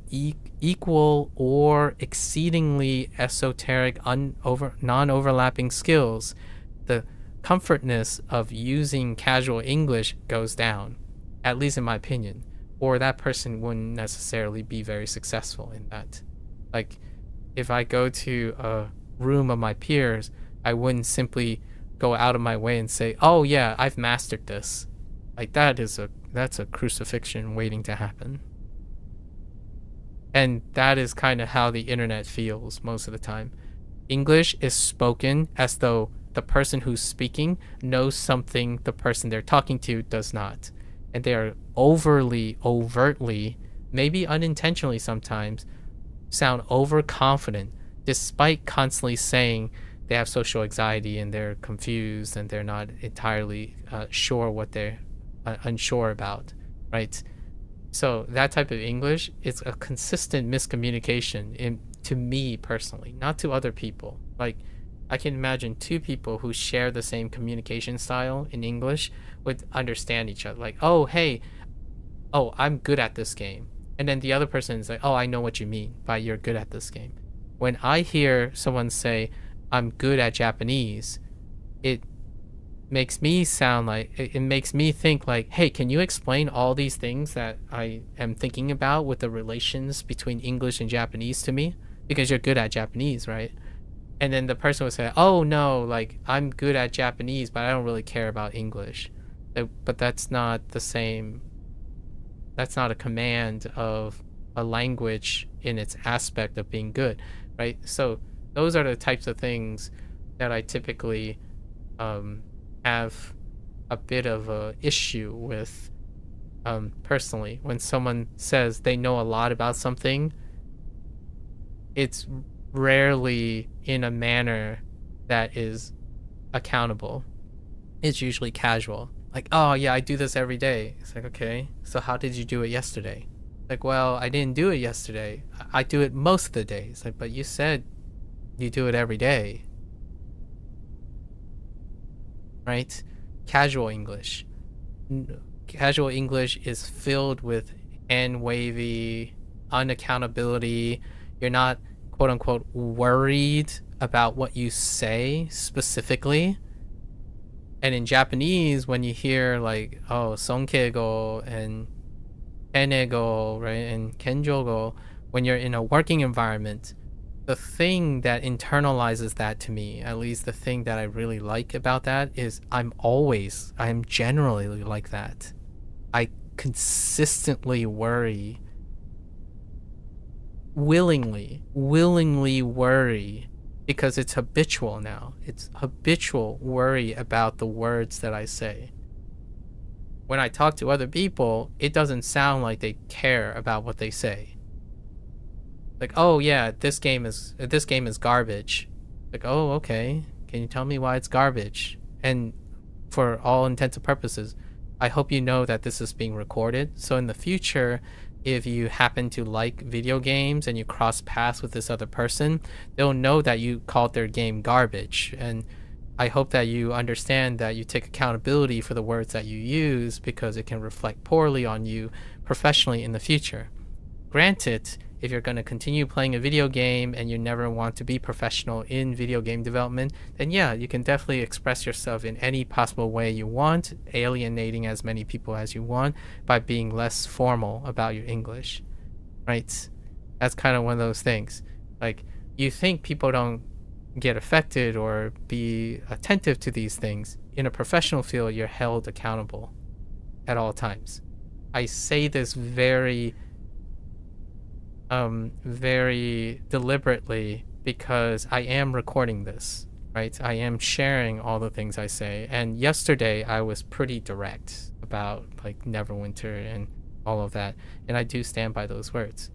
equal or exceedingly esoteric, non-overlapping skills, the comfortness of using casual English goes down, at least in my opinion, or that person wouldn't necessarily be very successful in that. Like, if I go to a room of my peers, I wouldn't simply go out of my way and say, oh yeah, I've mastered this. Like that's a crucifixion waiting to happen. And that is kind of how the internet feels most of the time. English is spoken as though the person who's speaking knows something the person they're talking to does not. And they are overtly, maybe unintentionally sometimes, sound overconfident despite constantly saying they have social anxiety and they're confused and they're not entirely sure what they're unsure about, right? So that type of English is a consistent miscommunication to me personally, not to other people. Like, I can imagine two people who share the same communication style in English would understand each other. Like, oh, hey, oh, I'm good at this game. And then the other person is like, oh, I know what you mean by you're good at this game. When I hear someone say, I'm good at Japanese, it makes me sound like, it makes me think like, hey, can you explain all these things that I am thinking about with the relations between English and Japanese to me? Because you're good at Japanese, right? And then the person would say, oh no, like I'm good at Japanese, but I don't really care about English. But that's not the same. That's not a command of a language in its aspect of being good, right? So those are the types of things that I typically have a bit of a issue with personally. When someone says they know a lot about something, it's rarely in a manner that is accountable. It's usually casual. Like, oh yeah, I do this every day. It's like, okay, so how did you do it yesterday? Like, well, I didn't do it yesterday. I do it most of the days. Like, but you said you do it every day. Right? Casual English. Casual English is filled with hand-wavy, unaccountability. You're not, quote unquote, worried about what you say specifically. And in Japanese, when you hear like, oh, sonkego and enego, right, and kenjogo, when you're in a working environment, the thing that internalizes that to me, at least the thing that I really like about that, is I'm generally like that. I consistently worry, willingly worry, because it's habitual now. It's habitual worry about the words that I say. When I talk to other people, it doesn't sound like they care about what they say. Like, oh yeah, this game is garbage. Like, oh, okay. Can you tell me why it's garbage? And for all intents and purposes, I hope you know that this is being recorded. So in the future, if you happen to like video games and you cross paths with this other person, they'll know that you called their game garbage. And I hope that you understand that you take accountability for the words that you use, because it can reflect poorly on you professionally in the future. Granted, if you're going to continue playing a video game and you never want to be professional in video game development, then yeah, you can definitely express yourself in any possible way you want, alienating as many people as you want by being less formal about your English, right? That's kind of one of those things. Like, you think people don't get affected or be attentive to these things. In a professional field, you're held accountable at all times. I say this very deliberately because I am recording this, right? I am sharing all the things I say. And yesterday I was pretty direct about like Neverwinter and all of that. And I do stand by those words.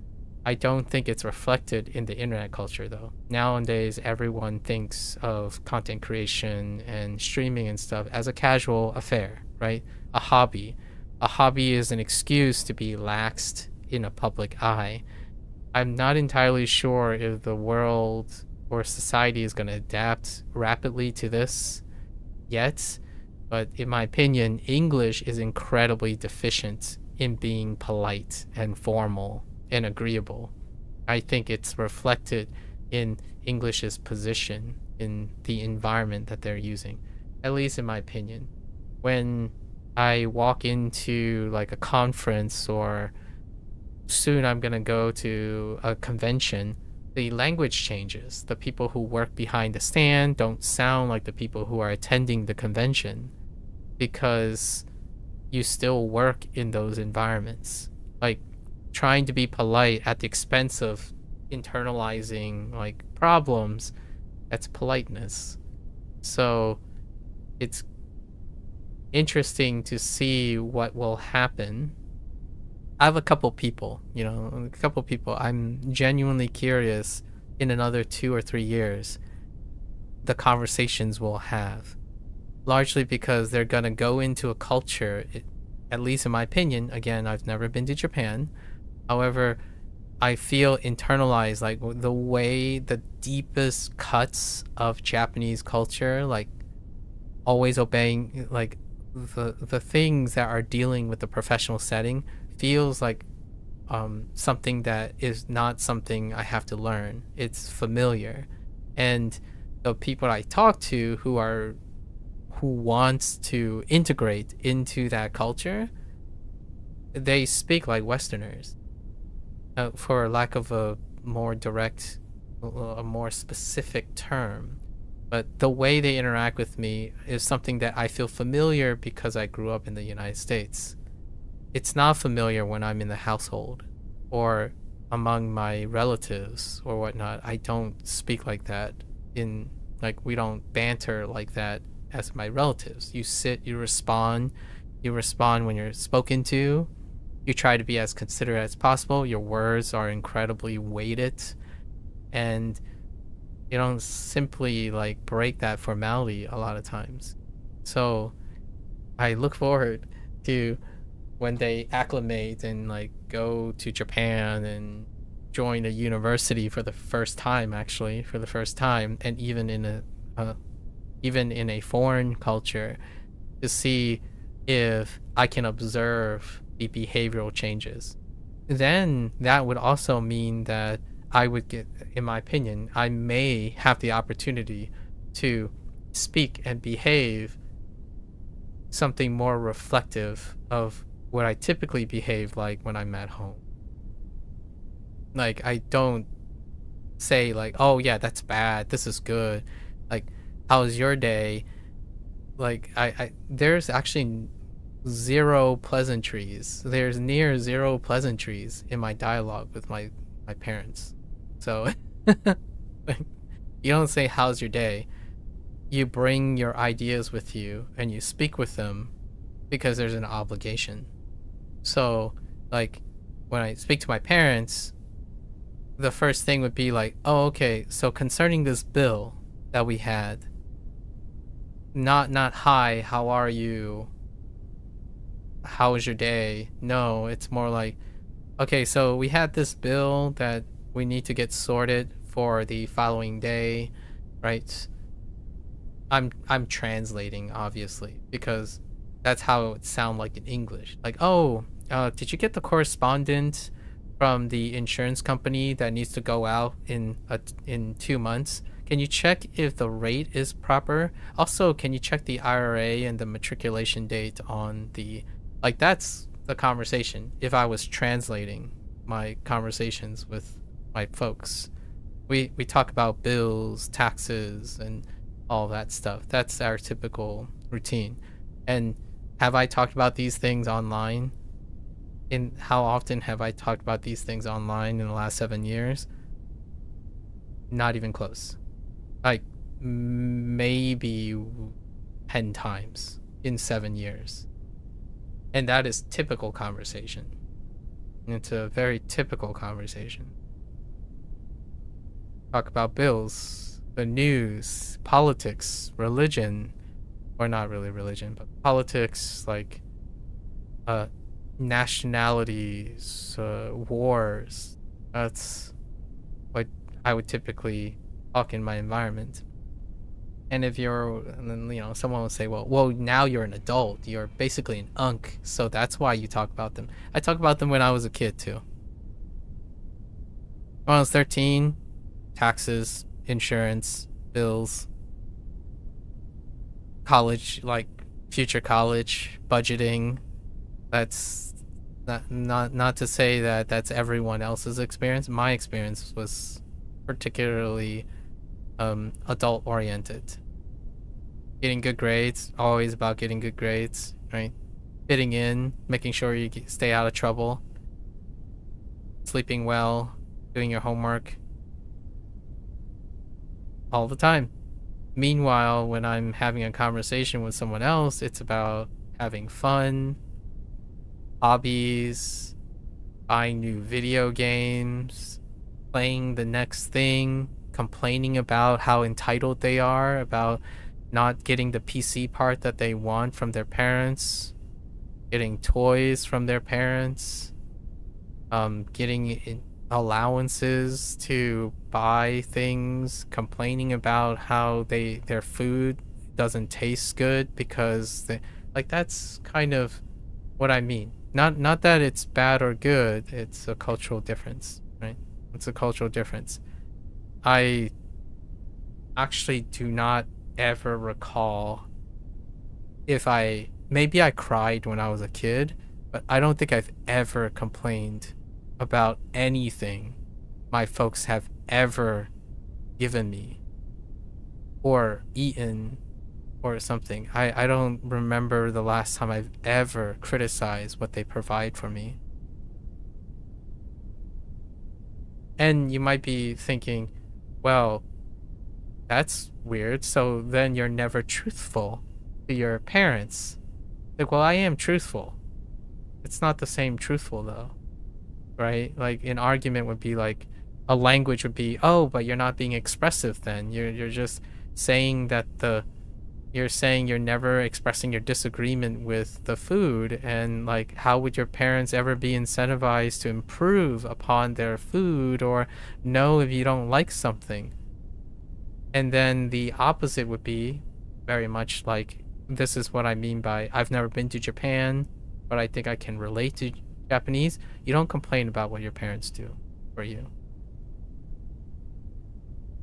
I don't think it's reflected in the internet culture though. Nowadays, everyone thinks of content creation and streaming and stuff as a casual affair, right? A hobby. A hobby is an excuse to be laxed in a public eye. I'm not entirely sure if the world or society is going to adapt rapidly to this yet, but in my opinion, English is incredibly deficient in being polite and formal and agreeable. I think it's reflected in English's position in the environment that they're using, at least in my opinion. When I walk into like a conference, or soon I'm gonna go to a convention, the language changes. The people who work behind the stand don't sound like the people who are attending the convention, because you still work in those environments. Like trying to be polite at the expense of internalizing like problems, that's politeness. So it's interesting to see what will happen. I have a couple people I'm genuinely curious in another 2 or 3 years the conversations we'll have, largely because they're gonna go into a culture, at least in my opinion. Again, I've never been to Japan. However, I feel internalized, like the way the deepest cuts of Japanese culture, like always obeying, like the things that are dealing with the professional setting, feels like something that is not something I have to learn. It's familiar. And the people I talk to who wants to integrate into that culture, they speak like Westerners, for lack of a more direct, a more specific term. But the way they interact with me is something that I feel familiar because I grew up in the United States. It's not familiar when I'm in the household or among my relatives or whatnot. I don't speak like that. We don't banter like that as my relatives. You sit, you respond when you're spoken to. You try to be as considerate as possible. Your words are incredibly weighted, and you don't simply like break that formality a lot of times. So I look forward to when they acclimate and like go to Japan and join a university for the first time, and even in a foreign culture, to see if I can observe the behavioral changes. Then that would also mean that I would get, in my opinion, I may have the opportunity to speak and behave something more reflective of what I typically behave like when I'm at home. Like, I don't say like, oh yeah, that's bad, this is good. Like, how's your day? Like, I there's actually zero pleasantries. There's near zero pleasantries in my dialogue with my parents. So you don't say, how's your day? You bring your ideas with you and you speak with them because there's an obligation. So, like, when I speak to my parents, the first thing would be like, oh, okay, so concerning this bill that we had, not hi, how are you? How was your day? No, it's more like, okay, so we had this bill that we need to get sorted for the following day, right? I'm translating, obviously, because that's how it would sound like in English. Like, oh, did you get the correspondent from the insurance company that needs to go out in 2 months? Can you check if the rate is proper? Also, can you check the IRA and the matriculation date on the... Like, that's the conversation if I was translating my conversations with my folks. We talk about bills, taxes, and all that stuff. That's our typical routine. And have I talked about these things online? How often have I talked about these things online in the last 7 years? Not even close. Like, maybe 10 times in 7 years. And that is typical conversation. It's a very typical conversation. Talk about bills, the news, politics, religion, or not really religion, but politics, like nationalities, wars. That's what I would typically talk in my environment. And if and then, someone will say, well, now you're an adult. You're basically an unk, so that's why you talk about them. I talk about them when I was a kid, too. When I was 13, taxes, insurance, bills, college, like future college, budgeting. That's not to say that that's everyone else's experience. My experience was particularly adult oriented. Getting good grades, always about getting good grades, right? fitting in, making sure you stay out of trouble, sleeping well, doing your homework all the time. Meanwhile, when I'm having a conversation with someone else, it's about having fun, hobbies, buying new video games, playing the next thing, complaining about how entitled they are, about not getting the PC part that they want from their parents, getting toys from their parents, getting allowances to buy things, complaining about how their food doesn't taste good because that's kind of what I mean. Not that it's bad or good, it's a cultural difference, right? It's a cultural difference. I actually do not ever recall if maybe I cried when I was a kid, but I don't think I've ever complained about anything my folks have ever given me or eaten or something. I don't remember the last time I've ever criticized what they provide for me. And you might be thinking, well, that's weird. So then you're never truthful to your parents. Like, well, I am truthful. It's not the same truthful though, right? Like an argument would be like, a language would be, oh, but you're not being expressive then. You're just saying that you're saying you're never expressing your disagreement with the food, and like how would your parents ever be incentivized to improve upon their food or know if you don't like something? And then the opposite would be very much like, this is what I mean by I've never been to Japan, but I think I can relate to Japanese. You don't complain about what your parents do for you.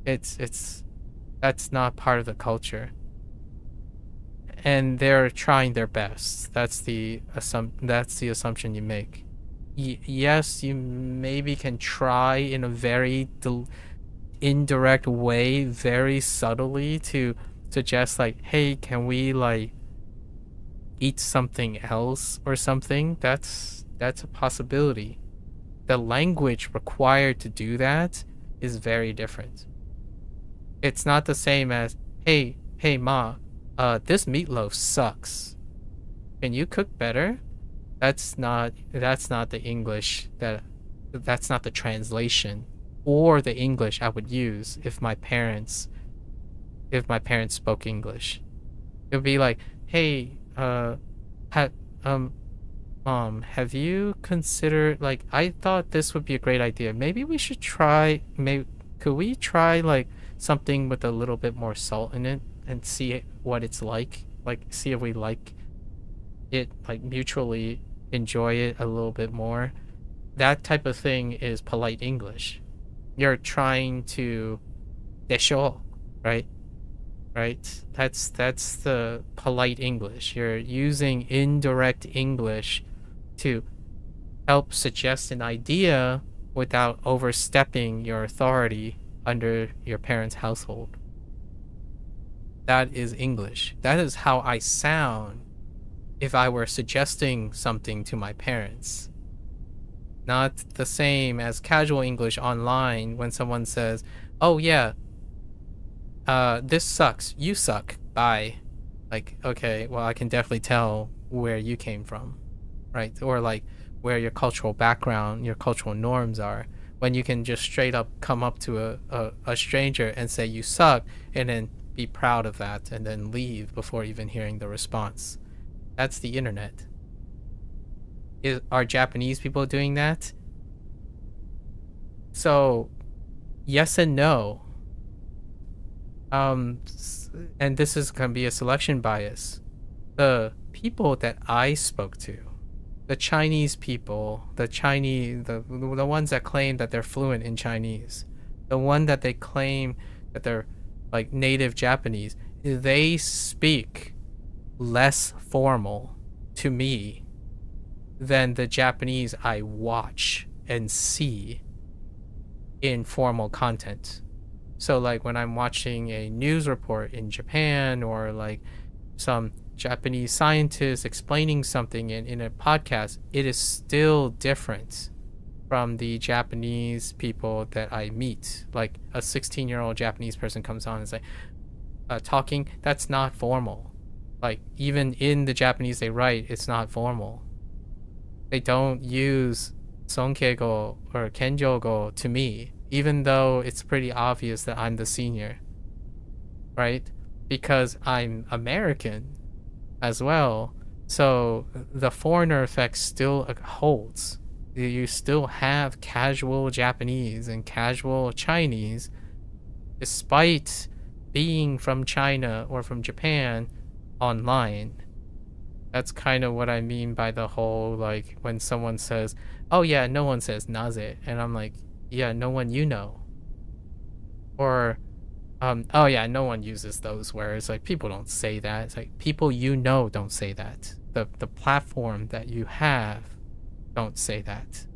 That's not part of the culture. And they're trying their best. That's the assumption you make. Yes, you maybe can try in a very indirect way, very subtly, to suggest like, hey, can we like eat something else or something? That's a possibility. The language required to do that is very different. It's not the same as, hey ma, this meatloaf sucks. Can you cook better? That's not the English that's not the translation or the English I would use if my parents spoke English. It would be like, hey, mom, have you considered, like, I thought this would be a great idea. Maybe we should try, could we try like something with a little bit more salt in it and see what it's like see if we like it, like mutually enjoy it a little bit more. That type of thing is polite English. You're trying to desho, right? That's the polite English. You're using indirect English to help suggest an idea without overstepping your authority under your parents' household. That is English. That is how I sound if I were suggesting something to my parents. Not the same as casual English online when someone says, oh yeah, this sucks, you suck, bye. Like, okay, well, I can definitely tell where you came from, right? Or like where your cultural background, your cultural norms are. When you can just straight up come up to a stranger and say you suck, and then be proud of that, and then leave before even hearing the response. That's the internet. Are Japanese people doing that? So, yes and no. And this is going to be a selection bias. The people that I spoke to, the Chinese people, the ones that claim that they're fluent in Chinese, the one that they claim that they're like native Japanese, they speak less formal to me than the Japanese I watch and see in formal content. So like when I'm watching a news report in Japan, or like some Japanese scientist explaining something in a podcast, it is still different from the Japanese people that I meet. Like a 16-year-old Japanese person comes on and say, talking, that's not formal. Like even in the Japanese they write, it's not formal. They don't use Sonkeigo or Kenjogo to me, even though it's pretty obvious that I'm the senior, right? Because I'm American as well. So the foreigner effect still holds. You still have casual Japanese and casual Chinese, despite being from China or from Japan online. That's kind of what I mean by the whole, like, when someone says, oh yeah, no one says naze, and I'm like, yeah, no one you know. Or oh yeah, no one uses those words. Like, people don't say that. It's like, people you know don't say that. The platform that you have don't say that.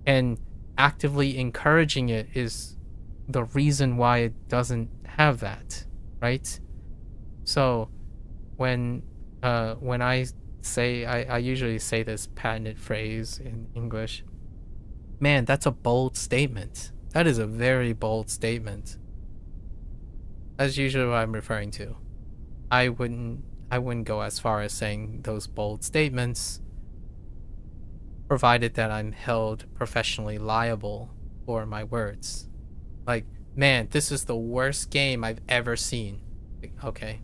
And actively encouraging it is the reason why it doesn't have that, right? So when I say, I usually say this patented phrase in English, man, that's a bold statement. That is a very bold statement. That's usually what I'm referring to. I wouldn't go as far as saying those bold statements, provided that I'm held professionally liable for my words. Like, man, this is the worst game I've ever seen. Like, okay.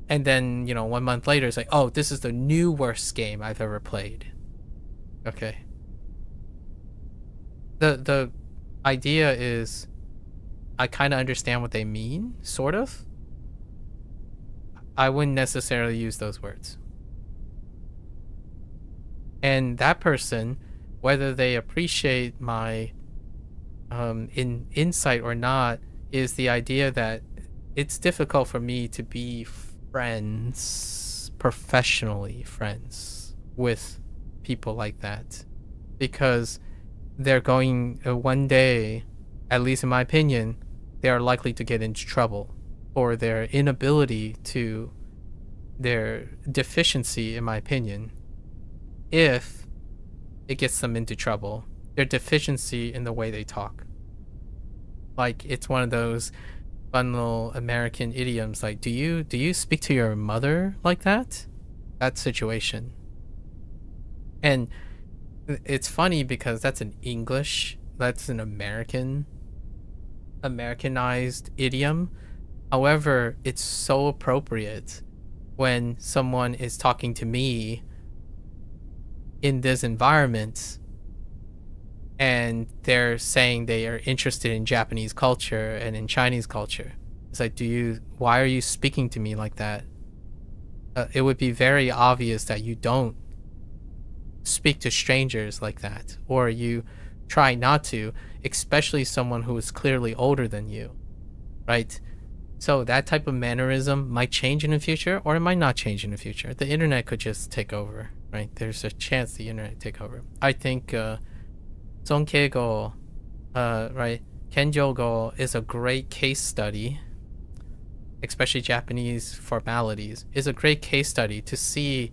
And then, 1 month later, it's like, oh, this is the new worst game I've ever played. Okay. The idea is, I kind of understand what they mean, sort of. I wouldn't necessarily use those words. And that person, whether they appreciate my insight or not, is the idea that it's difficult for me to be friends, professionally friends, with people like that. Because they're going, one day, at least in my opinion, they are likely to get into trouble for their inability to, their deficiency, in my opinion, if it gets them into trouble, their deficiency in the way they talk. Like, it's one of those fun little American idioms, like, do you speak to your mother like that? That situation. And it's funny because that's an English, that's an Americanized idiom. However, it's so appropriate when someone is talking to me in this environment and they're saying they are interested in Japanese culture and in Chinese culture. It's like, why are you speaking to me like that? It would be very obvious that you don't speak to strangers like that, or you try not to, especially someone who is clearly older than you, right? So that type of mannerism might change in the future, or it might not change in the future. The internet could just take over, right? There's a chance the internet take over. I think Zonkeigo, right, Kenjogo is a great case study, especially Japanese formalities, is a great case study to see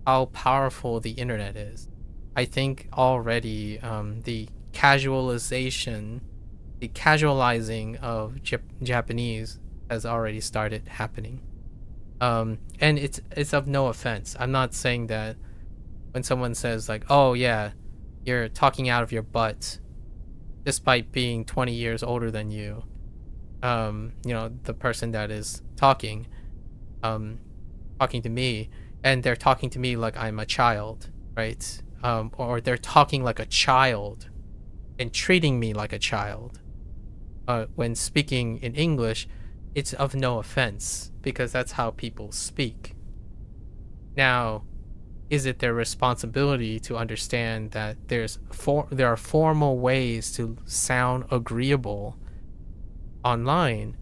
how powerful the internet is. I think already the casualizing of Japanese has already started happening. And it's of no offense. I'm not saying that when someone says like, oh yeah, you're talking out of your butt despite being 20 years older than you, the person that is talking to me, and they're talking to me like I'm a child, right? Or they're talking like a child and treating me like a child. When speaking in English, it's of no offense because that's how people speak. Now, is it their responsibility to understand that there are formal ways to sound agreeable online?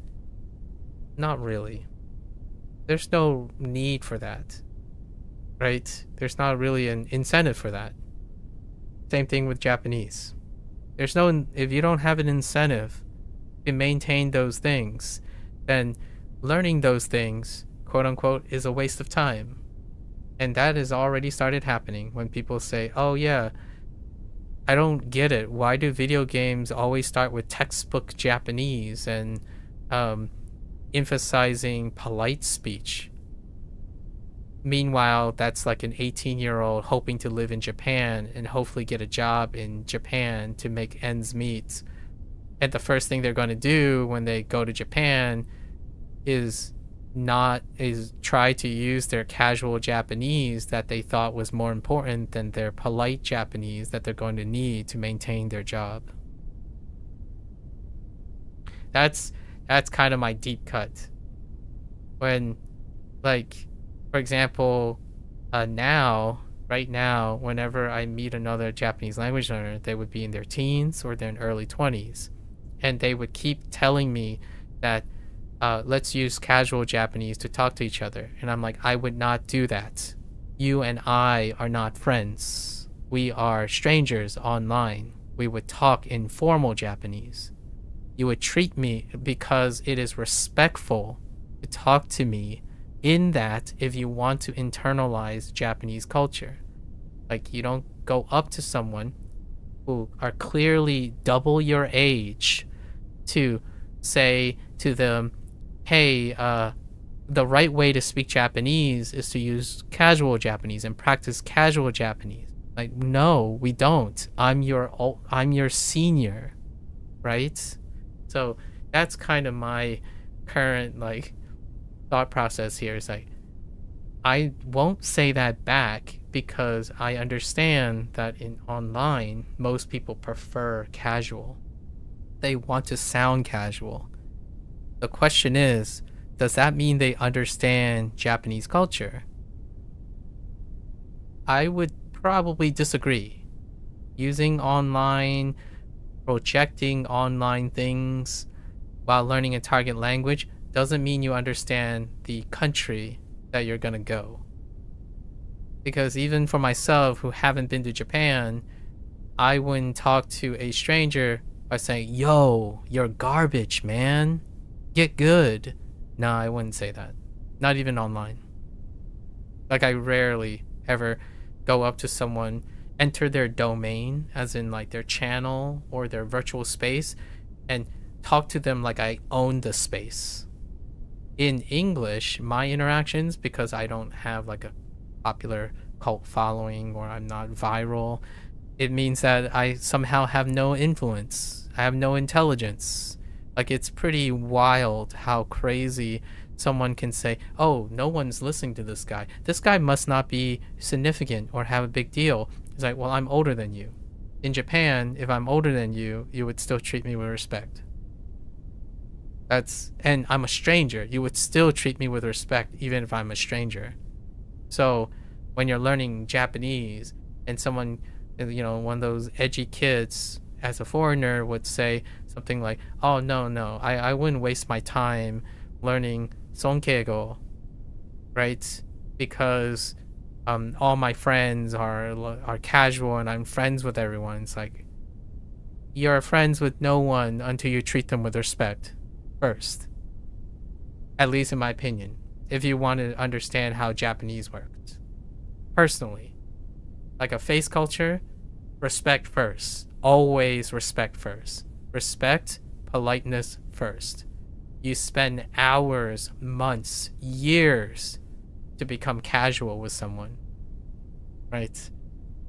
Not really. There's no need for that, right? There's not really an incentive for that. Same thing with Japanese. If you don't have an incentive to maintain those things, then learning those things quote unquote, is a waste of time. And that has already started happening when people say, oh yeah, I don't get it. Why do video games always start with textbook Japanese and emphasizing polite speech? Meanwhile, that's like an 18-year-old hoping to live in Japan and hopefully get a job in Japan to make ends meet. And the first thing they're going to do when they go to Japan is try to use their casual Japanese that they thought was more important than their polite Japanese that they're going to need to maintain their job. That's kind of my deep cut. When, like, for example, right now, whenever I meet another Japanese language learner, they would be in their teens or their early 20s. And they would keep telling me that let's use casual Japanese to talk to each other. And I'm like, I would not do that. You and I are not friends. We are strangers online. We would talk in formal Japanese. You would treat me because it is respectful to talk to me in that if you want to internalize Japanese culture. Like, you don't go up to someone who are clearly double your age to say to them, hey, the right way to speak Japanese is to use casual Japanese and practice casual Japanese. Like, no, we don't. I'm your senior, right? So that's kind of my current like thought process here. Is like, I won't say that back because I understand that in online most people prefer casual. They want to sound casual. The question is, does that mean they understand Japanese culture? I would probably disagree. Using online, projecting online things while learning a target language doesn't mean you understand the country that you're gonna go. Because even for myself, who haven't been to Japan, I wouldn't talk to a stranger by saying, yo, you're garbage, man. Get good. No, I wouldn't say that. Not even online. Like, I rarely ever go up to someone, enter their domain, as in like their channel or their virtual space, and talk to them like I own the space. In English, my interactions, because I don't have like a popular cult following or I'm not viral, it means that I somehow have no influence. I have no intelligence. Like, it's pretty wild how crazy someone can say, oh, no one's listening to this guy. This guy must not be significant or have a big deal. It's like, well, I'm older than you. In Japan, if I'm older than you, you would still treat me with respect. And I'm a stranger. You would still treat me with respect even if I'm a stranger. So when you're learning Japanese and someone, you know, one of those edgy kids as a foreigner would say something like, oh, no, I wouldn't waste my time learning Sonkeigo, right? Because all my friends are casual and I'm friends with everyone. It's like, you're friends with no one until you treat them with respect first. At least in my opinion, if you want to understand how Japanese works. Personally, like a face culture, respect first. Always respect first. Respect, politeness first. You spend hours, months, years to become casual with someone, right?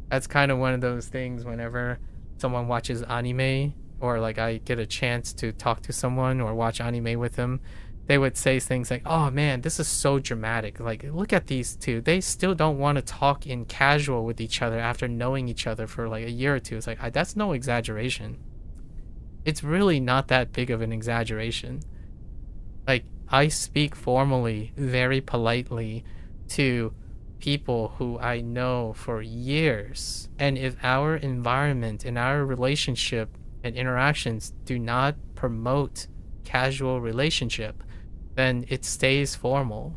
That's kind of one of those things whenever someone watches anime, or like I get a chance to talk to someone or watch anime with them, they would say things like, oh man, this is so dramatic. Like, look at these two. They still don't want to talk in casual with each other after knowing each other for like a year or two. It's like, that's no exaggeration. It's really not that big of an exaggeration. Like, I speak formally, very politely to people who I know for years. And if our environment and our relationship and interactions do not promote casual relationship, then it stays formal.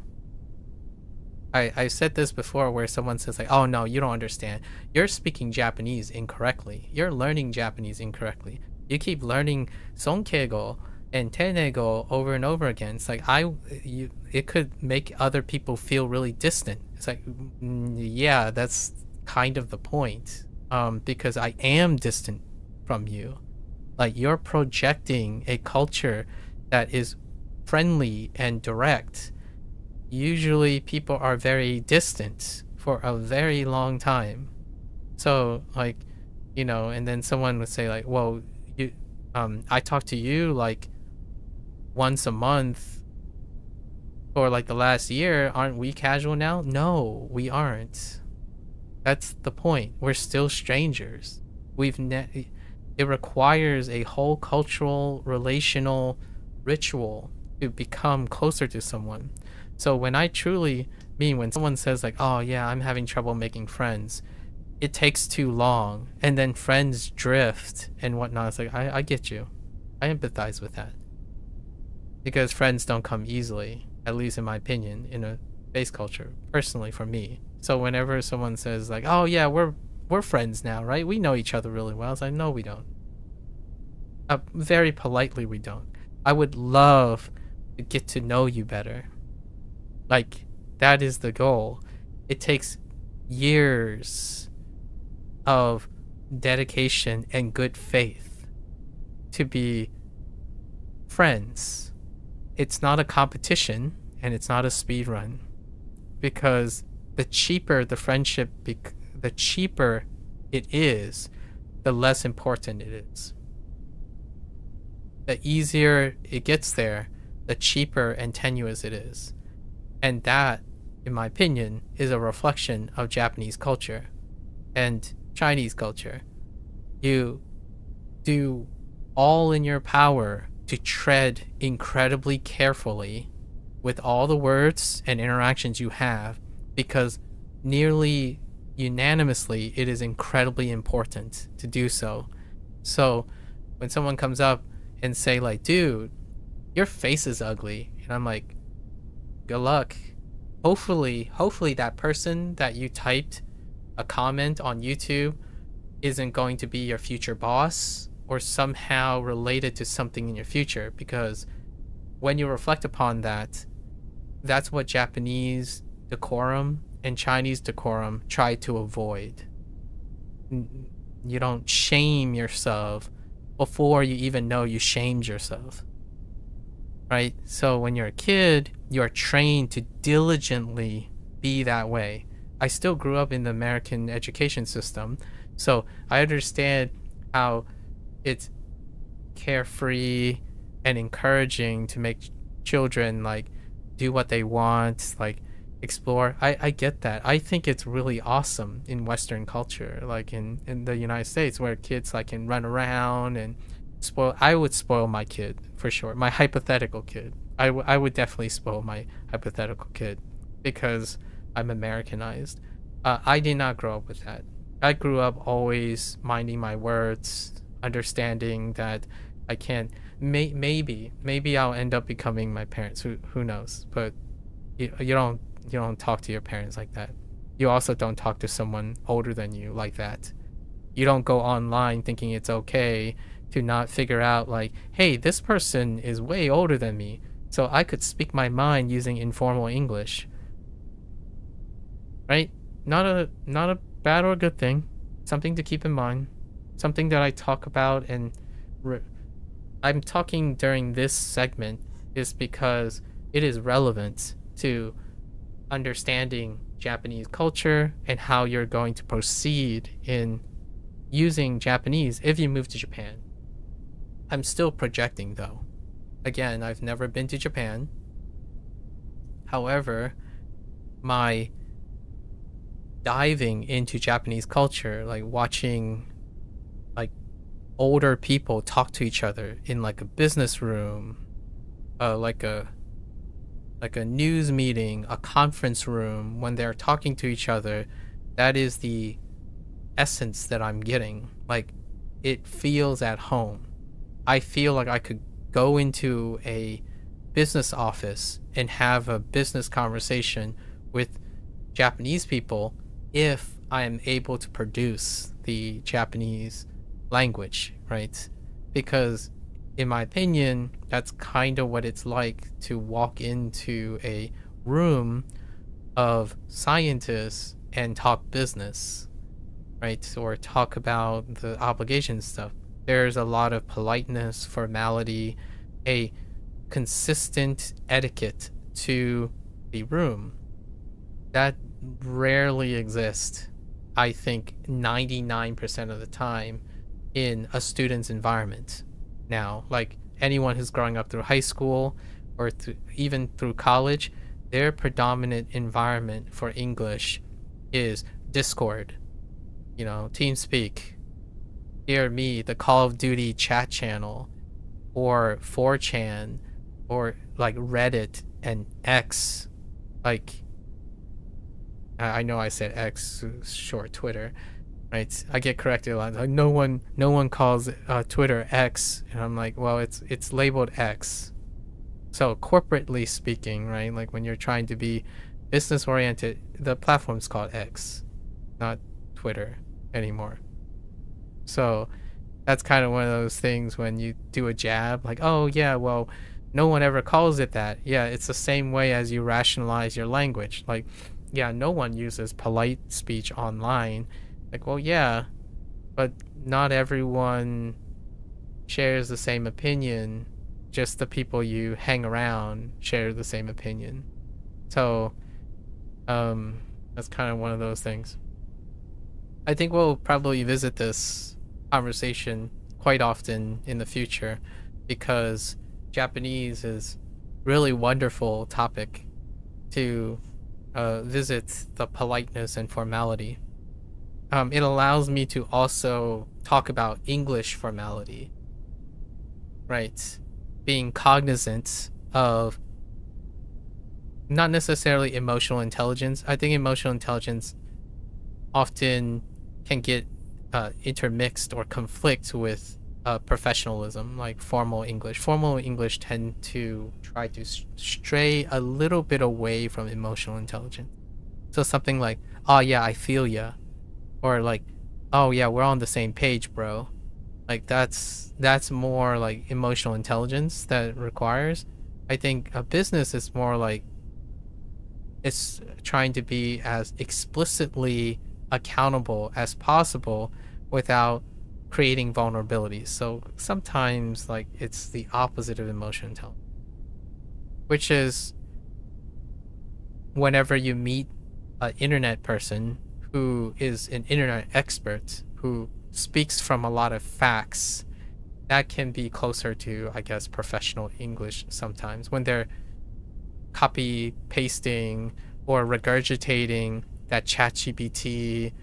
I've said this before where someone says like, oh no, you don't understand. You're speaking Japanese incorrectly. You're learning Japanese incorrectly. You keep learning Sonkeigo and tenego over and over again. It's like it could make other people feel really distant. It's like, yeah, that's kind of the point. Because I am distant from you. Like, you're projecting a culture that is friendly and direct. Usually people are very distant for a very long time. So, like, you know, and then someone would say like, well, I talk to you like once a month for like the last year. Aren't we casual now? No, we aren't. That's the point. We're still strangers. It requires a whole cultural, relational ritual to become closer to someone. So when I truly mean, when someone says like, oh yeah, I'm having trouble making friends, it takes too long, and then friends drift and whatnot. It's like, I get you. I empathize with that. Because friends don't come easily, at least in my opinion, in a base culture, personally for me. So whenever someone says like, oh yeah, we're friends now, right? We know each other really well. It's like, no, we don't. Very politely, we don't. I would love to get to know you better. Like, that is the goal. It takes years of dedication and good faith to be friends. It's not a competition, and it's not a speed run, because the cheaper the friendship, the cheaper it is, the less important it is. The easier it gets there, the cheaper and tenuous it is. And that, in my opinion, is a reflection of Japanese culture and Chinese culture. You do all in your power to tread incredibly carefully with all the words and interactions you have, because nearly unanimously it is incredibly important to do so. So when someone comes up and say like, dude, your face is ugly, and I'm like, good luck. Hopefully that person that you typed a comment on YouTube isn't going to be your future boss or somehow related to something in your future, because when you reflect upon that, that's what Japanese decorum and Chinese decorum try to avoid. You don't shame yourself before you even know you shamed yourself, right? So when you're a kid, you are trained to diligently be that way. I still grew up in the American education system, so I understand how it's carefree and encouraging to make children like do what they want, like explore. I get that. I think it's really awesome in Western culture, like in the United States, where kids like can run around and spoil. I would spoil my kid for sure, my hypothetical kid. I would definitely spoil my hypothetical kid because I'm Americanized. I did not grow up with that. I grew up always minding my words, understanding that I can't. Maybe I'll end up becoming my parents. Who knows? But you don't talk to your parents like that. You also don't talk to someone older than you like that. You don't go online thinking it's okay to not figure out like, hey, this person is way older than me, so I could speak my mind using informal English. Right? Not a bad or good thing. Something to keep in mind. Something that I talk about, and I'm talking during this segment is because it is relevant to understanding Japanese culture and how you're going to proceed in using Japanese if you move to Japan. I'm still projecting though. Again, I've never been to Japan. However, my diving into Japanese culture, like watching like older people talk to each other in like a business room, like a news meeting, a conference room, when they're talking to each other, that is the essence that I'm getting. Like, it feels at home. I feel like I could go into a business office and have a business conversation with Japanese people if I am able to produce the Japanese language, right? Because in my opinion, that's kind of what it's like to walk into a room of scientists and talk business, right? Or talk about the obligation stuff. There's a lot of politeness, formality, a consistent etiquette to the room that rarely exists, I think 99% of the time, in a student's environment. Now, like anyone who's growing up through high school or even through college, their predominant environment for English is Discord, TeamSpeak, Dear Me, the Call of Duty chat channel, or 4chan, or like Reddit and X. Like, I know I said X, short Twitter, right? I get corrected a lot. Like, no one calls Twitter X, and I'm like, well, it's labeled X. So corporately speaking, right? Like when you're trying to be business oriented, the platform's called X, not Twitter anymore. So that's kind of one of those things when you do a jab, like, oh yeah, well, no one ever calls it that. Yeah, it's the same way as you rationalize your language. Like, yeah, no one uses polite speech online. Like, well, yeah, but not everyone shares the same opinion. Just the people you hang around share the same opinion. So, that's kind of one of those things. I think we'll probably visit this conversation quite often in the future because Japanese is really wonderful topic to visit the politeness and formality. It allows me to also talk about English formality, right? Being cognizant of not necessarily emotional intelligence. I think emotional intelligence often can get intermixed or conflict with professionalism, like formal English. Formal English tend to try to stray a little bit away from emotional intelligence. So something like, oh yeah, I feel ya. Or like, oh yeah, we're on the same page, bro. Like that's more like emotional intelligence that it requires. I think a business is more like it's trying to be as explicitly accountable as possible without creating vulnerabilities. So sometimes like it's the opposite of emotional intelligence, which is whenever you meet an internet person who is an internet expert who speaks from a lot of facts, that can be closer to, I guess, professional English sometimes when they're copy pasting or regurgitating that ChatGPT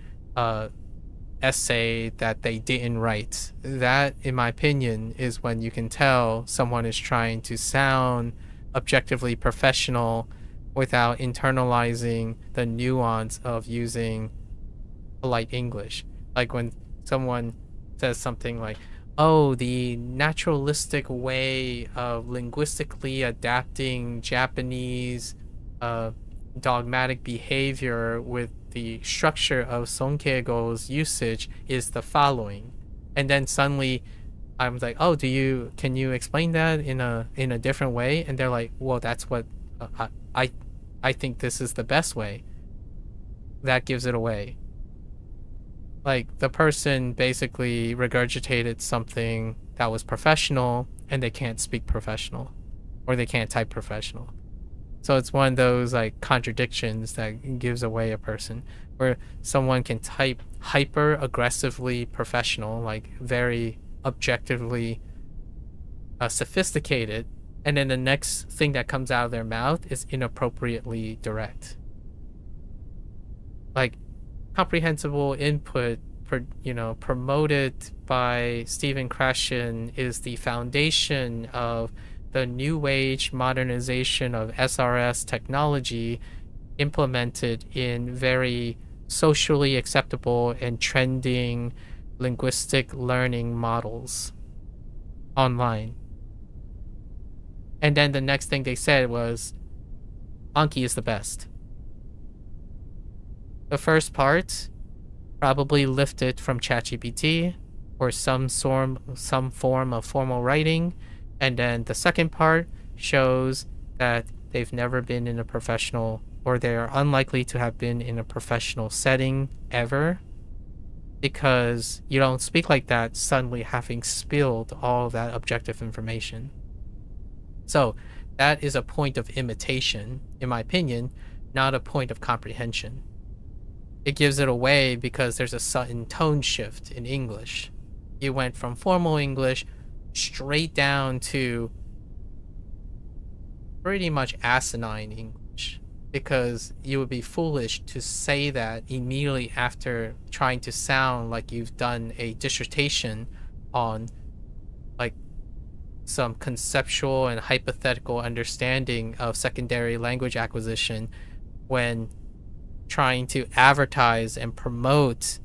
essay that they didn't write. That, in my opinion, is when you can tell someone is trying to sound objectively professional without internalizing the nuance of using polite English. Like when someone says something like, oh, the naturalistic way of linguistically adapting Japanese dogmatic behavior with the structure of Sonkeigo's usage is the following. And then suddenly I'm like, oh, can you explain that in a different way? And they're like, well, that's what I think this is the best way. That gives it away. Like the person basically regurgitated something that was professional and they can't speak professional or they can't type professional. So it's one of those like contradictions that gives away a person, where someone can type hyper aggressively professional, like very objectively sophisticated, and then the next thing that comes out of their mouth is inappropriately direct. Like comprehensible input, promoted by Stephen Krashen, is the foundation of the new age modernization of SRS technology implemented in very socially acceptable and trending linguistic learning models online. And then the next thing they said was, Anki is the best. The first part, probably lifted from ChatGPT. or some form of formal writing, and then the second part shows that they've never been in a professional, or they are unlikely to have been in a professional setting ever, because you don't speak like that suddenly having spilled all of that objective information. So that is a point of imitation, in my opinion, not a point of comprehension. It gives it away because there's a sudden tone shift in English. You went from formal English straight down to pretty much asinine English, because you would be foolish to say that immediately after trying to sound like you've done a dissertation on like some conceptual and hypothetical understanding of secondary language acquisition, when trying to advertise and promote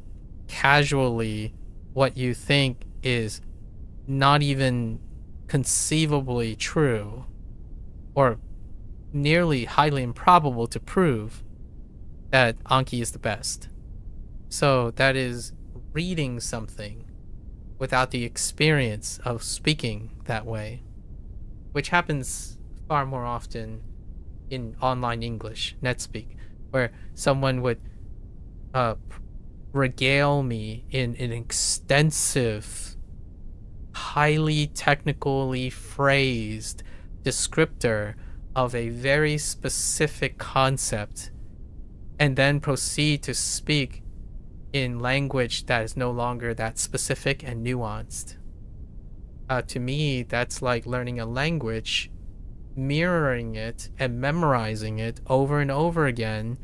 casually what you think is not even conceivably true, or nearly highly improbable to prove that Anki is the best. So that is reading something without the experience of speaking that way, which happens far more often in online English, NetSpeak, where someone would regale me in an extensive, highly technically phrased descriptor of a very specific concept, and then proceed to speak in language that is no longer that specific and nuanced. To me, that's like learning a language, mirroring it and memorizing it over and over again,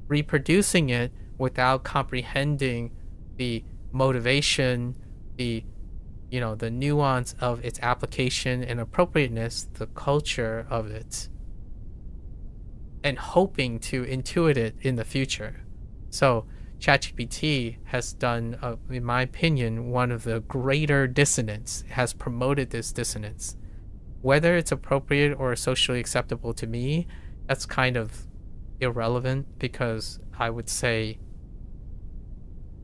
reproducing it without comprehending the motivation, the nuance of its application and appropriateness, the culture of it, and hoping to intuit it in the future. So ChatGPT has done, in my opinion, one of the greater dissonance. It has promoted this dissonance. Whether it's appropriate or socially acceptable to me, that's kind of irrelevant, because I would say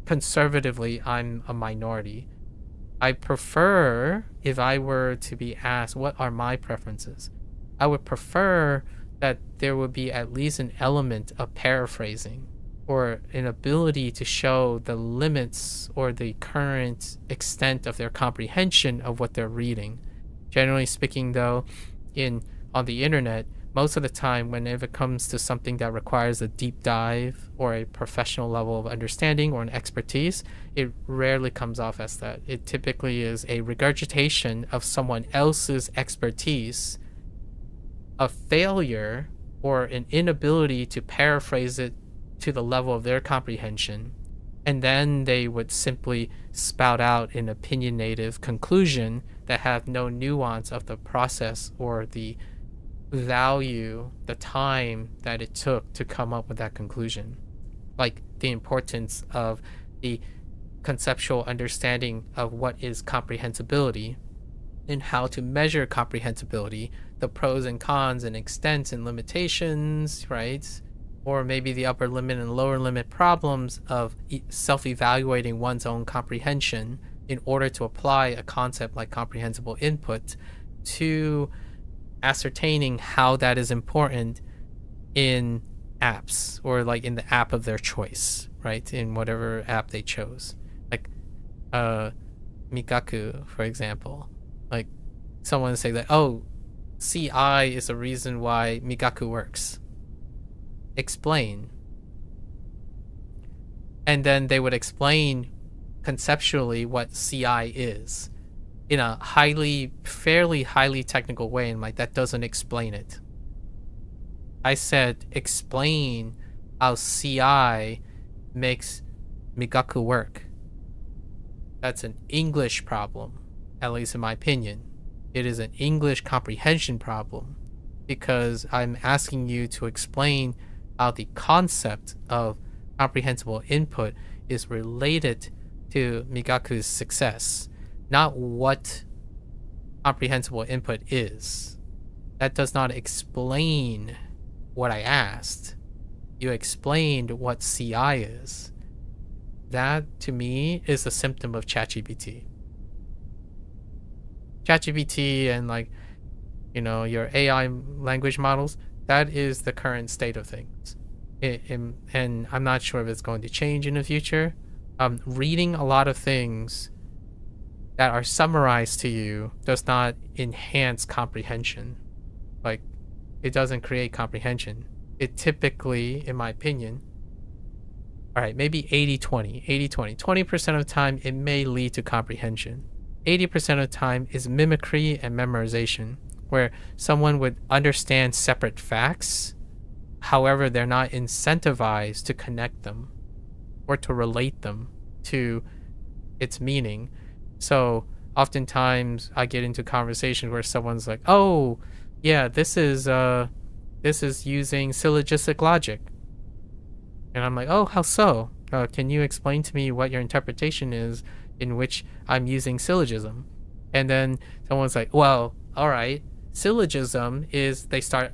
conservatively I'm a minority. I prefer, if I were to be asked what are my preferences, I would prefer that there would be at least an element of paraphrasing, or an ability to show the limits or the current extent of their comprehension of what they're reading. Generally speaking, though, on the internet, most of the time, whenever it comes to something that requires a deep dive or a professional level of understanding or an expertise, it rarely comes off as that. It typically is a regurgitation of someone else's expertise, a failure or an inability to paraphrase it to the level of their comprehension, and then they would simply spout out an opinionative conclusion that have no nuance of the process or the value, the time that it took to come up with that conclusion. Like the importance of the conceptual understanding of what is comprehensibility and how to measure comprehensibility, the pros and cons and extents and limitations, right? Or maybe the upper limit and lower limit problems of self-evaluating one's own comprehension in order to apply a concept like comprehensible input to ascertaining how that is important in apps, or like in the app of their choice, right? In whatever app they chose. Like Mikaku, for example. Like someone say that, oh, CI is the reason why Mikaku works. Explain. And then they would explain conceptually what CI is in a fairly highly technical way, and like that doesn't explain it. I said explain how CI makes Mikaku work. That's an English problem, at least in my opinion. It is an English comprehension problem, because I'm asking you to explain how the concept of comprehensible input is related to Mikaku's success, not what comprehensible input is. That does not explain what I asked. You explained what CI is. That, to me, is a symptom of ChatGPT. ChatGPT and like, you know, your AI language models, that is the current state of things. And I'm not sure if it's going to change in the future. Reading a lot of things that are summarized to you does not enhance comprehension. Like, it doesn't create comprehension. It typically, in my opinion, all right, maybe 80-20, 80-20. 20% of the time, it may lead to comprehension. 80% of the time is mimicry and memorization, where someone would understand separate facts, however, they're not incentivized to connect them or to relate them to its meaning. So oftentimes I get into conversations where someone's like, oh, yeah, this is using syllogistic logic. And I'm like, oh, how so? Can you explain to me what your interpretation is in which I'm using syllogism? And then someone's like, well, all right, syllogism is, they start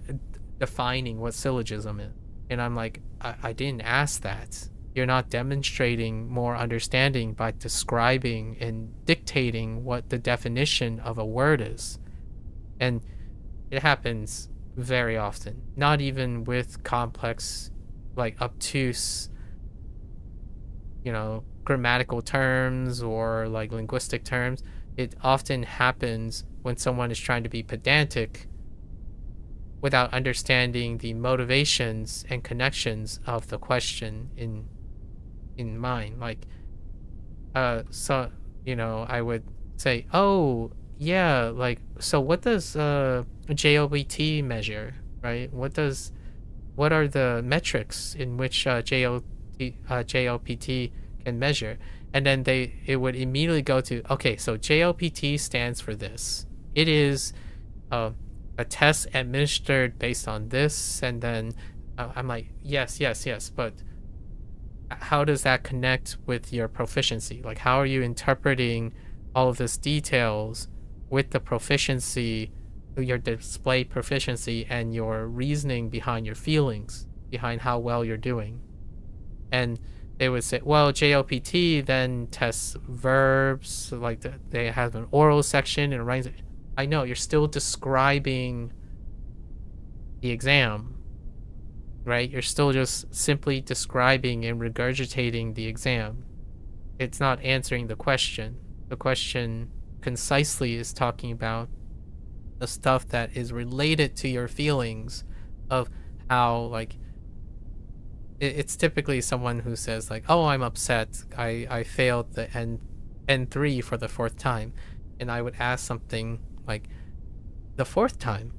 defining what syllogism is. And I'm like, I didn't ask that. You're not demonstrating more understanding by describing and dictating what the definition of a word is. And it happens very often, not even with complex, like obtuse, you know, grammatical terms or like linguistic terms. It often happens when someone is trying to be pedantic without understanding the motivations and connections of the question in mind. Like, so, you know, I would say, oh, yeah, like, so what does JLPT measure, right? What are the metrics in which JLPT can measure? And then it would immediately go to, okay, so JLPT stands for this. It is a test administered based on this. And then I'm like, yes, but how does that connect with your proficiency? Like, how are you interpreting all of these details with the proficiency, your display proficiency, and your reasoning behind your feelings, behind how well you're doing? And they would say, well, JLPT then tests verbs, like they have an oral section and writes. I know, you're still describing the exam, right? You're still just simply describing and regurgitating the exam. It's not answering the question. The question concisely is talking about the stuff that is related to your feelings of how, like, it's typically someone who says like, oh, I'm upset. I failed the N3 for the 4th time. And I would ask something like, the 4th time?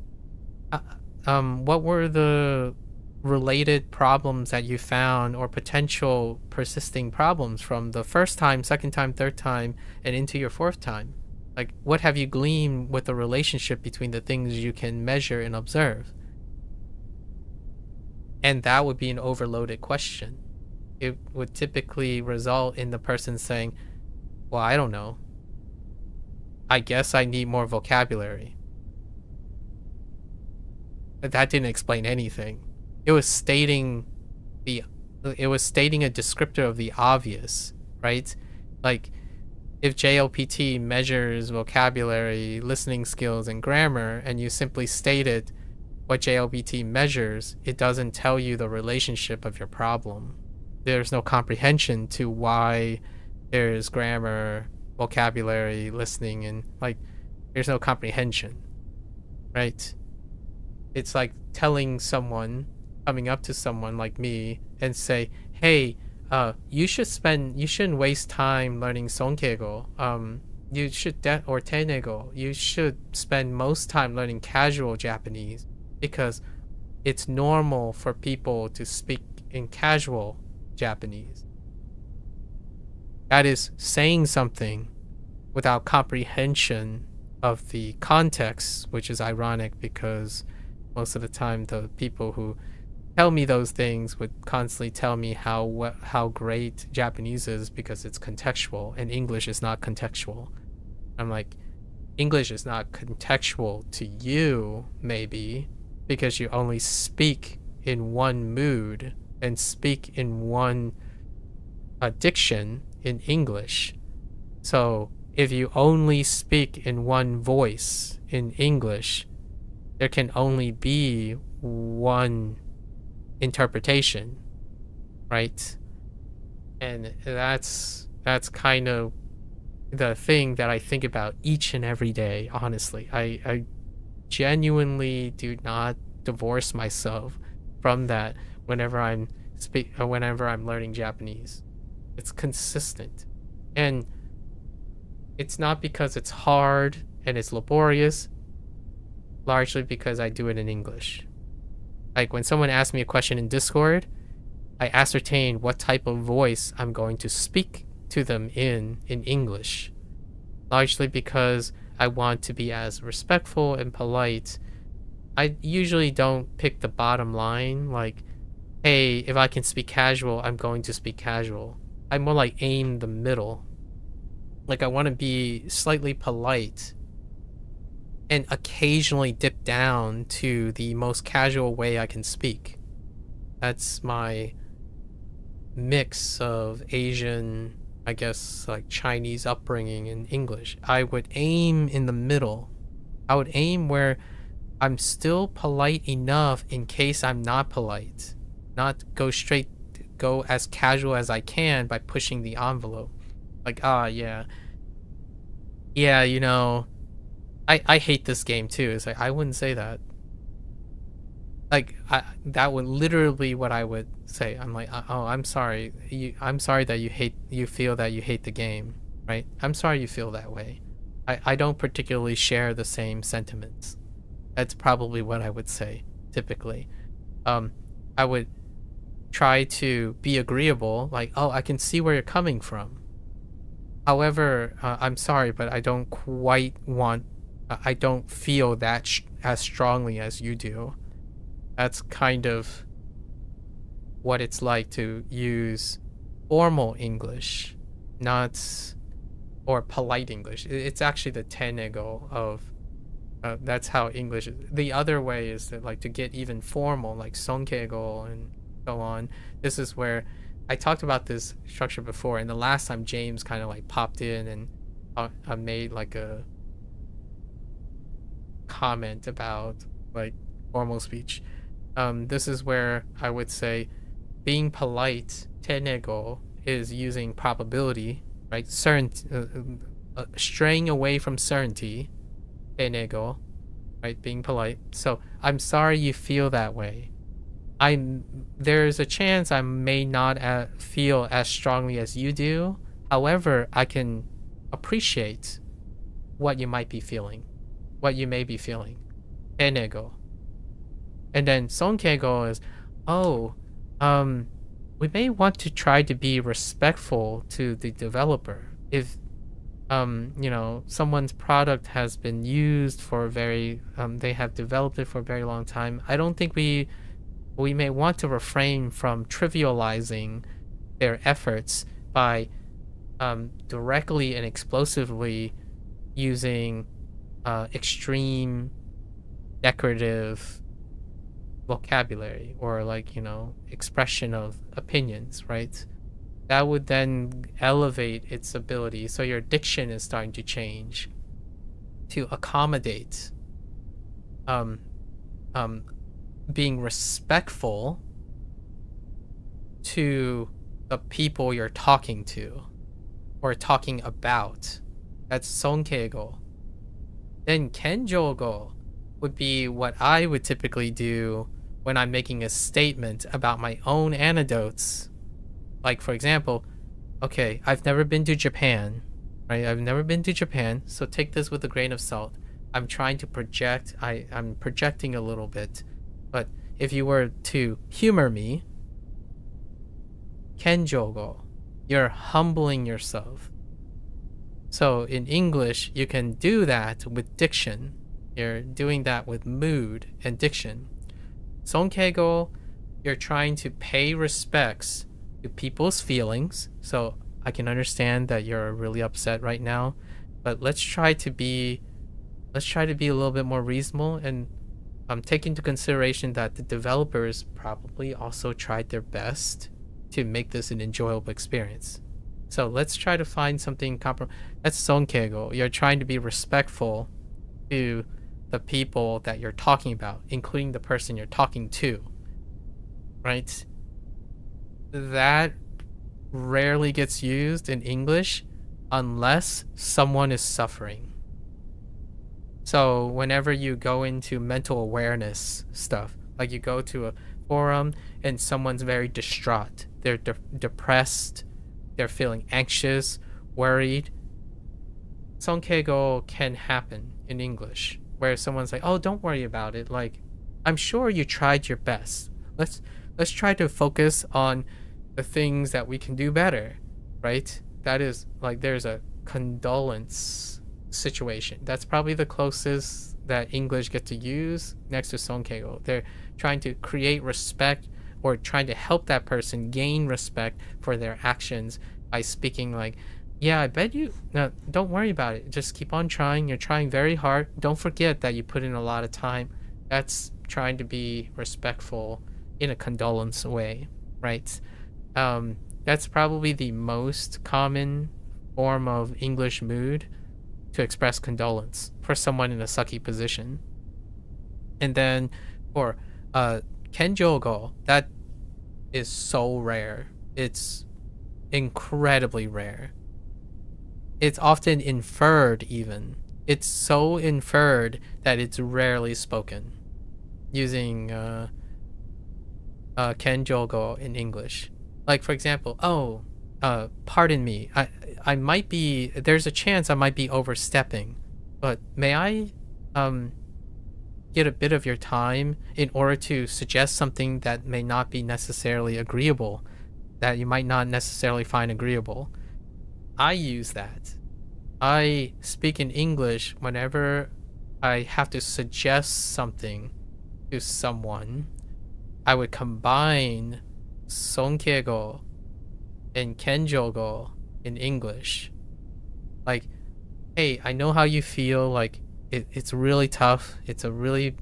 What were the related problems that you found, or potential persisting problems from the 1st time, 2nd time, 3rd time, and into your 4th time? Like, what have you gleaned with the relationship between the things you can measure and observe? And that would be an overloaded question. It would typically result in the person saying, well, I don't know. I guess I need more vocabulary. But that didn't explain anything. It was stating a descriptor of the obvious, right? Like, if JLPT measures vocabulary, listening skills, and grammar, and you simply stated what JLPT measures, it doesn't tell you the relationship of your problem. There's no comprehension to why there's grammar, vocabulary, listening, and like, there's no comprehension, right? It's like telling someone, coming up to someone like me and say, hey, you shouldn't waste time learning Songkego. You should, or Tenego, you should spend most time learning casual Japanese, because it's normal for people to speak in casual Japanese. That is saying something without comprehension of the context, which is ironic because most of the time the people who tell me those things would constantly tell me how great Japanese is because it's contextual, and English is not contextual. I'm like, English is not contextual to you, maybe, because you only speak in one mood and speak in one diction in English. So if you only speak in one voice in English, there can only be one interpretation, right? And that's kind of the thing that I think about each and every day, honestly. I genuinely do not divorce myself from that whenever I'm learning Japanese. It's consistent. And it's not because it's hard and it's laborious, largely because I do it in English. Like when someone asks me a question in Discord, I ascertain what type of voice I'm going to speak to them in English, largely because I want to be as respectful and polite. I usually don't pick the bottom line, like, hey, if I can speak casual, I'm going to speak casual. I more like aim the middle. Like I want to be slightly polite and occasionally dip down to the most casual way I can speak. That's my mix of Asian, I guess, like Chinese upbringing in English. I would aim in the middle. I would aim where I'm still polite enough in case I'm not polite. Not go as casual as I can by pushing the envelope. Like, yeah, you know, I hate this game too. It's like, I wouldn't say that. Like, that would literally be what I would say. I'm like, oh, I'm sorry. I'm sorry that you feel that you hate the game, right? I'm sorry you feel that way. I don't particularly share the same sentiments. That's probably what I would say, typically. I would try to be agreeable, like, oh, I can see where you're coming from. However, I'm sorry, but I don't feel that as strongly as you do. That's kind of what it's like to use formal English, or polite English. It's actually the tenego of, that's how English is. The other way is that, like, to get even formal, like sonkego and so on. This is where I talked about this structure before, and the last time James kind of like popped in and I made like a comment about like formal speech. This is where I would say being polite, tenego, is using probability, right? Straying away from certainty, tenego, right? Being polite. So I'm sorry you feel that way. There's a chance I may not feel as strongly as you do. However, I can appreciate what you may be feeling. Tenego. And then sonkego is, we may want to try to be respectful to the developer. If someone's product has been used for they have developed it for a very long time, I don't think we may want to refrain from trivializing their efforts by directly and explosively using extreme decorative vocabulary or expression of opinions, right? That would then elevate its ability. So your diction is starting to change to accommodate being respectful to the people you're talking to or talking about. That's sonkego. Then kenjogo would be what I would typically do when I'm making a statement about my own anecdotes. Like, for example, okay, I've never been to Japan, right? I've never been to Japan, so take this with a grain of salt. I'm trying to project. I'm projecting a little bit. But if you were to humor me, kenjogo, you're humbling yourself. So in English, you can do that with diction. You're doing that with mood and diction. Sonkego, you're trying to pay respects to people's feelings. So I can understand that you're really upset right now, but let's try to be a little bit more reasonable and take into consideration that the developers probably also tried their best to make this an enjoyable experience. So let's try to find something That's sonkego. You're trying to be respectful to the people that you're talking about, including the person you're talking to. Right? That rarely gets used in English unless someone is suffering. So whenever you go into mental awareness stuff, like you go to a forum and someone's very distraught, they're depressed, they're feeling anxious, worried, sonkego can happen in English, where someone's like, oh, don't worry about it, like, I'm sure you tried your best. Let's try to focus on the things that we can do better, right? That is like, there's a condolence situation. That's probably the closest that English get to use next to sonkego. They're trying to create respect or trying to help that person gain respect for their actions by speaking like, yeah, I bet you, no, don't worry about it. Just keep on trying. You're trying very hard. Don't forget that you put in a lot of time. That's trying to be respectful in a condolence way, right? That's probably the most common form of English mood to express condolence for someone in a sucky position. And then for kenjogo, that is so rare. It's incredibly rare. It's often inferred even. It's so inferred that it's rarely spoken using kenjogo in English. Like, for example, pardon me, I might be, there's a chance I might be overstepping, but may I get a bit of your time in order to suggest something that may not be necessarily agreeable, that you might not necessarily find agreeable? I use that. I speak in English whenever I have to suggest something to someone. I would combine sonkego and kenjogo in English. Like, hey, I know how you feel, like it's really tough. It's a really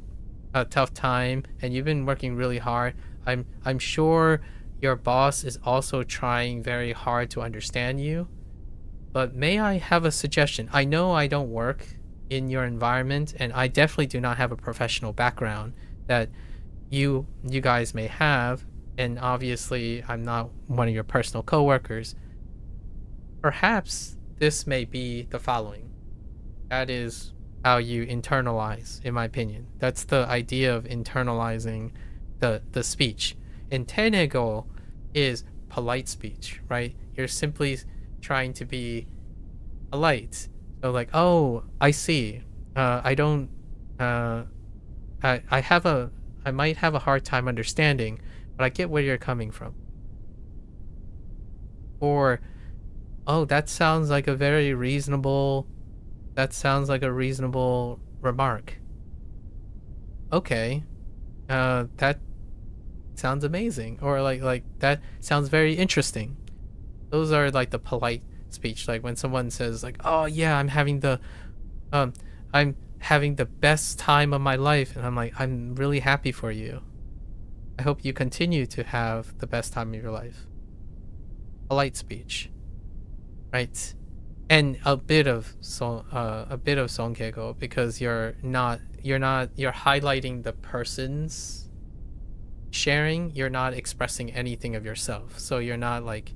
tough time and you've been working really hard. I'm sure your boss is also trying very hard to understand you. But may I have a suggestion? I know I don't work in your environment and I definitely do not have a professional background that you guys may have, and obviously I'm not one of your personal coworkers. Perhaps this may be the following. That is how you internalize, in my opinion. That's the idea of internalizing the speech. And tenego is polite speech, right? You're simply trying to be polite. So like, oh, I see. I don't I might have a hard time understanding, but I get where you're coming from. Or, oh, that sounds like a reasonable remark. Okay. That sounds amazing. Or like that sounds very interesting. Those are like the polite speech. Like when someone says like, oh yeah, I'm having the best time of my life, and I'm like, I'm really happy for you. I hope you continue to have the best time of your life. Polite speech, right? And a bit of sonkego, because you're highlighting the person's sharing. You're not expressing anything of yourself, so you're not like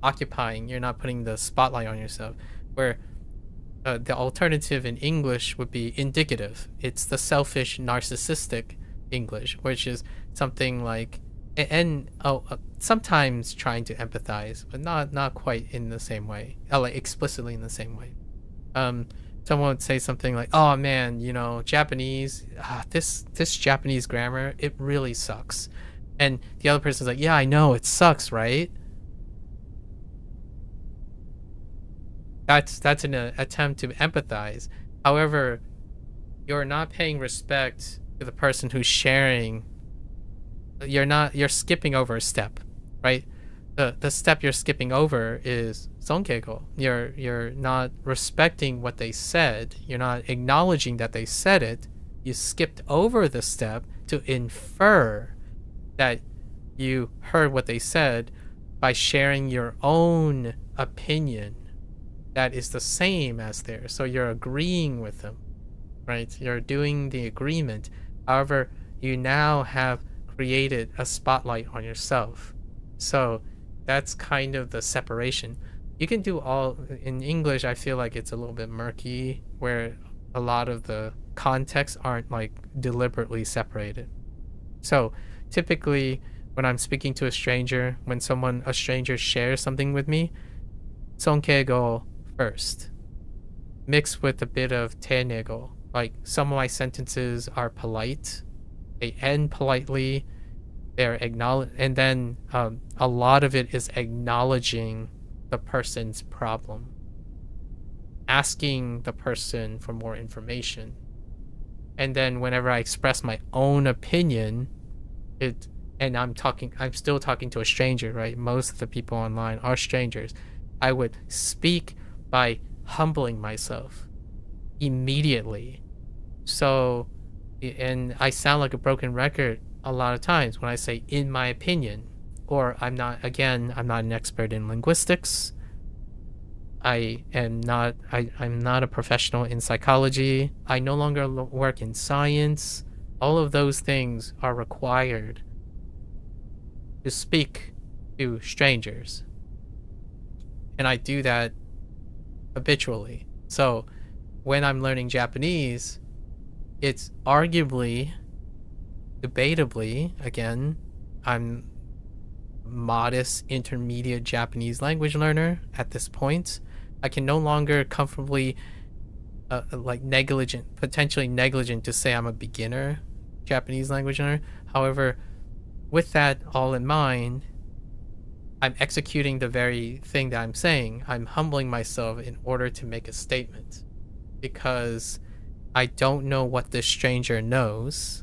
occupying. You're not putting the spotlight on yourself. Where the alternative in English would be indicative. It's the selfish, narcissistic English, which is something like, sometimes trying to empathize, but not quite in the same way, like explicitly in the same way. Someone would say something like, oh man, Japanese, this Japanese grammar, it really sucks. And the other person's like, yeah, I know, it sucks, right? That's an attempt to empathize. However, you're not paying respect to the person who's sharing. You're skipping over a step, right? The step you're skipping over is sonkego. You're not respecting what they said. You're not acknowledging that they said it. You skipped over the step to infer that you heard what they said by sharing your own opinion that is the same as theirs. So you're agreeing with them, right? You're doing the agreement. However, you now have created a spotlight on yourself. So that's kind of the separation. You can do all in English. I feel like it's a little bit murky, where a lot of the contexts aren't like deliberately separated. So typically when I'm speaking to a stranger, when a stranger shares something with me, sonkeego first, mixed with a bit of tenego. Like, some of my sentences are polite, they end politely, they're and then a lot of it is acknowledging the person's problem, asking the person for more information. And then whenever I express my own opinion, and I'm still talking to a stranger, right? Most of the people online are strangers. I would speak by humbling myself immediately. So, and I sound like a broken record a lot of times when I say "in my opinion," or I'm not an expert in linguistics. I'm not a professional in psychology. I no longer work in science. All of those things are required to speak to strangers. And I do that habitually. So when I'm learning Japanese, it's arguably, debatably, again, I'm modest intermediate Japanese language learner at this point. I can no longer comfortably potentially negligent to say I'm a beginner Japanese language learner. However, with that all in mind, I'm executing the very thing that I'm saying. I'm humbling myself in order to make a statement, because I don't know what this stranger knows,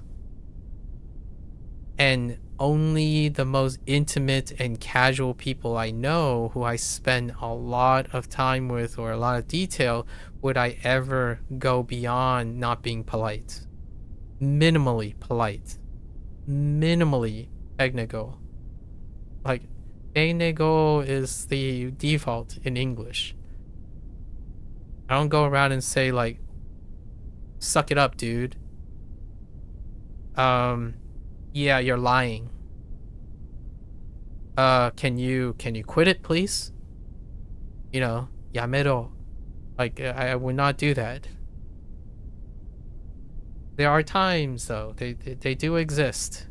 and only the most intimate and casual people I know, who I spend a lot of time with or a lot of detail, would I ever go beyond not being polite. Minimally polite. Minimally technical. Like, technical is the default in English. I don't go around and say like, suck it up, dude. Yeah, you're lying. Can you quit it, please? You know, yamero. Like, I would not do that. There are times, though, they do exist.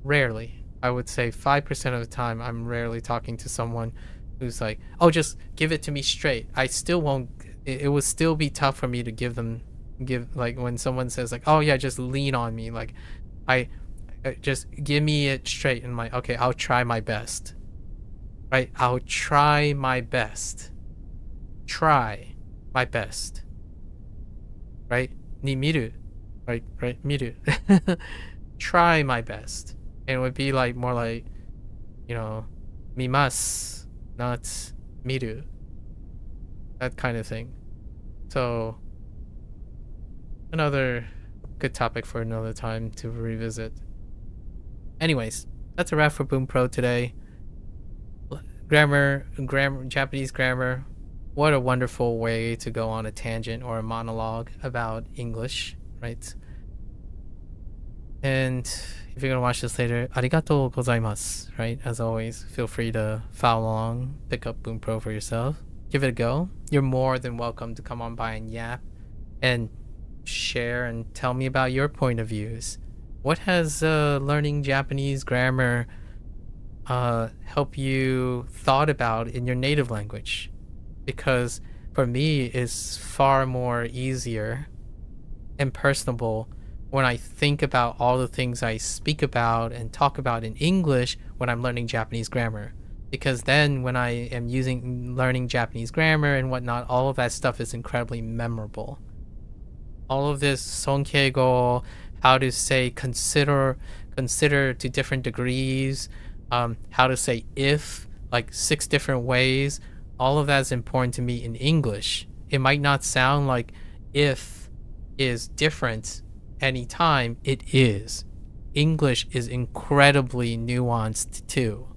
Rarely. I would say 5% of the time, I'm rarely talking to someone who's like, oh, just give it to me straight. I still won't, it would still be tough for me to give, like, when someone says like, oh yeah, just lean on me. Like, I just give me it straight, and I'm like, okay, I'll try my best. Right? I'll try my best. Try my best. Right? Ni miru. Right? Miru. Try my best. And it would be like more like, you know, mimasu, not miru. That kind of thing. So, another good topic for another time to revisit. Anyways, that's a wrap for Bunpro today. Grammar, Japanese grammar. What a wonderful way to go on a tangent or a monologue about English, right? And if you're gonna watch this later, arigatou gozaimasu, right? As always, feel free to follow along, pick up Bunpro for yourself, give it a go. You're more than welcome to come on by and yap and share and tell me about your point of views. What has learning Japanese grammar help you thought about in your native language? Because for me, it's far more easier and personable when I think about all the things I speak about and talk about in English when I'm learning Japanese grammar. Because then when I am learning Japanese grammar and whatnot, all of that stuff is incredibly memorable. All of this sonkeigo, how to say consider to different degrees, how to say if, like 6 different ways, all of that is important to me in English. It might not sound like if is different anytime. It is. English is incredibly nuanced too.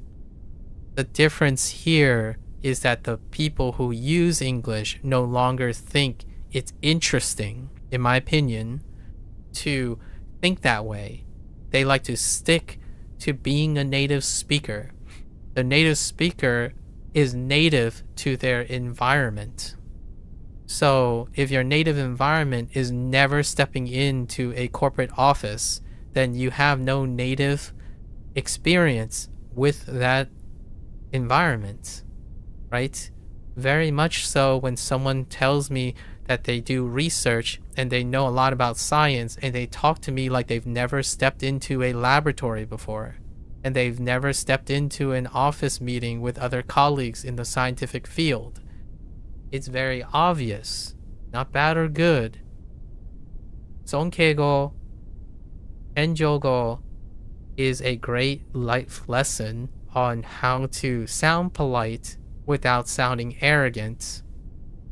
The difference here is that the people who use English no longer think it's interesting, in my opinion, to think that way. They like to stick to being a native speaker. The native speaker is native to their environment. So if your native environment is never stepping into a corporate office, then you have no native experience with that environment, right? Very much so when someone tells me that they do research and they know a lot about science and they talk to me like they've never stepped into a laboratory before and they've never stepped into an office meeting with other colleagues in the scientific field. It's very obvious, not bad or good. Sonkeigo, Enjogo is a great life lesson on how to sound polite without sounding arrogant,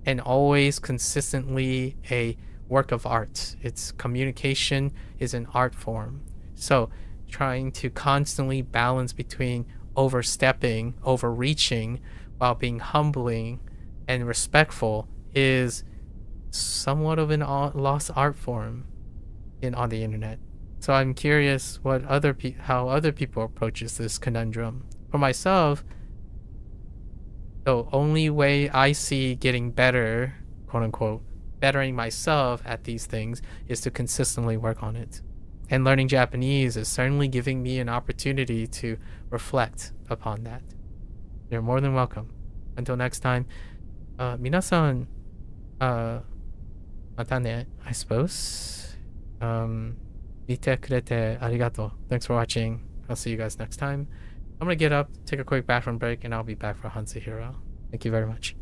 and always consistently a work of art. Its communication is an art form. So trying to constantly balance between overstepping, overreaching, while being humbling and respectful is somewhat of an lost art form on the internet. So I'm curious what how other people approaches this conundrum. For myself, the only way I see getting better, quote unquote, bettering myself at these things is to consistently work on it. And learning Japanese is certainly giving me an opportunity to reflect upon that. You're more than welcome. Until next time, 皆さん、またね, I suppose. 見てくれてありがとう. Thanks for watching. I'll see you guys next time. I'm gonna get up, take a quick bathroom break, and I'll be back for HanziHero. Thank you very much.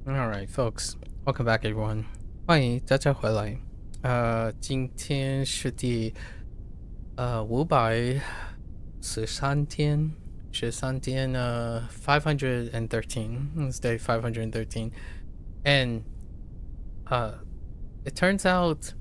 Alright, folks, welcome back, everyone. 欢迎大家回来。今天是第513天513. It's day 513, and it turns out,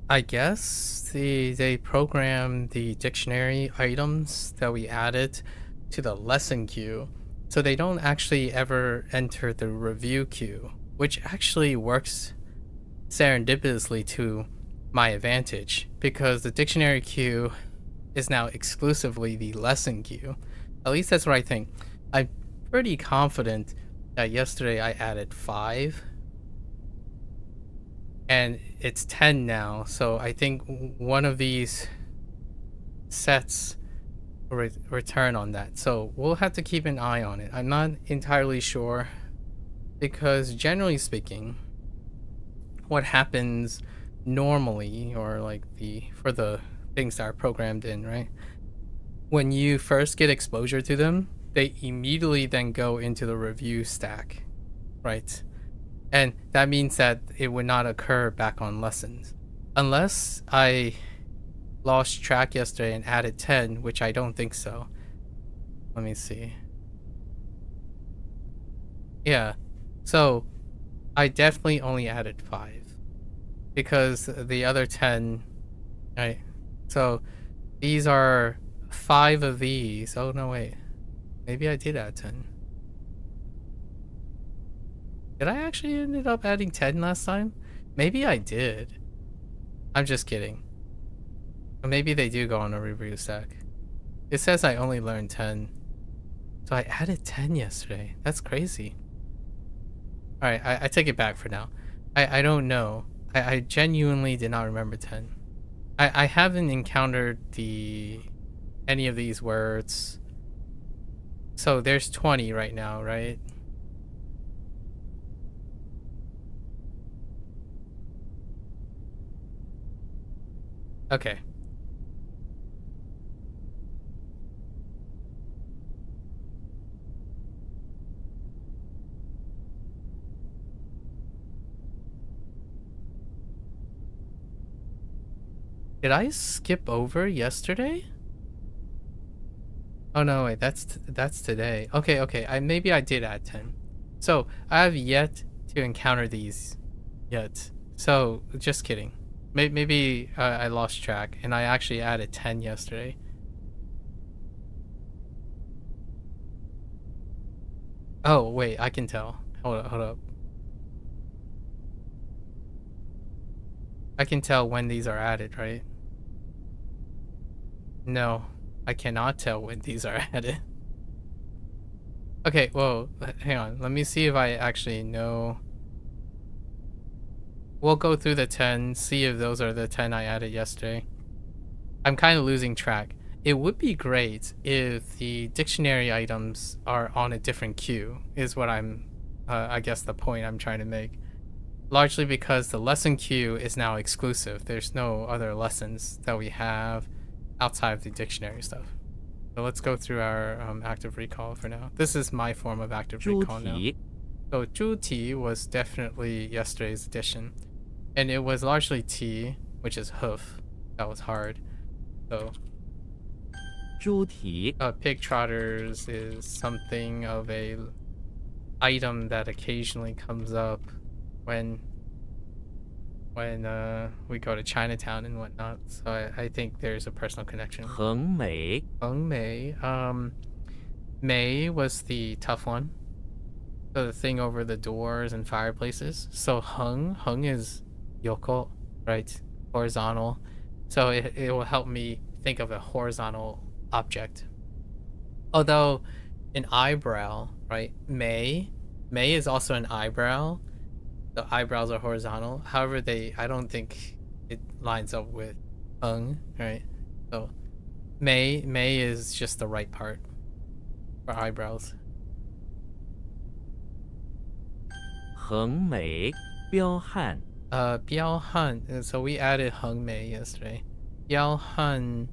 I guess they programmed the dictionary items that we added to the lesson queue, so they don't actually ever enter the review queue, which actually works serendipitously to my advantage, because the dictionary queue is now exclusively the lesson queue. At least that's what I think. I'm pretty confident that yesterday I added 5, and it's 10 now, so I think one of these sets return on that, so we'll have to keep an eye on it. I'm not entirely sure, because generally speaking, what happens normally, or like for the things that are programmed in, right, when you first get exposure to them, they immediately then go into the review stack, right? And that means that it would not occur back on lessons unless I lost track yesterday and added 10, which I don't think so. Let me see. Yeah, so I definitely only added 5 because the other 10, right? So these are 5 of these. Oh no, wait, maybe I did add 10. Did I actually ended up adding 10 last time? Maybe I did. I'm just kidding. Or maybe they do go on a review stack. It says I only learned 10. So I added 10 yesterday. That's crazy. Alright, I take it back for now. I don't know. I genuinely did not remember 10. I haven't encountered any of these words. So there's 20 right now, right? Okay. Did I skip over yesterday? Oh no, wait, that's today. Okay, maybe I did add 10. So I have yet to encounter these yet. So just kidding. Maybe I lost track and I actually added 10 yesterday. Oh wait, I can tell. Hold up. I can tell when these are added, right? No, I cannot tell when these are added. Okay, whoa, hang on. Let me see if I actually know. We'll go through the 10, see if those are the 10 I added yesterday. I'm kind of losing track. It would be great if the dictionary items are on a different queue, is what I guess the point I'm trying to make. Largely because the lesson queue is now exclusive. There's no other lessons that we have outside of the dictionary stuff. So let's go through our active recall for now. This is my form of active recall now. So 猪蹄 was definitely yesterday's edition. And it was largely T, which is hoof. That was hard. So 猪蹄 pig trotters is something of a item that occasionally comes up when we go to Chinatown and whatnot. So I think there's a personal connection. 恒美 Hung Mei. Mei was the tough one. So the thing over the doors and fireplaces. So hung is yoko, right? Horizontal. So it will help me think of a horizontal object. Although an eyebrow, right? Mei is also an eyebrow. The eyebrows are horizontal. However, I don't think it lines up with hung, right? So Mei is just the right part for eyebrows. 恒美彪悍 Biao Han. So we added Hung Mei yesterday. Biao Han.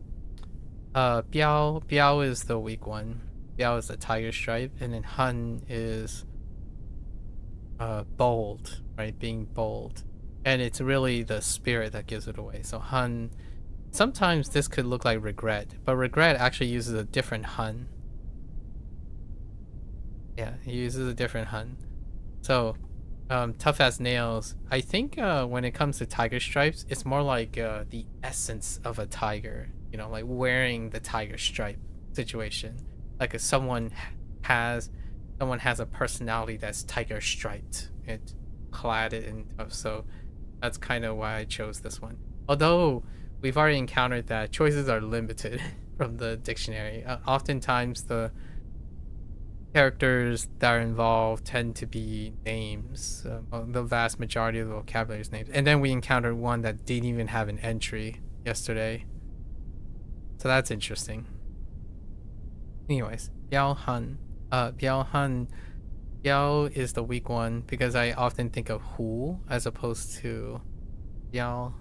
Biao is the weak one. Biao is the tiger stripe, and then Han is bold, right? Being bold. And it's really the spirit that gives it away. So Han, sometimes this could look like regret, but regret actually uses a different Han. Yeah, he uses a different Han. So tough as nails, I think when it comes to tiger stripes, it's more like the essence of a tiger, you know, like wearing the tiger stripe situation. Like if someone has a personality that's tiger striped, it clad it in. So that's kind of why I chose this one. Although we've already encountered that choices are limited from the dictionary. Oftentimes the characters that are involved tend to be names. The vast majority of the vocabulary is names. And then we encountered one that didn't even have an entry yesterday. So that's interesting. Anyways, Biao Han. Biao Han. Biao is the weak one because I often think of Hu as opposed to Biao.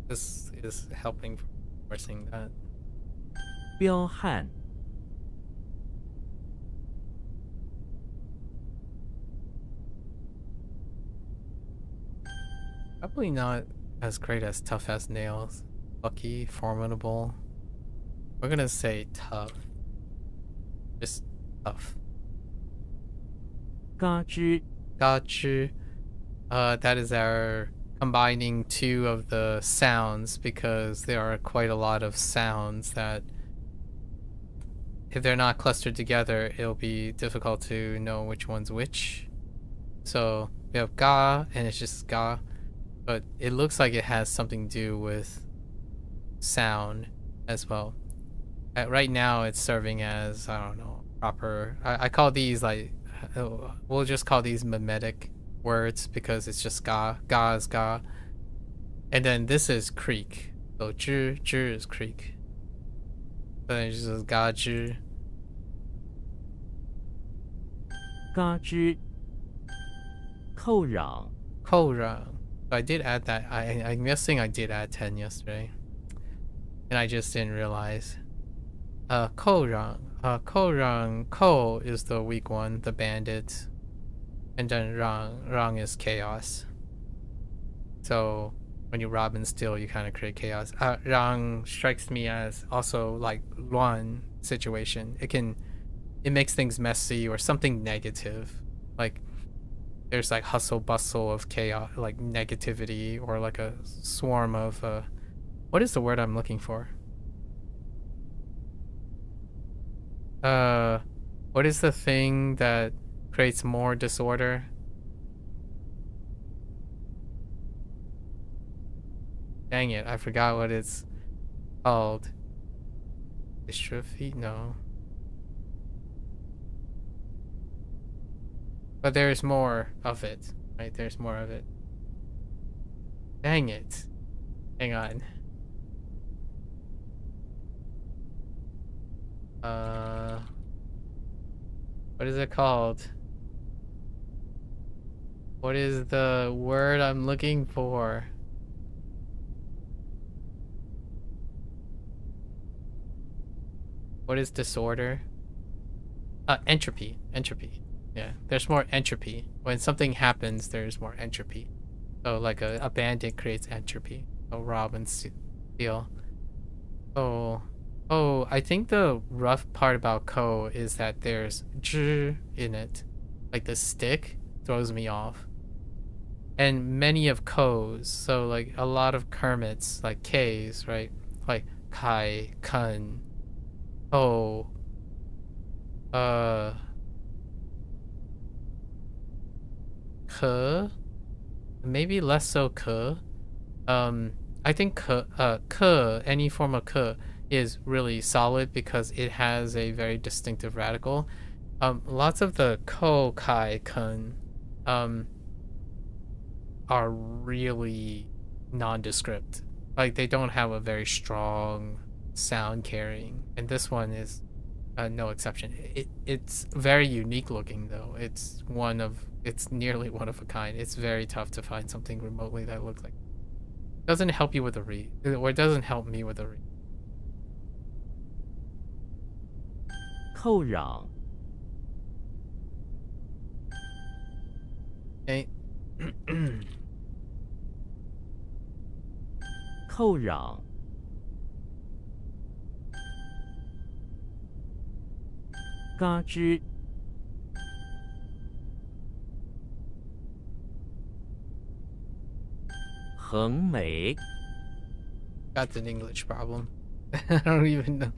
This is helping forcing that. 彪悍 Probably not as great as tough as nails. Lucky, formidable. We're gonna say tough. Just tough. 嘎吱 Gotcha. That is our combining two of the sounds because there are quite a lot of sounds that if they're not clustered together, it'll be difficult to know which one's which. So we have ga and it's just ga, but it looks like it has something to do with sound as well. Right now it's serving as, I don't know, proper, I call these like, we'll just call these mimetic words because it's just ga, ga is ga. And then this is creek. So zhi is creek. So then it just says ga zhi. 嘎吱扣壤 Kora. So I did add that. I'm guessing I did add 10 yesterday. And I just didn't realize. Korang. Korang. Ko is the weak one, the bandit. And then Rang is chaos. So when you rob and steal, you kind of create chaos. Rang strikes me as also like Luan situation. It makes things messy or something negative. Like there's like hustle bustle of chaos, like negativity, or like a swarm of what is the word I'm looking for? What is the thing that creates more disorder? Dang it, I forgot what it's called. Dystrophy? No. But there's more of it, right? There's more of it. Dang it. Hang on. What is it called? What is the word I'm looking for? What is disorder? Entropy. Entropy. Yeah, there's more entropy. When something happens, there's more entropy. So like a bandit creates entropy. So rob and steal. Oh, I think the rough part about ko is that there's zh in it. Like the stick throws me off. And many of ko's, so like a lot of Kermits, like K's, right? Like kai, kun, ko, ke, maybe less so ke. I think ke, any form of ke is really solid because it has a very distinctive radical. Lots of the ko, kai, kun are really nondescript. Like they don't have a very strong sound carrying, and this one is no exception. It's very unique looking though. It's nearly one of a kind. It's very tough to find something remotely that looks like. It doesn't help you with a read, or it doesn't help me with a read. 扣壤 Okay. 扣壤 嘎吱 横眉 That's an English problem. I don't even know.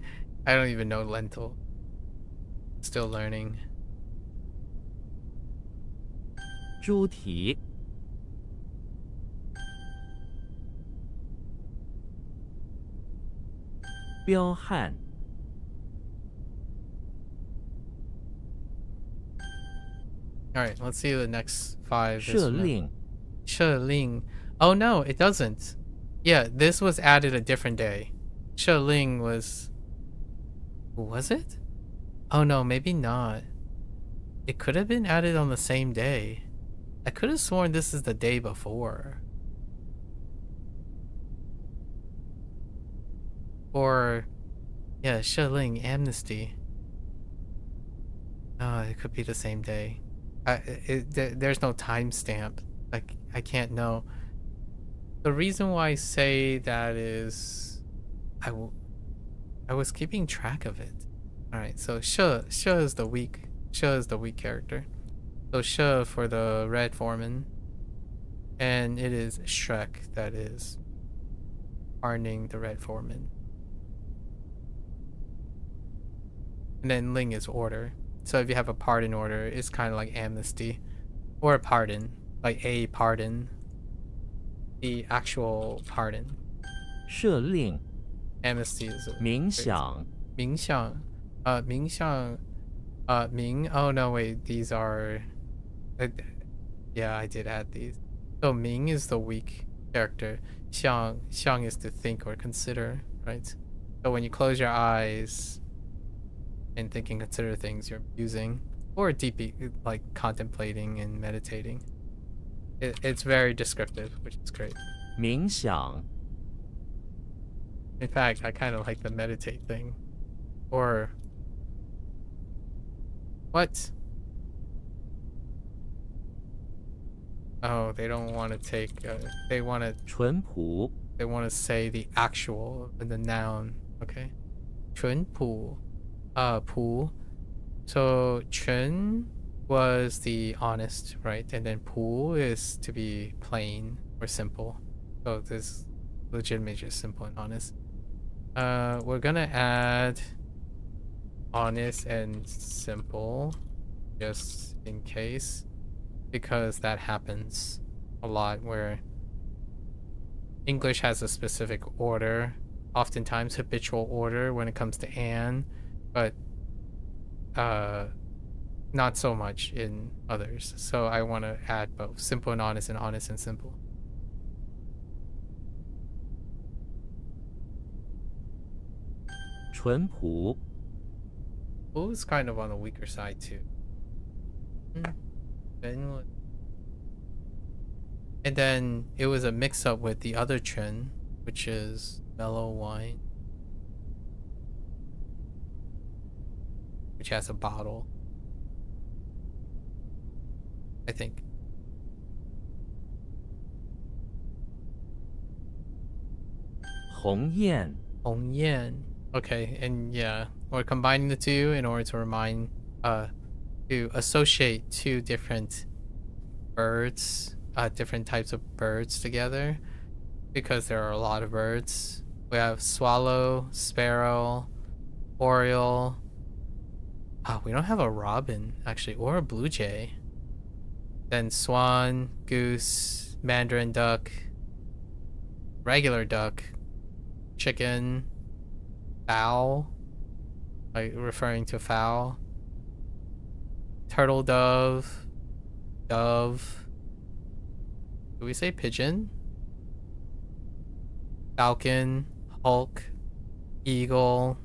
I don't even know lentil. Still learning. 猪蹄 彪悍 All right, let's see the next 5. 设令 Ling. Oh no, it doesn't. Yeah, this was added a different day. Ling was it? Oh no, maybe not. It could have been added on the same day. I could have sworn this is the day before. Or yeah, Ling amnesty. Oh, it could be the same day. There's no timestamp. Like I can't know. The reason why I say that is I was keeping track of it. All right, so She is the weak character. So She for the red foreman, and it is Shrek that is hardening the red foreman. And then Ling is order. So if you have a pardon order, it's kind of like amnesty or a pardon, like a pardon, the actual pardon. 设令 Amnesty is a 冥想 Ming Xiang, Ming. Oh no, wait, these are. Yeah, I did add these. So Ming is the weak character. Xiang is to think or consider, right? So when you close your eyes and think and consider things, you're musing or deeply like contemplating and meditating. It's very descriptive, which is great. 冥想 In fact, I kind of like the meditate thing. Or what? Oh, they don't want to take. They want to 淳朴 say the actual and the noun. Okay. 淳朴. Pu. So 淳 was the honest, right? And then pu is to be plain or simple. So this legitimately just simple and honest. We're gonna add honest and simple just in case, because that happens a lot where English has a specific order, oftentimes habitual order when it comes to an, but not so much in others. So I want to add both simple and honest and simple.淳朴 Pu is kind of on the weaker side too. And then it was a mix up with the other Chun, which is mellow wine, which has a bottle, I think. Hong Yan Hoang Yan. Okay, and yeah, we're combining the two in order to to associate two different birds, different types of birds together, because there are a lot of birds. We have swallow, sparrow, oriole. We don't have a robin actually, or a blue jay. Then swan, goose, mandarin duck, regular duck, chicken, fowl, like referring to fowl, turtle dove, dove. Do we say pigeon? Falcon, hulk, eagle.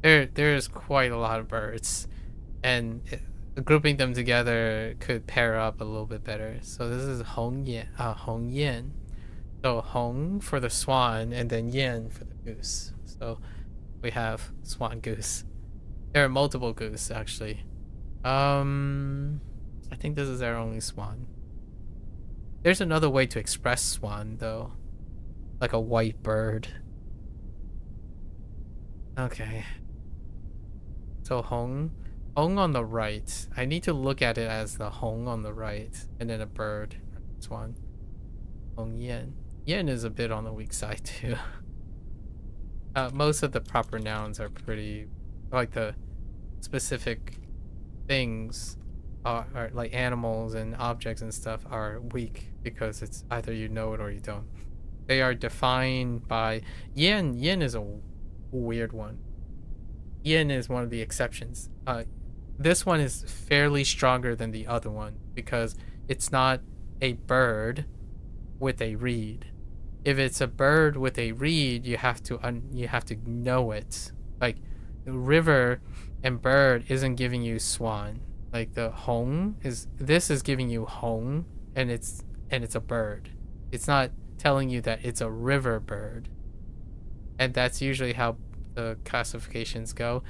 There's quite a lot of birds, and grouping them together could pair up a little bit better. So this is Hoang Yan. So Hong for the swan, and then Yan for the goose. So we have swan goose. There are multiple goose actually. I think this is our only swan. There's another way to express swan though, like a white bird. Okay. So Hoang on the right. I need to look at it as the Hoang on the right, and then a bird, swan. Hoang Yen. Yen is a bit on the weak side too. Most of the proper nouns are pretty, like the specific things are like animals and objects and stuff are weak because it's either you know it or you don't. They are defined by yin. Yin is a weird one. Yin is one of the exceptions. This one is fairly stronger than the other one because it's not a bird with a reed. If it's a bird with a reed, you have to know it. Like river and bird isn't giving you swan. Like the Hoang is giving you Hoang, and it's a bird. It's not telling you that it's a river bird. And that's usually how the classifications go.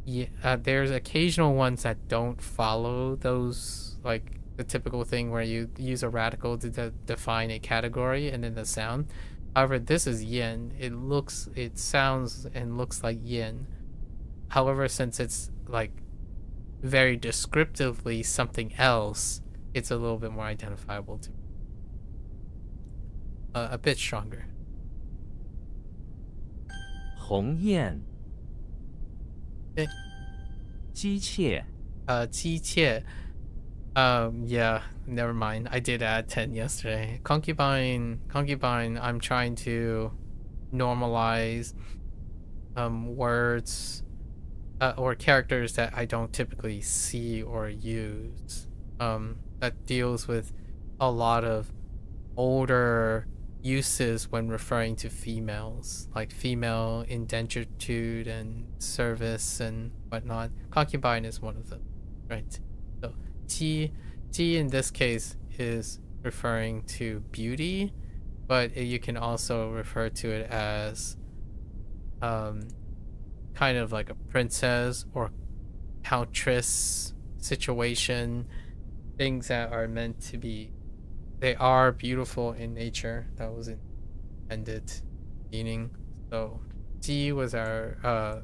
Yeah, there's occasional ones that don't follow those, like the typical thing where you use a radical to define a category and then the sound. However, this is yin. It sounds and looks like yin. However, since it's like very descriptively something else, it's a little bit more identifiable to a bit stronger. 鸿雁 Okay. 姬妾 机械. Yeah, never mind. I did add 10 yesterday. Concubine, I'm trying to normalize words or characters that I don't typically see or use. That deals with a lot of older uses when referring to females, like female indentured and service and whatnot. Concubine is one of them, right? So T in this case is referring to beauty, but you can also refer to it as kind of like a princess or countess situation, things that are meant to be, they are beautiful in nature. That was intended meaning. So Ji was our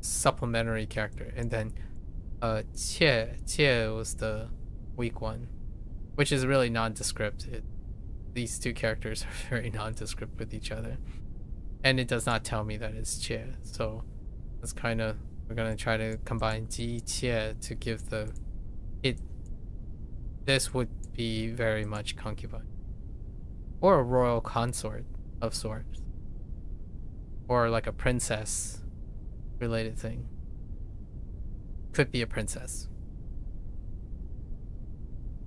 supplementary character, and then Qie was the weak one, which is really nondescript. These two characters are very nondescript with each other, and it does not tell me that it's Qie. So that's kind of, we're gonna try to combine Ji Qie to give this would be very much concubine or a royal consort of sorts, or like a princess related thing. Could be a princess.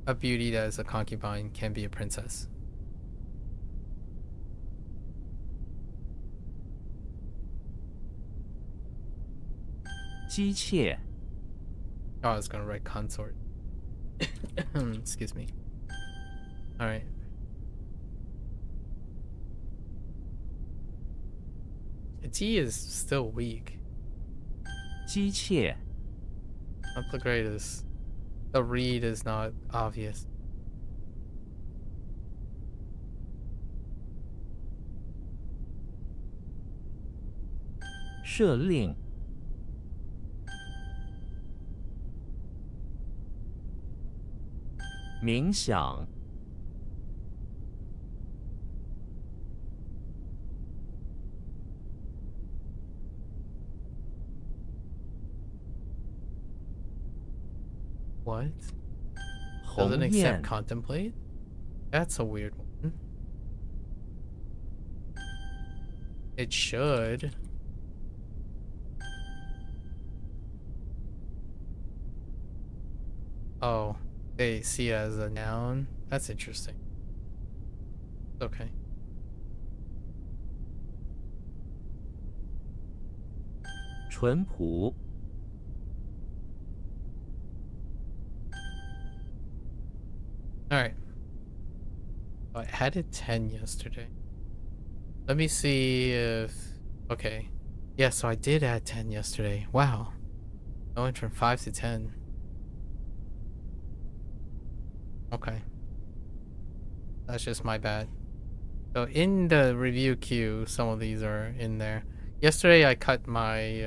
A beauty that is a concubine can be a princess.姬妾 Oh, I was gonna write consort. Excuse me. Alright. T is still weak. 姬妾 Not the greatest. The read is not obvious. 设令 冥想 What? 鸿 Doesn't 雁 accept contemplate? That's a weird one. It should. Oh, they see it as a noun? That's interesting. Okay. 淳朴 Alright. I added 10 yesterday. Let me see if... Okay. Yeah, so I did add 10 yesterday. Wow. I went from 5 to 10. Okay. That's just my bad. So in the review queue, some of these are in there. Yesterday I cut my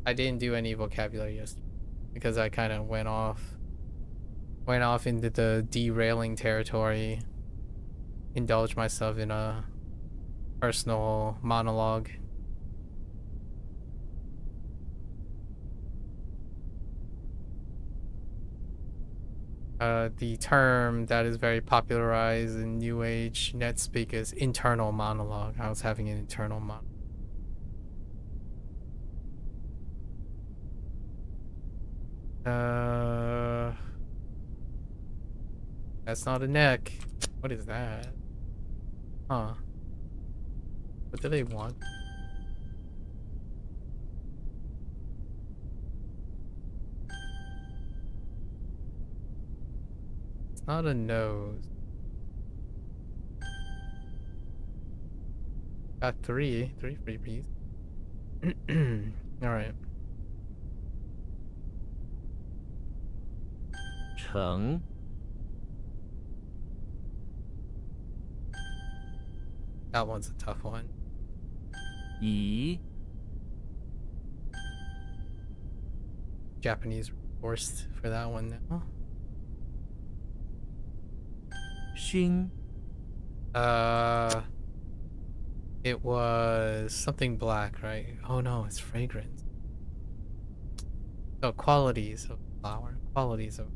I didn't do any vocabulary yesterday because I kind of went off into the derailing territory, indulged myself in a personal monologue. The term that is very popularized in New Age NetSpeak is internal monologue. I was having an internal monologue. That's not a neck. What is that? Huh. What do they want? It's not a nose. Got three freebies. Alright. 成 That one's a tough one. 乙 Japanese forced for that one now. 熏 It was something black, right? Oh no, it's fragrance. Oh, qualities of flower. Qualities of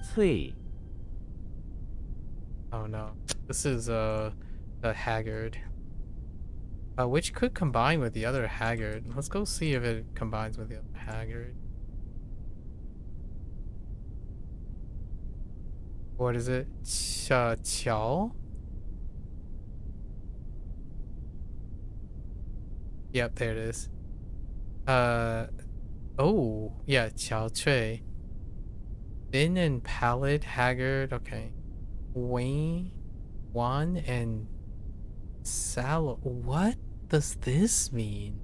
翠 Oh no. This is the haggard. Which could combine with the other haggard. Let's go see if it combines with the other haggard. What is it? Qiao? Yep, there it is. Oh, yeah, Qiao Chui. Thin and pallid, haggard, okay. Wan and sallow. What does this mean?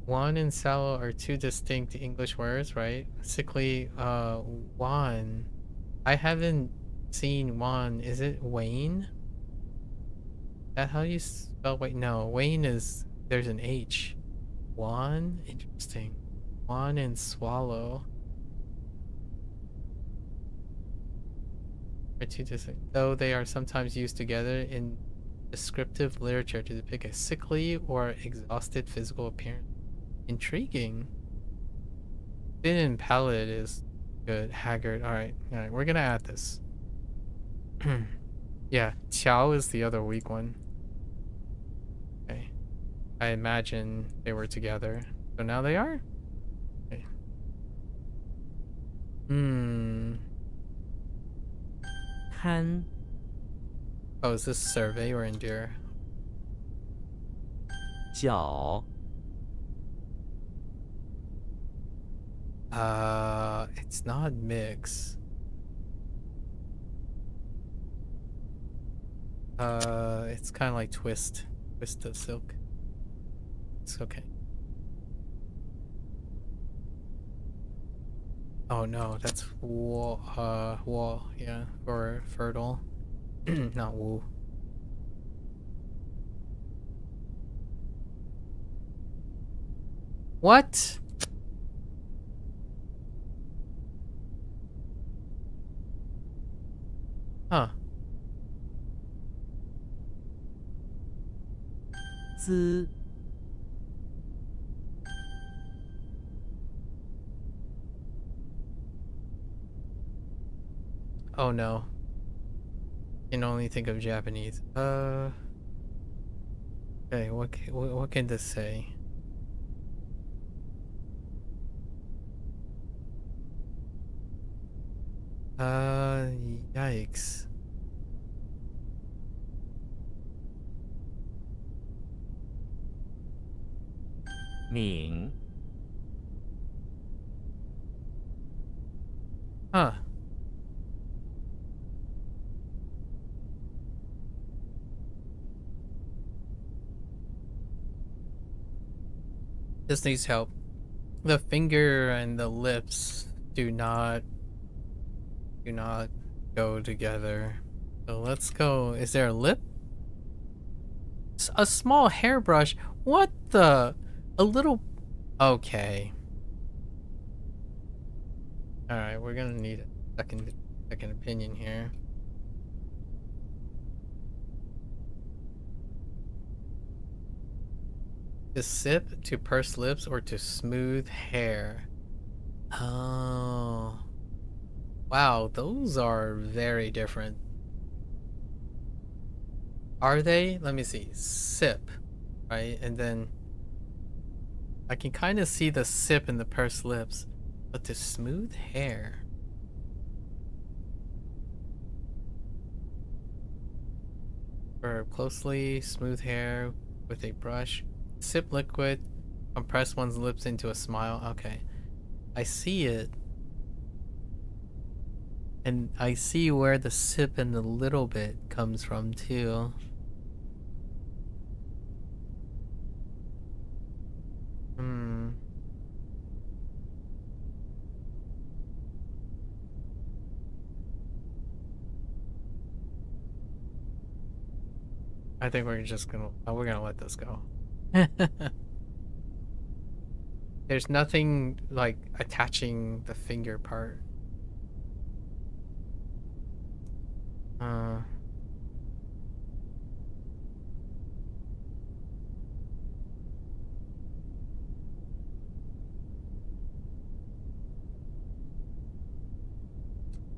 Wan and sallow are two distinct English words, right? Basically, wan. I haven't seen wan. Is it Wayne? That how you spell Wayne? No, Wayne is, there's an H. Wan? Interesting. Wan and swallow are two distinct, though they are sometimes used together in descriptive literature to depict a sickly or exhausted physical appearance. Intriguing. Thin and pallid is good. Haggard. Alright, we're gonna add this. Yeah, Qiao is the other weak one. Okay. I imagine they were together. So now they are? Okay. Kan Oh, is this survey or endure? 角 It's not mix. It's kind of like twist of silk. It's okay. Oh no, that's wall, yeah, for fertile. Not woo. What? Huh. 资 Oh no. Can only think of Japanese. Okay, what can this say? Yikes. Ming Huh. This needs help. The finger and the lips do not go together. So let's go. Is there a lip? A small hairbrush? What the? A little. Okay. All right, we're gonna need a second opinion here. To sip, to purse lips, or to smooth hair? Oh. Wow, those are very different. Are they? Let me see. Sip, right? And then I can kind of see the sip in the pursed lips, but to smooth hair. For closely smooth hair with a brush. Sip liquid, compress one's lips into a smile. Okay. I see it. And I see where the sip and the little bit comes from too. I think we're just gonna let this go. There's nothing like attaching the finger part.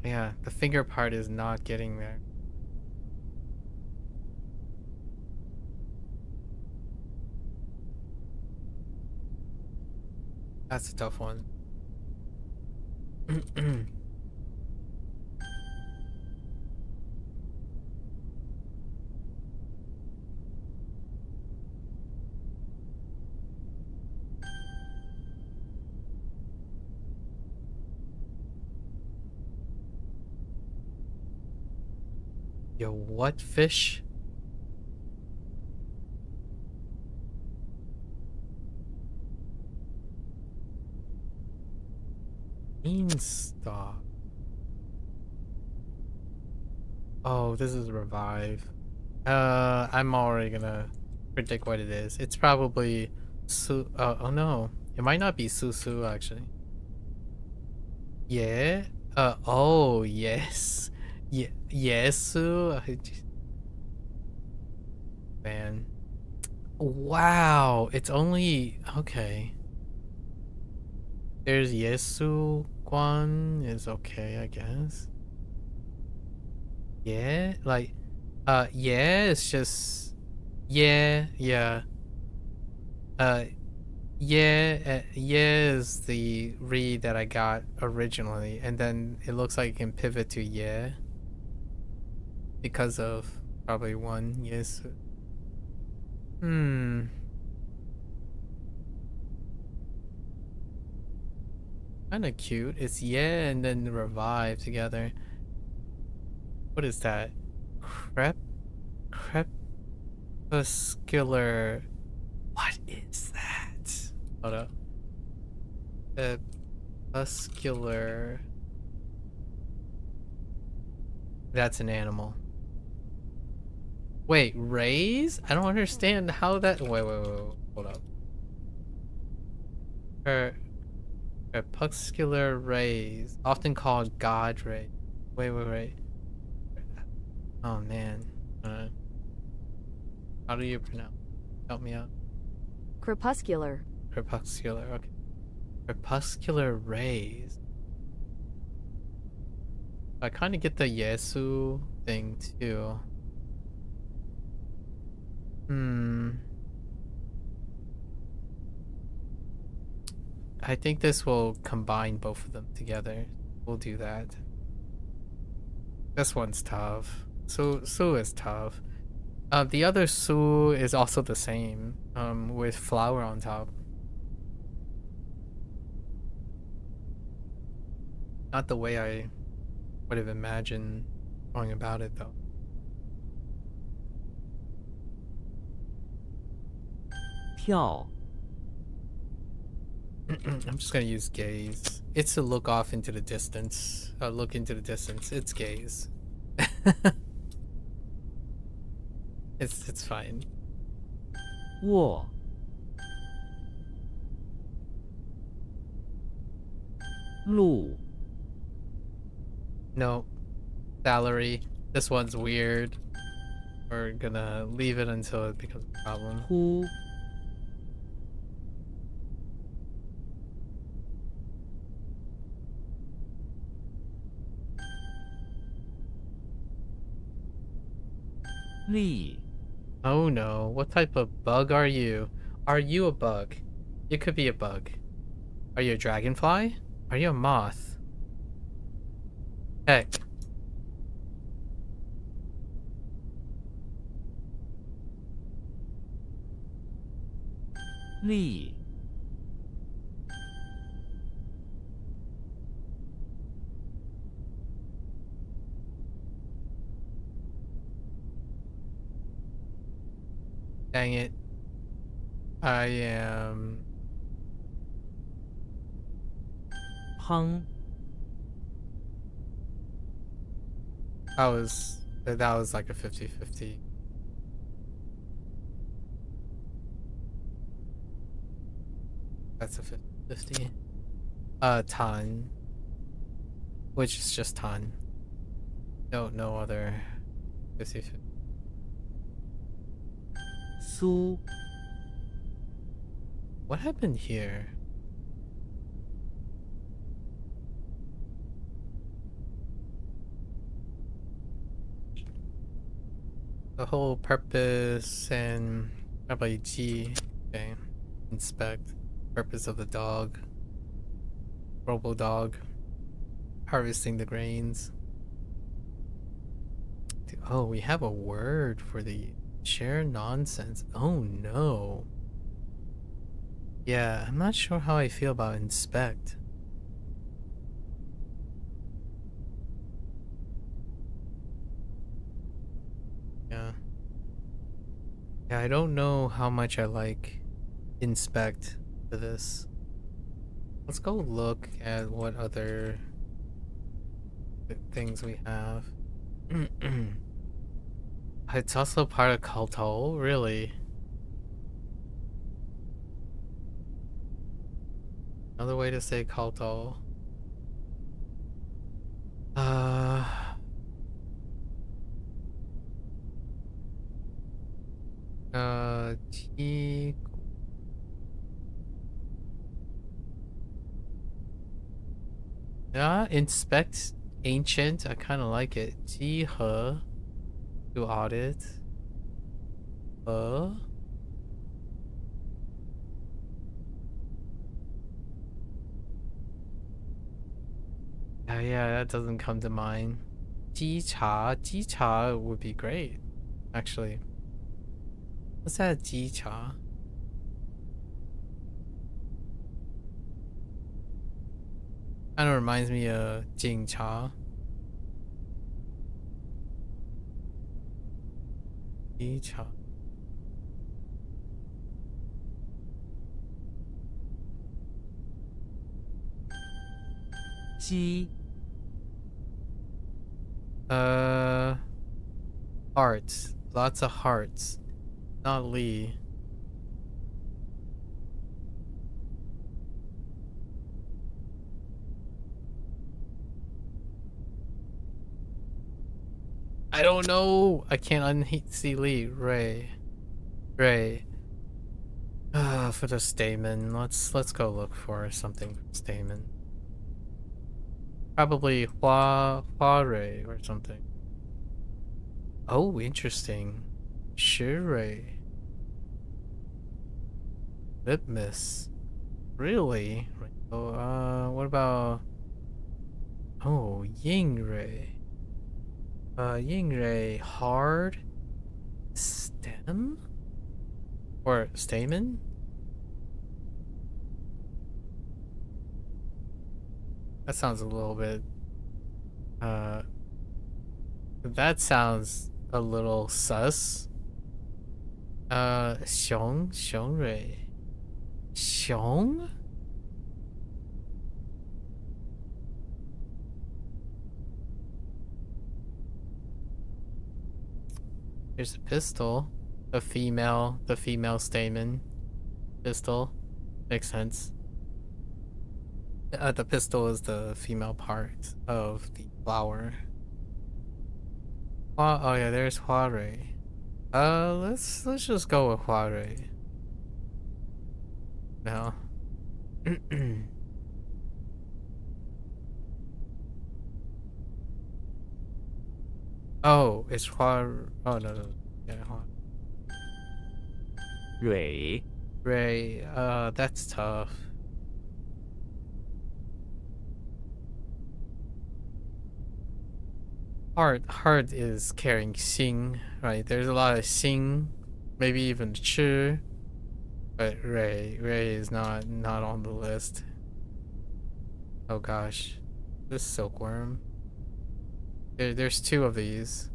Yeah, the finger part is not getting there. That's a tough one. Yo, what fish? Beanstalk. Oh, this is revive. I'm already gonna predict what it is. It's probably oh no. It might not be susu actually. Yeah? Oh yes. Yeah, yesu. Man. Wow, it's only okay. There's Yesu Guan is okay, I guess. Yeah, like yeah, it's just yeah. Yeah, yeah is the read that I got originally, and then it looks like it can pivot to yeah because of probably one yes. Kind of cute. It's yeah and then revive together. What is that? Crepuscular. What is that? Hold up. Crepuscular. That's an animal. Wait, rays? I don't understand how that. Wait. Hold up. Crepuscular rays, often called God ray. Wait. Oh man. How do you pronounce? Help me out. Crepuscular. Crepuscular. Okay. Crepuscular rays. I kind of get the Yesu thing too. I think this will combine both of them together. We'll do that. This one's tough. Su is tough. The other Su is also the same, with flower on top. Not the way I would have imagined going about it, though. 跳 I'm just gonna use gaze. It's to look off into the distance. Look into the distance. It's gaze. It's fine. 握 路 No. Salary. This one's weird. We're gonna leave it until it becomes a problem. 呼 力 Oh no, what type of bug are you? Are you a bug? You could be a bug. Are you a dragonfly? Are you a moth? Hey. 力 Dang it. I am... 烹 That was like a 50-50. That's a 50-50. Tan. Which is just Tan. No other 50-50. 苏 What happened here? The whole purpose and probably G. Okay. Inspect. Purpose of the dog. Robo dog. Harvesting the grains. Oh, we have a word for the share nonsense. Oh no. Yeah, I'm not sure how I feel about inspect. Yeah. Yeah, I don't know how much I like inspect for this. Let's go look at what other things we have. It's also part of Kalto, really. Another way to say Kalto. T. Yeah, inspect ancient. I kind of like it. Ji he to audit. Yeah, that doesn't come to mind. Ji cha would be great, actually. What's that, ji cha? Kind of reminds me of jing cha. Ji cha. Ji Hearts. Lots of hearts. Not Lee. I don't know. I can't unsee Lee. Ray. For the stamen. Let's go look for something from stamen. Probably Hua Ray or something. Oh, interesting. Shure. Litmus. Really? Oh, what about... Oh, Yingray. Yingray. Hard? Stem? Or stamen? That sounds a little bit. That sounds a little sus. Xiong Rui. Xiong? Here's a pistol. The female stamen. Pistol. Makes sense. The pistol is the female part of the flower. Oh yeah, there's Huarui. Let's just go with Huarui. No. Oh, it's Huar. Oh no. Yeah, Huar. 蕊 Ray. That's tough. Heart is carrying Xing, right? There's a lot of Xing, maybe even Chi, but Ray is not on the list. Oh gosh, this silkworm. There's two of these.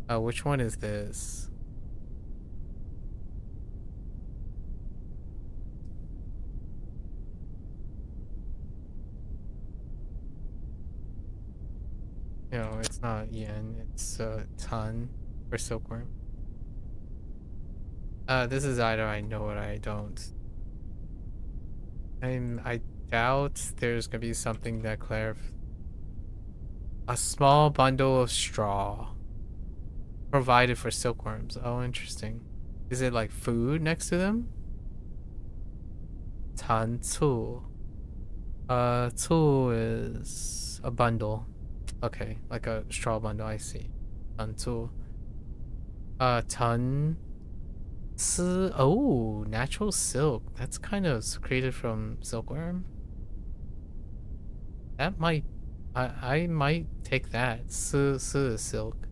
Which one is this? No, it's not yen. It's ton for silkworm. This is either I know it or I don't. I doubt there's gonna be something that clarifies. A small bundle of straw provided for silkworms. Oh, interesting. Is it like food next to them? Tan cu. Cu is a bundle. Okay, like a straw bundle, I see. Tan cu. Tan si. Oh, natural silk. That's kind of created from silkworm. That might. I might take that. Si is silk.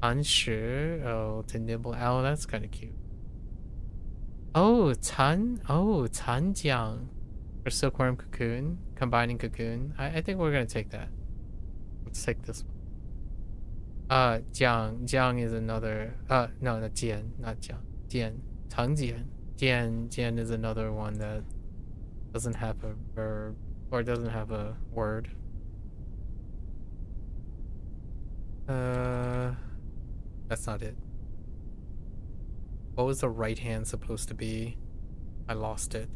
Unsure. Oh, to nibble. Oh, that's kind of cute. Oh, tanjiang. For silkworm cocoon. Combining cocoon. I think we're gonna take that. Let's take this one. Jiang. Jiang is another. No, not Jian. Not Jiang. Jian. Tangjian. Jian is another one that doesn't have a verb. Or doesn't have a word. That's not it. What was the right hand supposed to be? I lost it.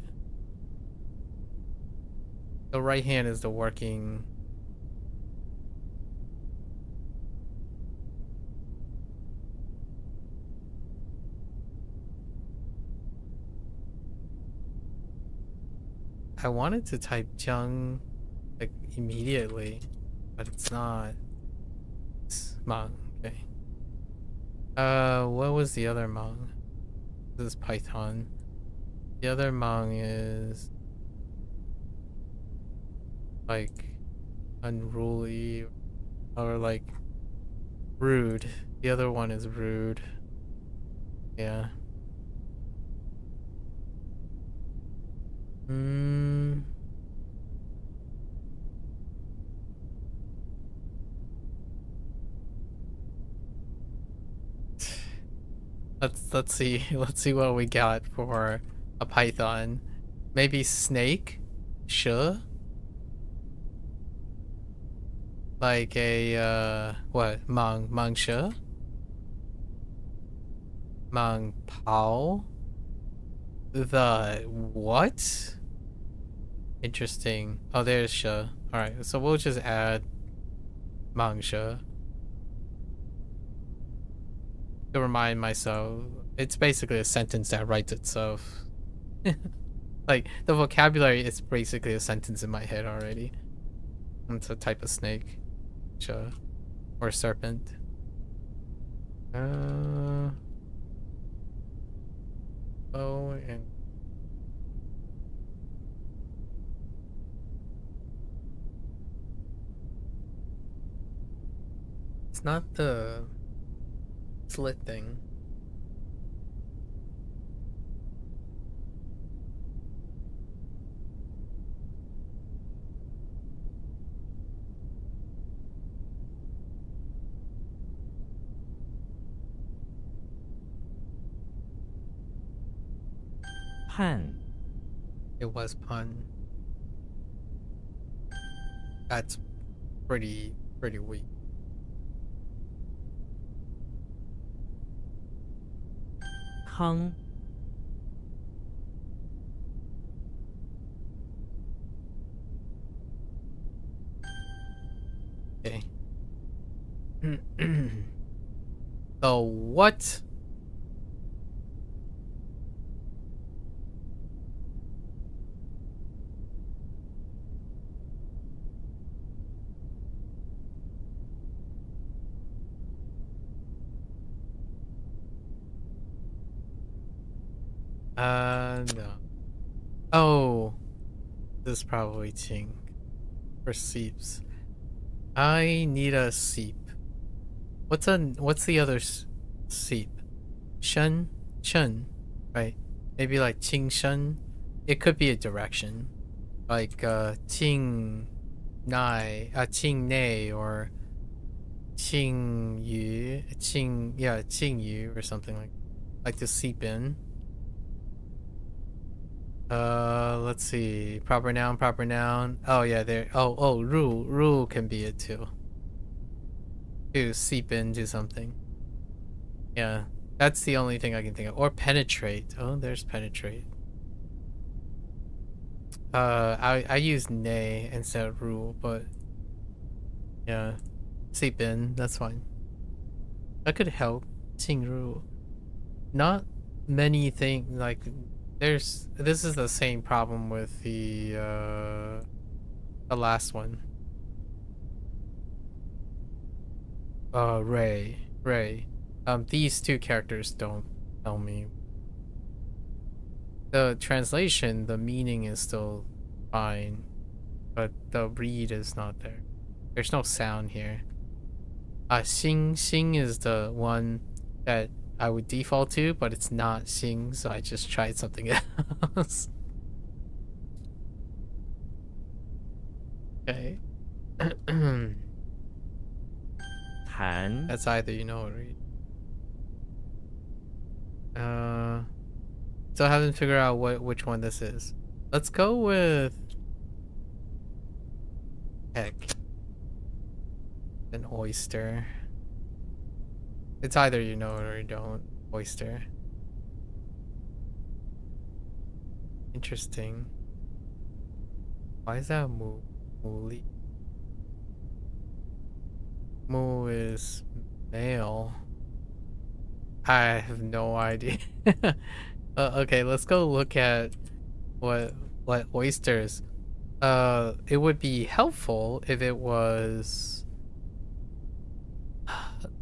The right hand is the working. I wanted to type Jiang like immediately, but it's not. It's Mang, okay. What was the other Mang? This is Python. The other Mang is like unruly or like rude. The other one is rude. Yeah. Let's see what we got for a python. Maybe snake? Sure. Like a what? Mang sure? Mang pao? The what? Interesting. Oh, there's sure. Alright, so we'll just add Mang sure. To remind myself, it's basically a sentence that writes itself. Like the vocabulary is basically a sentence in my head already. It's a type of snake, sure, or serpent. Oh, and it's not the slit thing. 汉 It was pun. That's pretty weak. Hang Okay. So what? No. Oh, this is probably Ting for seeps. I need a seep. What's the other seep? Shun? Shun, right? Maybe like Qing Shun? It could be a direction. Like Qing Nai, Qing Nei, or Qing Yu, Qing Yu, or something like to seep in. Let's see. Proper noun, proper noun. Oh yeah, there. Oh, ru can be it too. To seep into something. Yeah, that's the only thing I can think of. Or penetrate. Oh, there's penetrate. I use ne instead of ru, but yeah, seep in. That's fine. That could help. Qing ru. Not many things like. This is the same problem with the last one. Ray. These two characters don't tell me. The translation, the meaning is still fine, but the read is not there. There's no sound here. Xing is the one that I would default to, but it's not Xing, so I just tried something else. Okay. Tan That's either you know or read. Still haven't figured out which one this is. Let's go with heck. An oyster. It's either you know or you don't. Oyster. Interesting. Why is that mu? Muli? Mu is male. I have no idea. Okay, let's go look at what oysters. It would be helpful if it was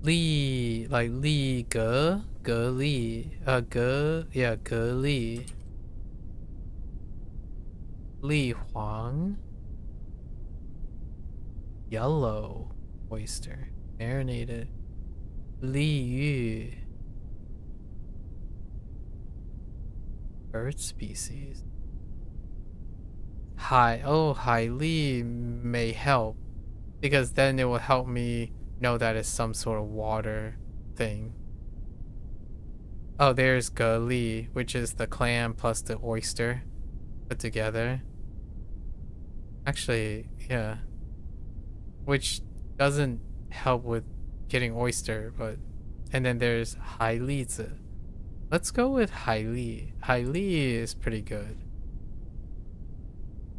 li, like li ge li, ge li Hoang, yellow oyster, marinated, li yu, bird species. Hai li may help, because then it will help me know that it's some sort of water thing. Oh, there's ge li, which is the clam plus the oyster put together. Actually, yeah. Which doesn't help with getting oyster, but... And then there's hai li zi. Let's go with hai li. Hai li is pretty good.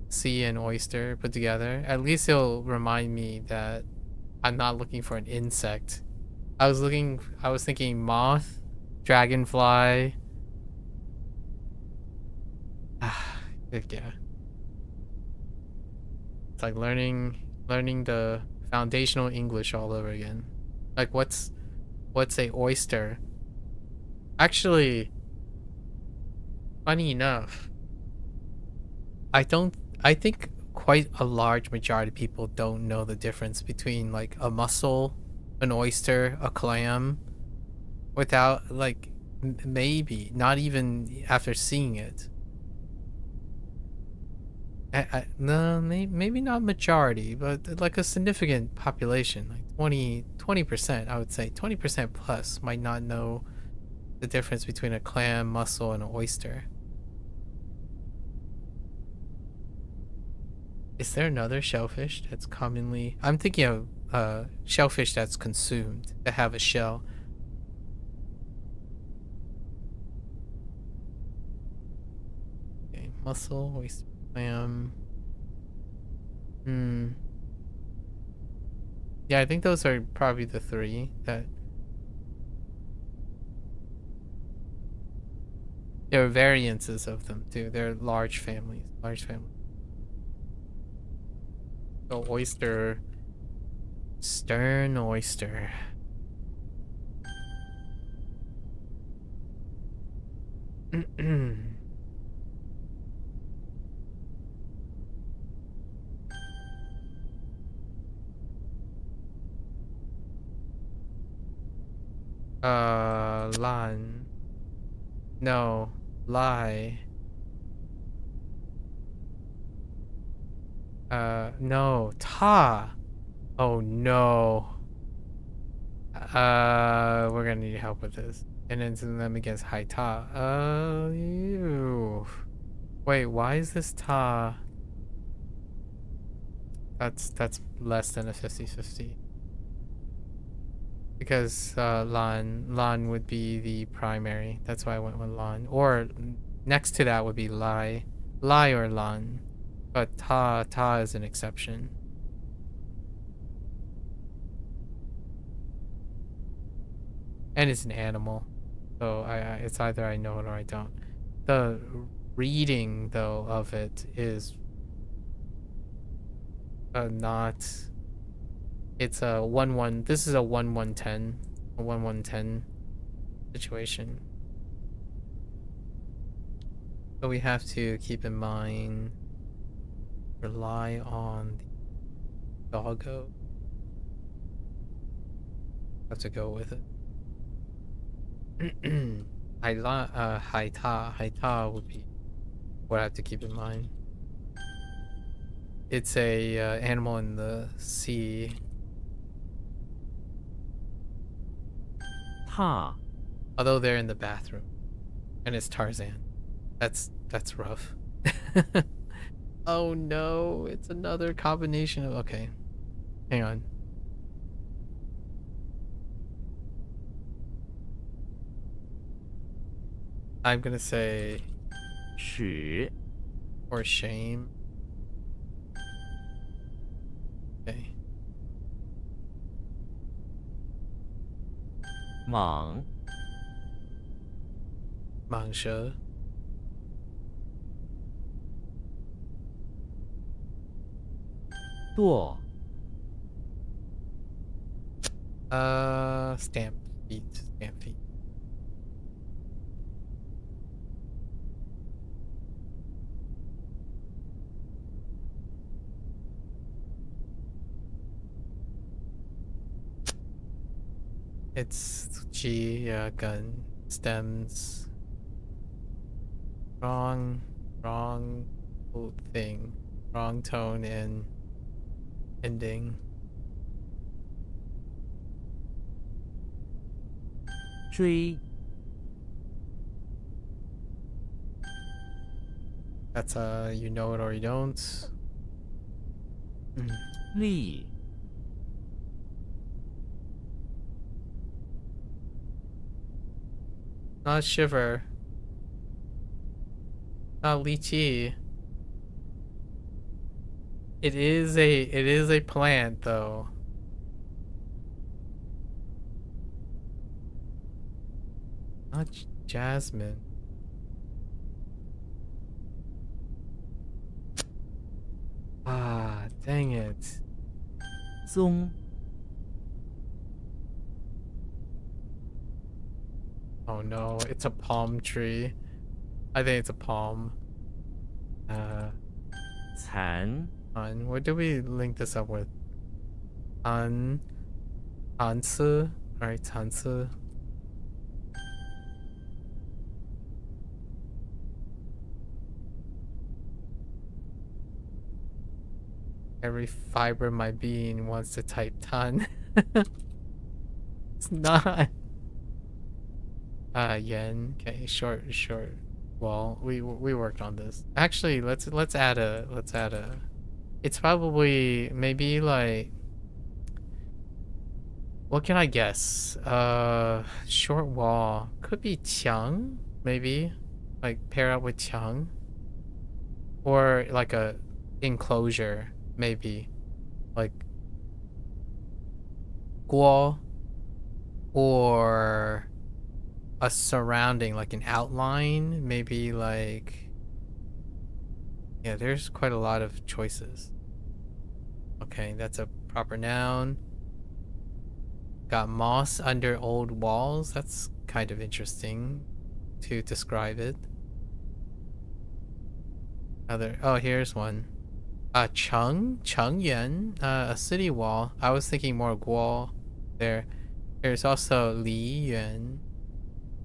Sea and oyster put together. At least it'll remind me that I'm not looking for an insect. I was thinking moth, dragonfly. Yeah. It's like learning the foundational English all over again. Like what's a oyster? Actually, funny enough, I think quite a large majority of people don't know the difference between like a mussel, an oyster, a clam, without like maybe not even after seeing it. No, maybe not majority, but like a significant population, like 20%, I would say 20% plus might not know the difference between a clam, mussel, and an oyster. Is there another shellfish that's commonly... I'm thinking of shellfish that's consumed, that have a shell. Okay, mussel, oyster clam. Yeah, I think those are probably the three that... There are variances of them too. They're large families. So oyster, stern oyster. Lan. No, lie. No, ta. Oh no. We're gonna need help with this. And then them against high ta. Ew. Wait, why is this ta? That's less than a 50-50. Because lan would be the primary. That's why I went with lan. Or next to that would be lie or lan. But ta is an exception. And it's an animal. So it's either I know it or I don't. The reading though of it is not... It's a 1-1. This is a 1-1-10. A 1-1-10 situation. So we have to keep in mind, rely on the doggo. Have to go with it. Haita would be what I have to keep in mind. It's a animal in the sea. Although they're in the bathroom, and it's Tarzan. That's rough. Oh no, it's another combination of... Okay, hang on. I'm gonna say 许 or shame. Okay. 蟒 蟒蛇 舵 stamp feet. It's G, gun, stems. Wrong thing. Wrong tone and ending. 追 That's you know it or you don't. 立 Not shiver. Not lychee. It is a plant though. Not jasmine. Ah, dang it. 棕 Oh no, it's a palm tree. I think it's a palm. 蚕 What do we link this up with? Hanzi. Alright, Hanzi. Every fiber of my being wants to type tan. It's not. Yen. Okay, short. Well, we worked on this. Actually, let's add a It's probably maybe like, what can I guess? Short wall could be qiang, maybe, like pair up with qiang, or like a enclosure, maybe, like guo, or a surrounding, like an outline, maybe like, yeah, there's quite a lot of choices. Okay, that's a proper noun. Got moss under old walls. That's kind of interesting to describe it. Oh, here's one. Cheng Yuan, a city wall. I was thinking more guo there. There's also Li Yuan.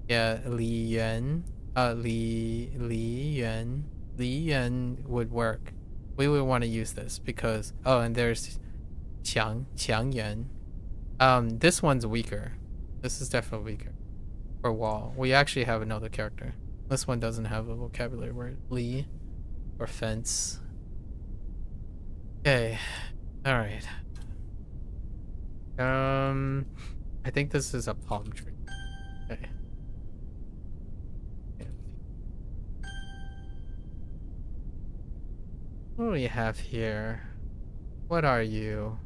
Yeah, Li Yuan. Li Yuan. Li Yuan would work. We would want to use this because, oh, and there's Qiang Yuan. This one's weaker. This is definitely weaker. For wall. We actually have another character. This one doesn't have a vocabulary word. Li or fence. Okay. Alright. I think this is a palm tree. Okay. What do we have here? What are you?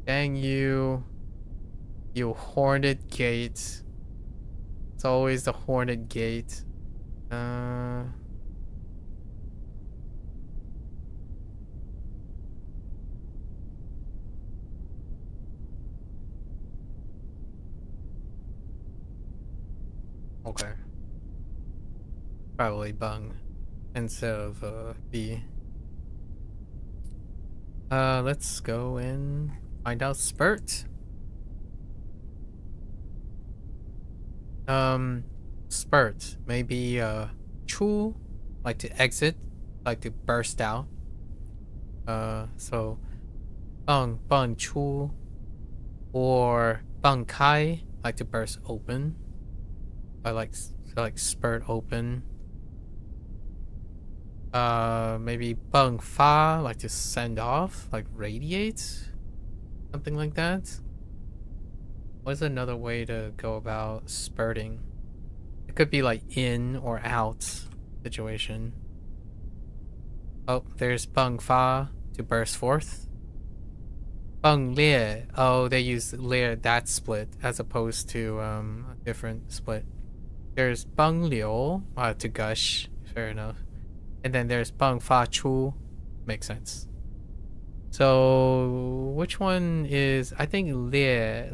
Dang you. You horned gate. It's always the horned gate. Okay. Probably bung instead of B. Let's go and find out spurt. Spurt. Maybe chu, like to exit, like to burst out. So bung chu, or bung kai, like to burst open. I like spurt open. Maybe bung fa, like to send off, like radiate, something like that. What's another way to go about spurting? It could be like in or out situation. Oh, there's bung fa to burst forth. Bung lie. Oh, they use lie, that split, as opposed to a different split. There's bung liu, to gush. Fair enough. And then there's bung fa chu. Makes sense. So which one is? I think lie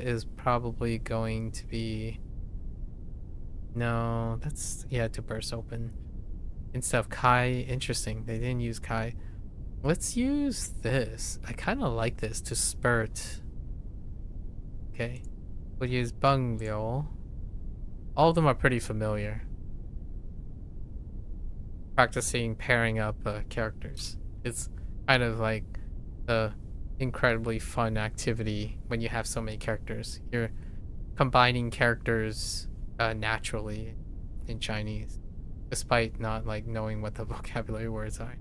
is probably going to be. No, that's, yeah, to burst open instead of kai. Interesting, they didn't use kai. Let's use this. I kind of like this to spurt. Okay, we'll use bung liu. All of them are pretty familiar. Practicing pairing up characters. It's kind of like a incredibly fun activity when you have so many characters. You're combining characters naturally in Chinese, despite not like knowing what the vocabulary words are.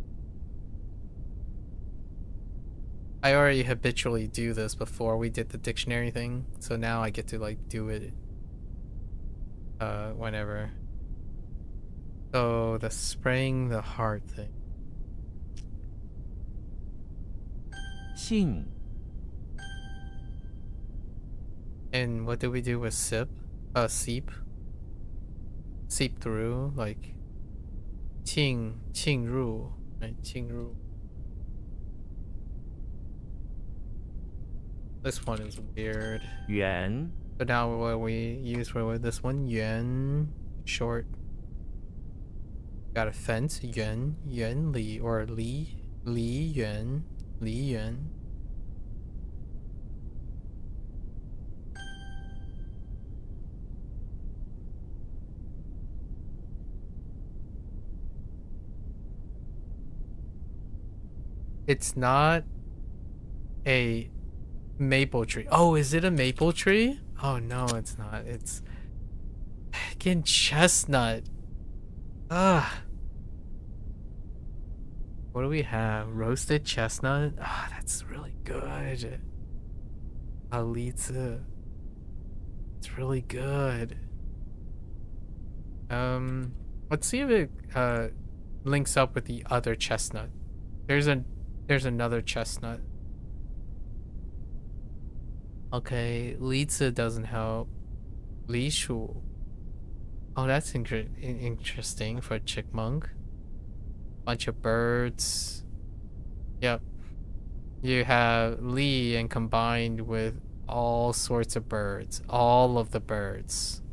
I already habitually do this before we did the dictionary thing, so now I get to like do it whenever. So the spraying the heart thing. Xing. And what do we do with sip? Seep. Seep through, like qing ru, right? Qing ru. This one is weird. Yuan. So now what we use for this one, yuan, short. Got a fence, yuan li, or li yuan. It's not a maple tree. Oh, is it a maple tree? Oh no, it's not. It's again chestnut. Ah, What do we have? Roasted chestnut? Ah, that's really good. Alitza. It's really good. Let's see if it links up with the other chestnut. There's another chestnut. Okay, Litza doesn't help. Lishu. Oh, that's interesting for chipmunk. Bunch of birds. Yep. You have Li and combined with all sorts of birds. All of the birds.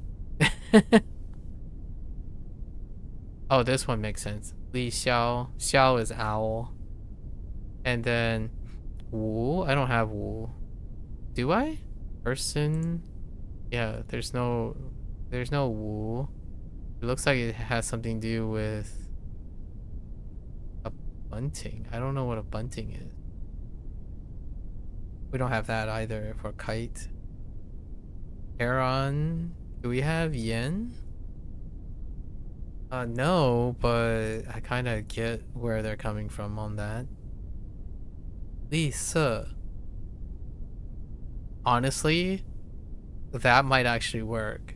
Oh, this one makes sense. Li Xiao. Xiao is owl. And then Wu. I don't have Wu. Do I? Person. Yeah, there's no Wu. It looks like it has something to do with a bunting. I don't know what a bunting is. We don't have that either for kite. Heron. Do we have yen? No, but I kind of get where they're coming from on that. Lisa. Honestly, that might actually work.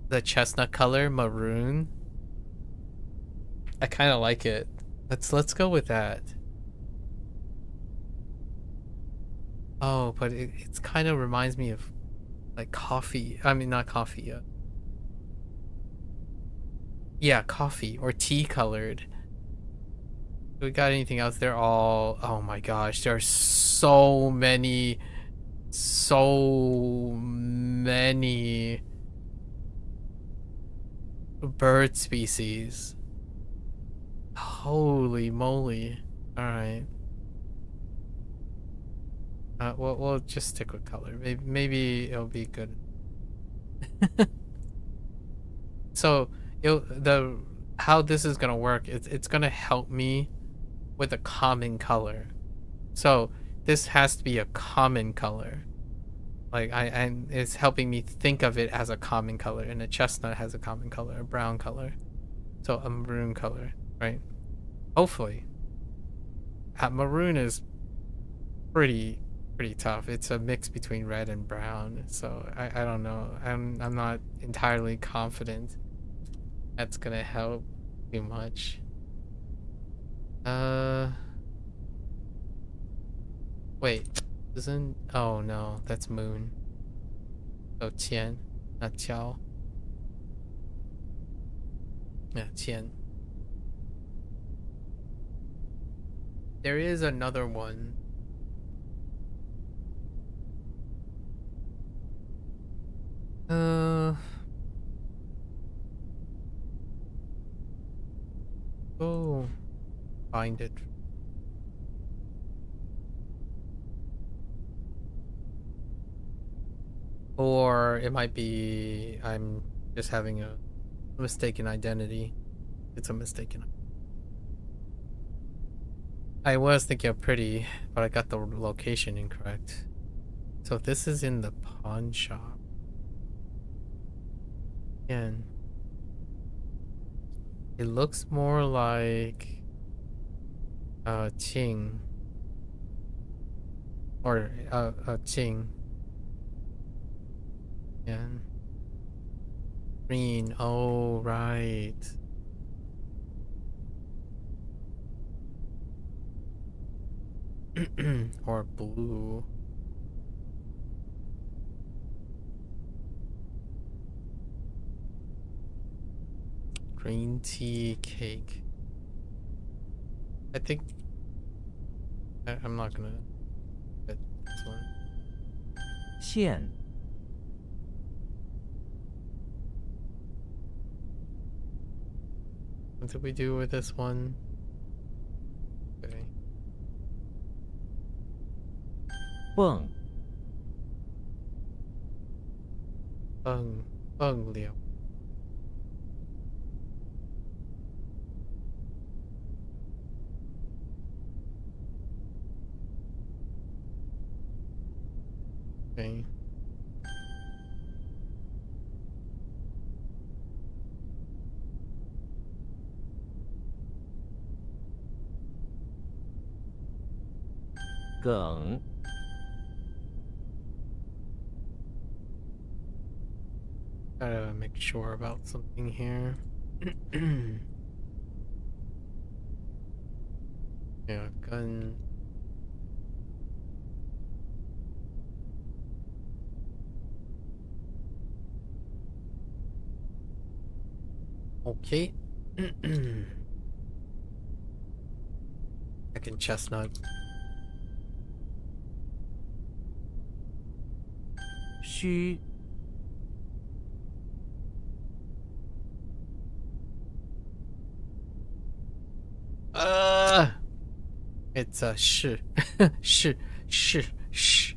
The chestnut color, maroon. I kind of like it. Let's go with that. Oh, but it's kind of reminds me of like coffee. I mean, not coffee. Yeah, coffee or tea colored. We got anything else? They're all, oh my gosh, there are so many bird species. Holy moly. All right. We'll just stick with color. Maybe it'll be good. So how this is gonna work, it's gonna help me with a common color. So this has to be a common color. Like it's helping me think of it as a common color, and a chestnut has a common color, a brown color. So a maroon color, right? Hopefully. Maroon is pretty tough. It's a mix between red and brown, so I don't know. I'm not entirely confident that's gonna help too much. Wait, isn't, oh no, that's moon. So Qian, not Qiao. Yeah, Qian. There is another one. Oh, find it. Or it might be I'm just having a mistaken identity. It's a mistaken. I was thinking of pretty, but I got the location incorrect. So this is in the pawn shop. Again, it looks more like Qing or Qing. And green. Oh, right. Or blue. Green tea cake. I think I'm not gonna get this one. 线 What did we do with this one? Okay. 蹦 蹦了. Okay. 梗 Gotta make sure about something here. Yeah, gun. Okay. Second chestnut. 虚 It's a sh, sh, sh.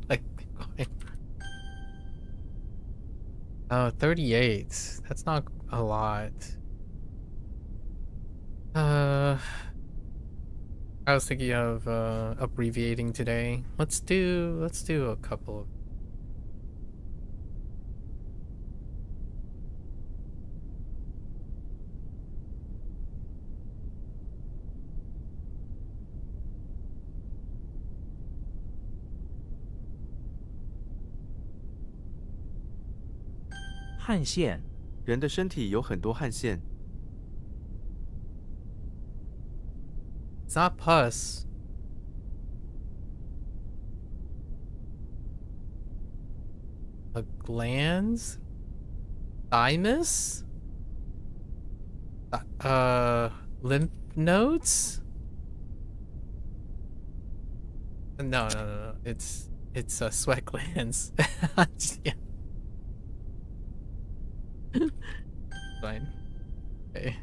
Like Bitcoin. Oh, 38. That's not a lot. I was thinking of abbreviating today. Let's do a couple of. "汗腺 人的身体有很多汗腺， It's not pus. A glands? Thymus? Lymph nodes? No. It's sweat glands. Yeah. Fine. Okay.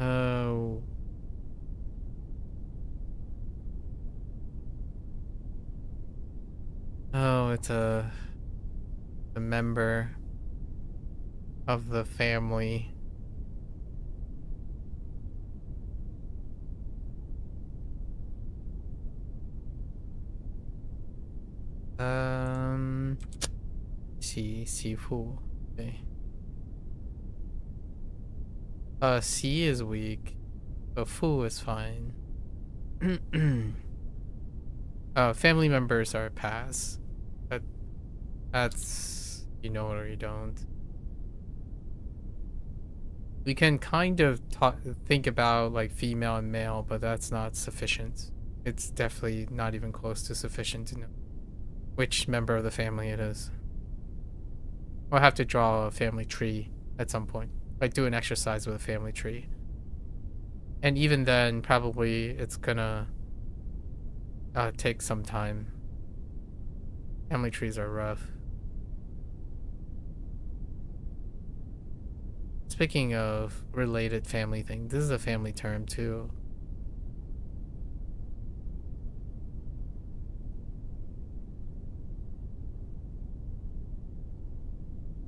Oh. Oh, it's a member of the family. See who? Okay. C is weak, but Fu is fine. Family members are pass. That's you know it or you don't. We can kind of think about like female and male, but that's not sufficient. It's definitely not even close to sufficient to know which member of the family it is. We'll have to draw a family tree at some point. Like do an exercise with a family tree. And even then, probably it's gonna take some time. Family trees are rough. Speaking of related family thing, this is a family term too.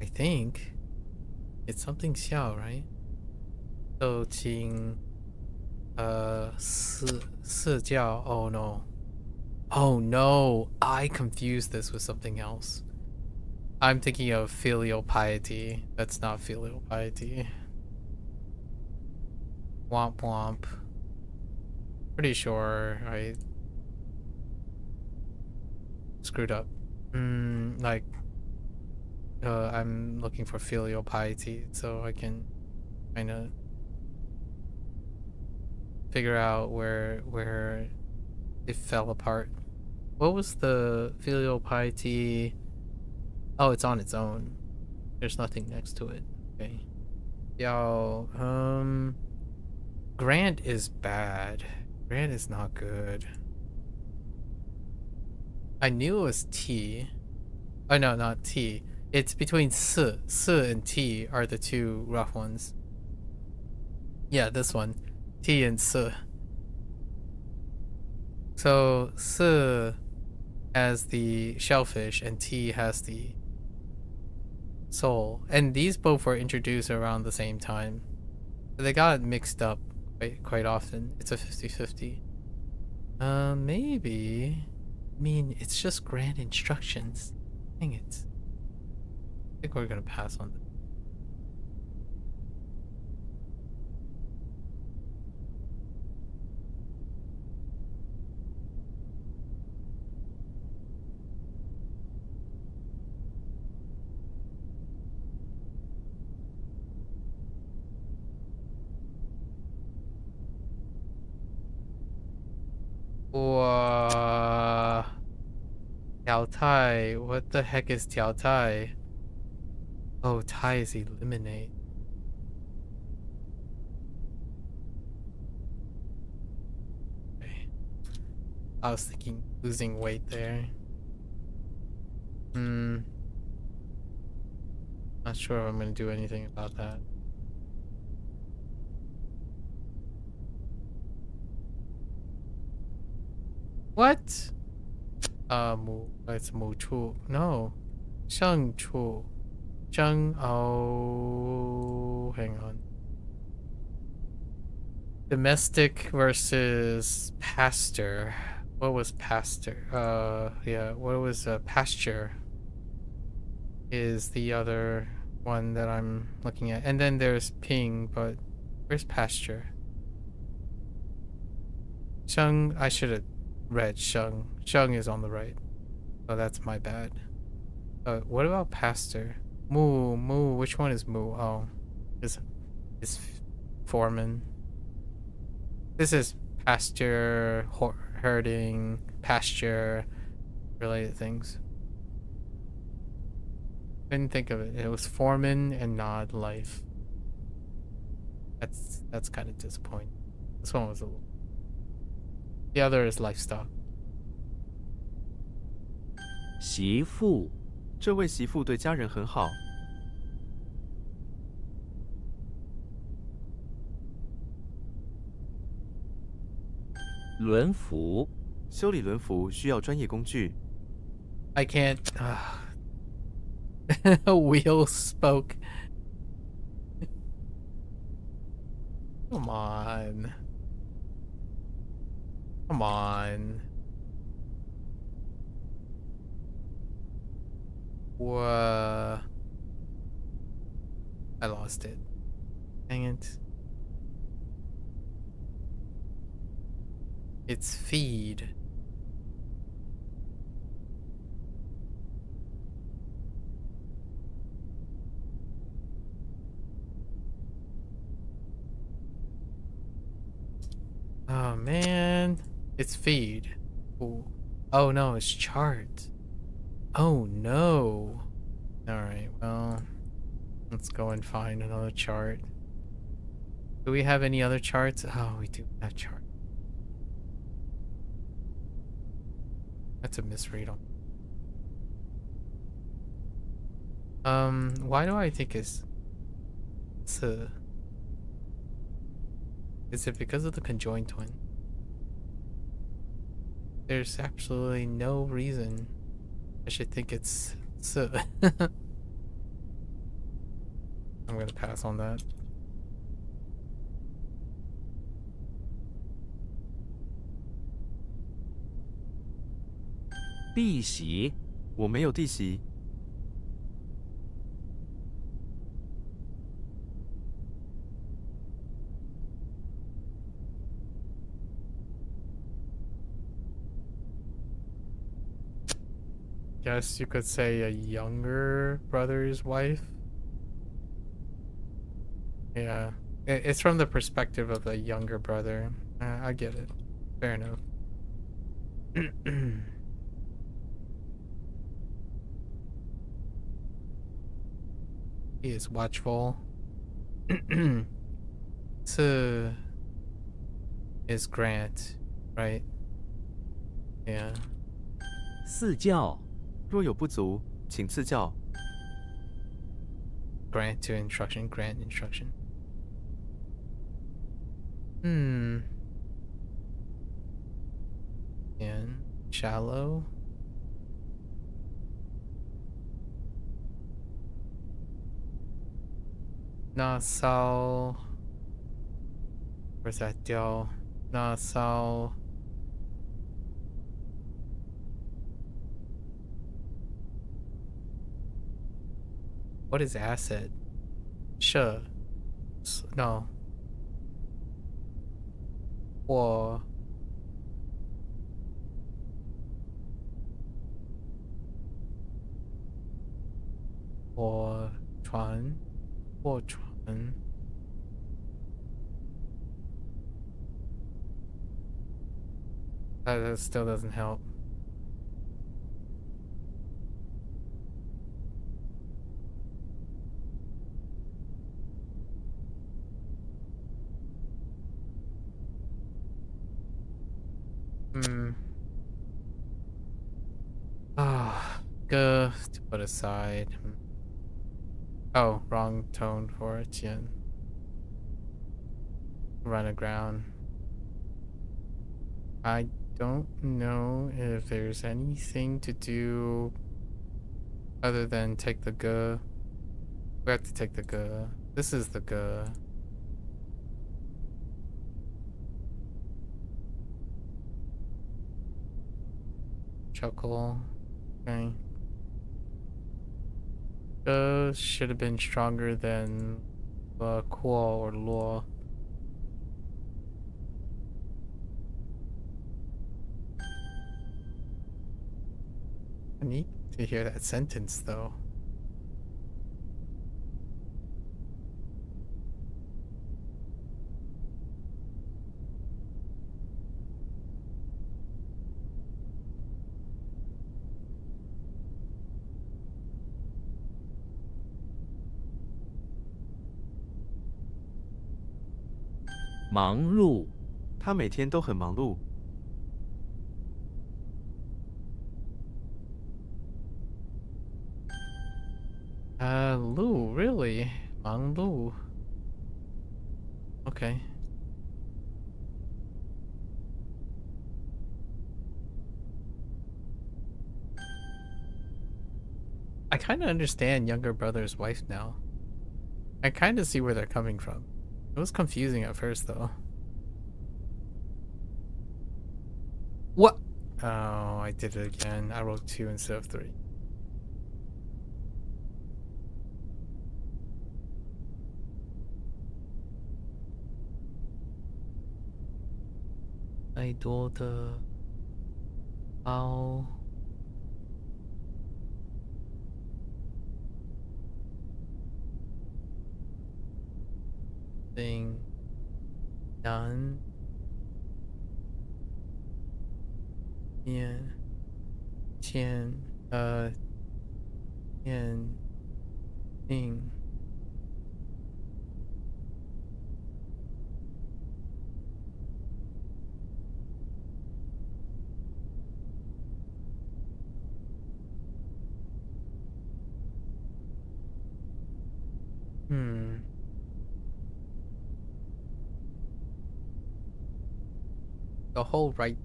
I think it's something xiao, right? So qing si jiao. Oh no. Oh no, I confused this with something else. I'm thinking of filial piety. That's not filial piety. Womp womp. Pretty sure I screwed up. Like I'm looking for filial piety so I can kind of figure out where it fell apart. What was the filial piety? Oh, it's on its own. There's nothing next to it. Okay. Yo, Grant is bad. Grant is not good. I knew it was T. Oh no, not T. It's between S. S and T are the two rough ones. Yeah, this one. T and S. So S has the shellfish and T has the soul. And these both were introduced around the same time. So they got mixed up quite often. It's a 50-50. Maybe. I mean, it's just grand instructions. Dang it. I think we're gonna pass on this. Tiao Tai. What the heck is Tiao Tai? Oh, Tai is eliminate. Okay. I was thinking losing weight there. Not sure if I'm gonna do anything about that. What? It's Mu Chu. No. Sheng Chu. Oh, hang on. Domestic versus pasture. What was pasture? Yeah, what was pasture? Is the other one that I'm looking at. And then there's Ping, but where's pasture? Sheng, I should have read Sheng. Sheng is on the right. Oh, that's my bad. What about pasture? Moo, which one is Moo? Oh, is foreman. This is pasture, herding, pasture related things. Couldn't think of it. It was foreman and not life. That's kind of disappointing. This one was a little. The other is livestock. 媳妇，这位媳妇对家人很好。轮服，修理轮服需要专业工具。I can't. Wheel spoke. Come on. Come on. Whoa. I lost it. Dang it. It's feed. Oh man, it's feed. Ooh. Oh no, it's chart. Oh no. Alright, well, let's go and find another chart. Do we have any other charts? Oh, we do have chart. That's a misread on. Why do I think it's Is it because of the conjoined twin? There's absolutely no reason I should think it's I'm gonna pass on that.弟媳，我没有弟媳。Guess you could say a younger brother's wife. Yeah, it's from the perspective of a younger brother. I get it. Fair enough. He is watchful. So is Grant, right? Yeah. 赐教，若有不足，请赐教。 Grant to instruction, grant instruction. And shallow. Nasal. Where's that deal? Nasal. What is asset? Sure. No. Or Chuan. Or Chuan. That still doesn't help. Go to put aside. Oh, wrong tone for it. Yeah. Run aground. I don't know if there's anything to do other than take the G. We have to take the G. This is the G. Chuckle. Okay. Should have been stronger than Quo or Law. I need to hear that sentence though.忙碌，他每天都很忙碌。Lu, really? Mang Lu. Okay. I kind of understand younger brother's wife now. I kind of see where they're coming from. It was confusing at first, though. What? Oh, I did it again. I wrote 2 instead of 3. I do the how thing done. Yeah. 定 The whole right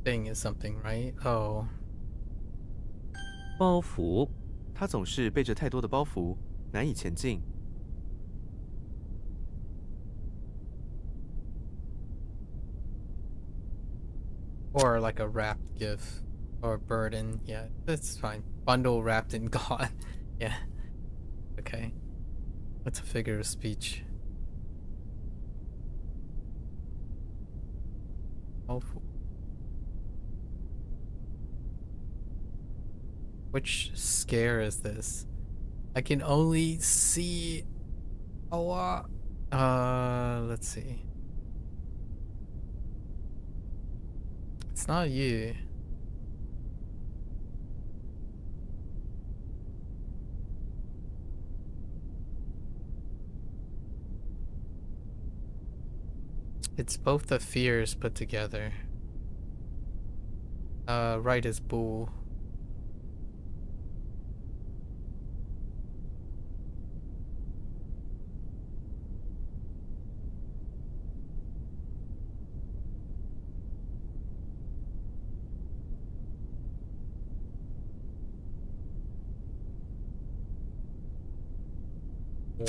thing is something, right? Oh. 包袱，他总是背着太多的包袱，难以前进。Or like a wrapped gift or burden. Yeah, that's fine. Bundle wrapped and gone. Yeah. Okay. What's a figure of speech? Oh. Which scare is this? I can only see a lot. Let's see. It's not you. It's both the fears put together. Right is bull.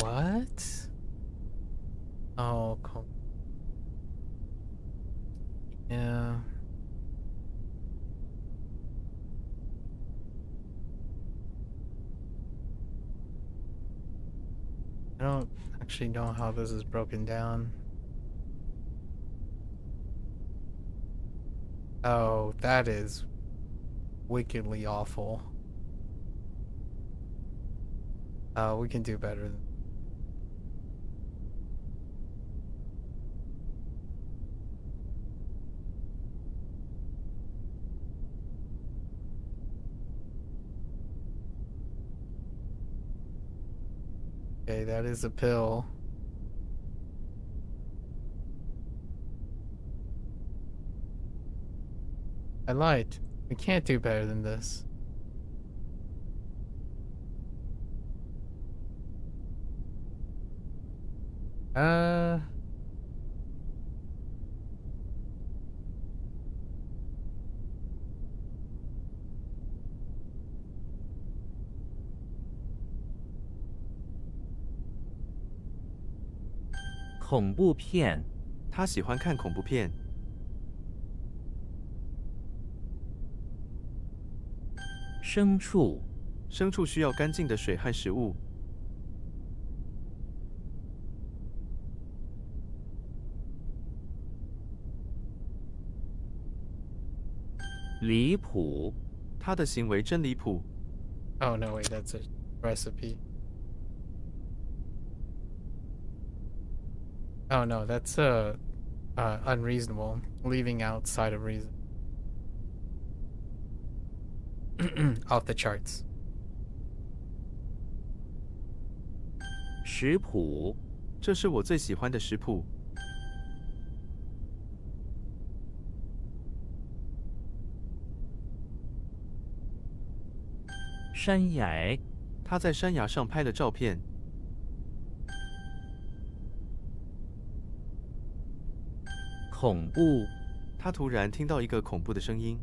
What? Oh, come. Yeah. I don't actually know how this is broken down. Oh, that is wickedly awful. We can do better than Okay, that is a pill. I lied. We can't do better than this.恐怖片，他喜欢看恐怖片。牲畜，牲畜需要干净的水和食物。离谱，他的行为真离谱。 Oh no, wait, that's a recipe. Oh no, that's unreasonable. Leaving outside of reason. Off the charts. 食谱，这是我最喜欢的食谱。山崖，他在山崖上拍了照片。恐怖，他突然听到一个恐怖的声音。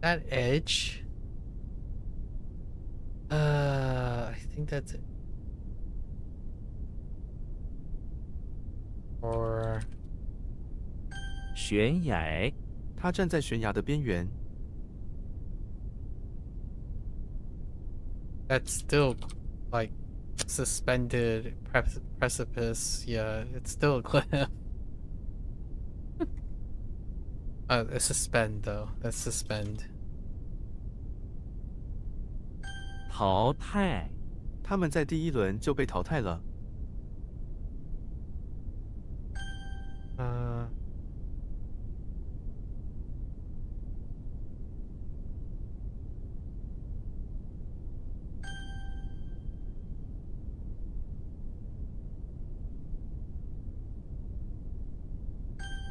That edge. I think that's it. Or 悬崖，他站在悬崖的边缘。 that's still like suspended precipice. Yeah, it's still a cliff. A suspend though. That's suspend. 淘汰，他们在第一轮就被淘汰了。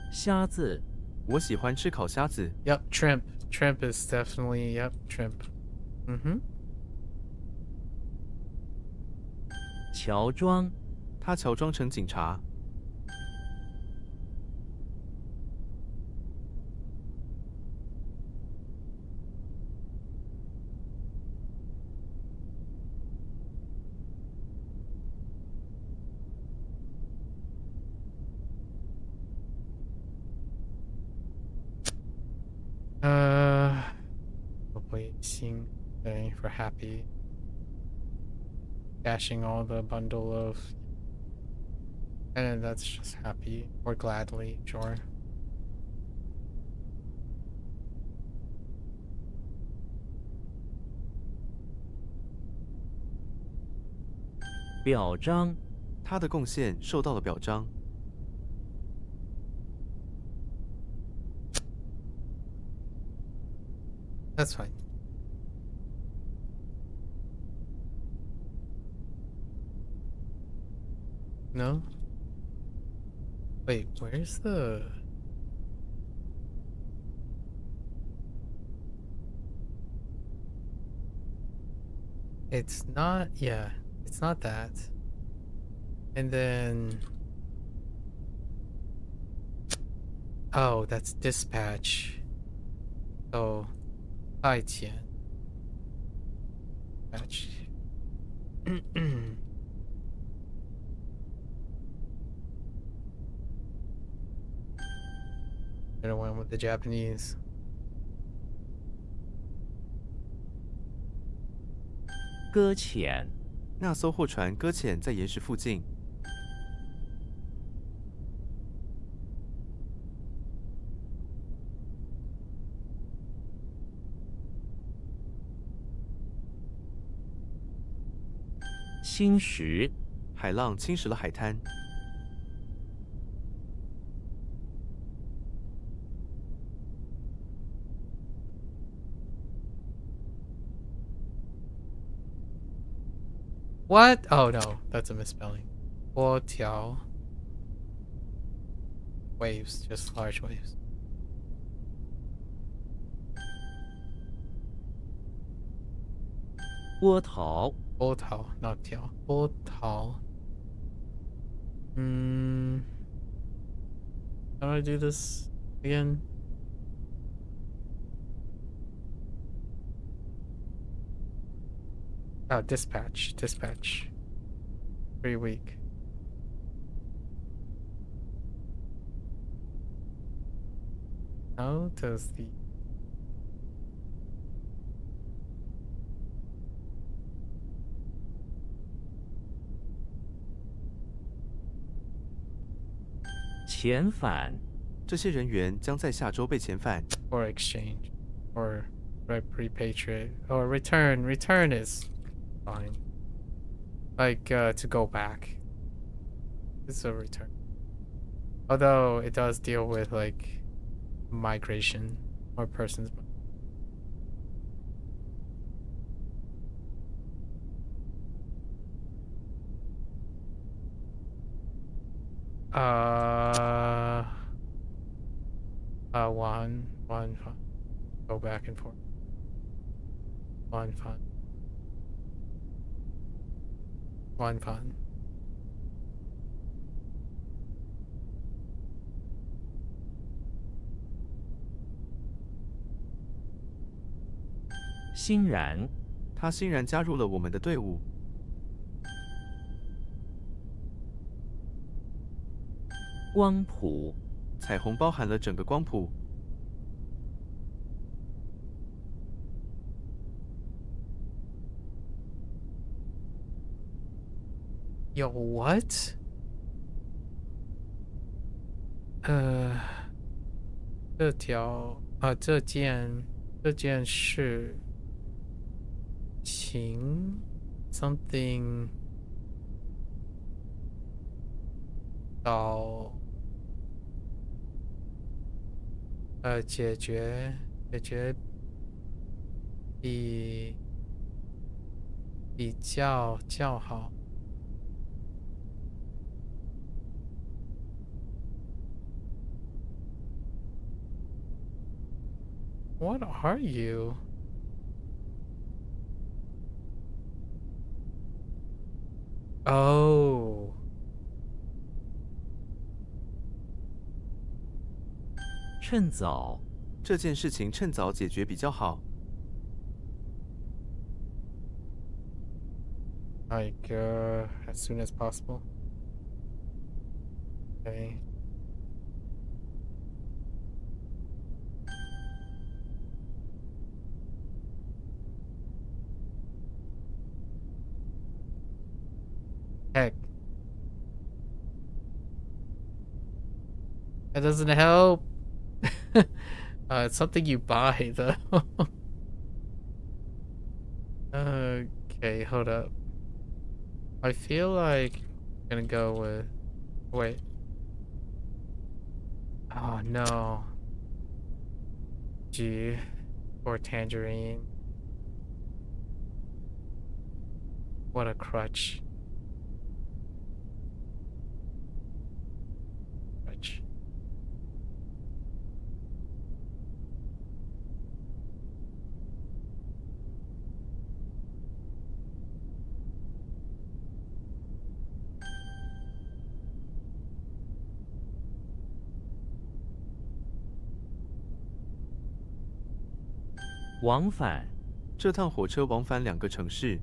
虾子，我喜欢吃烤虾子。 Yep, trimp. Trimp is definitely, yep, trimp. Mm-hmm. 乔装，他乔装成警察。Waiting for happy. Cashing all the bundle of. And that's just happy. Or gladly, sure. 表彰，他的贡献受到了表彰。 That's fine. No? Wait, where's the... It's not... Yeah, it's not that. And then... Oh, that's dispatch. Oh... 派遣 batch. I don't went with the Japanese. 搁浅，那艘货船搁浅在岩石附近。侵蚀，海浪侵蚀了海滩。 What? Oh no, that's a misspelling. 波条 waves, just large waves. 波涛，波涛 not 条，波涛。How do I do this again? Oh, dispatch. Pretty weak. How does the 遣返，这些人员将在下周被遣返。 or exchange or repatriate or return? Return is fine. Like to go back. It's a return. Although it does deal with like migration or persons. One fun. Go back and forth. One fun. One fun. 欣然，他欣然加入了我们的队伍。 光谱，彩虹包含了整个光谱。 Yo, what? 这件事情 something 到解决比较好。 What are you? Oh. 趁早，这件事情趁早解决比较好。 Like as soon as possible. Okay. Heck. That doesn't help. It's something you buy though. Okay, hold up. I feel like I'm gonna go with... Wait. Oh no. G or tangerine. What a crutch. Crutch. "往返，这趟火车往返2个城市。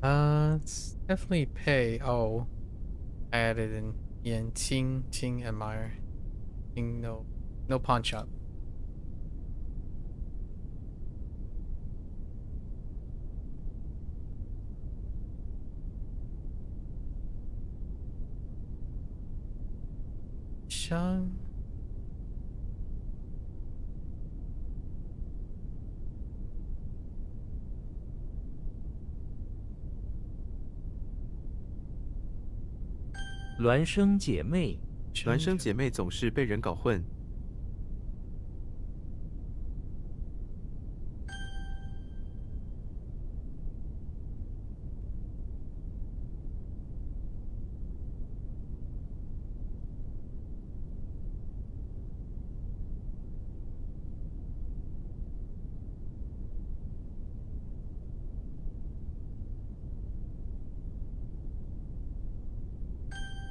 It's definitely pay. Oh, I added in yen. Ting admire. Ting no pawn shop. Zhang.孪生姐妹，孪生姐妹总是被人搞混。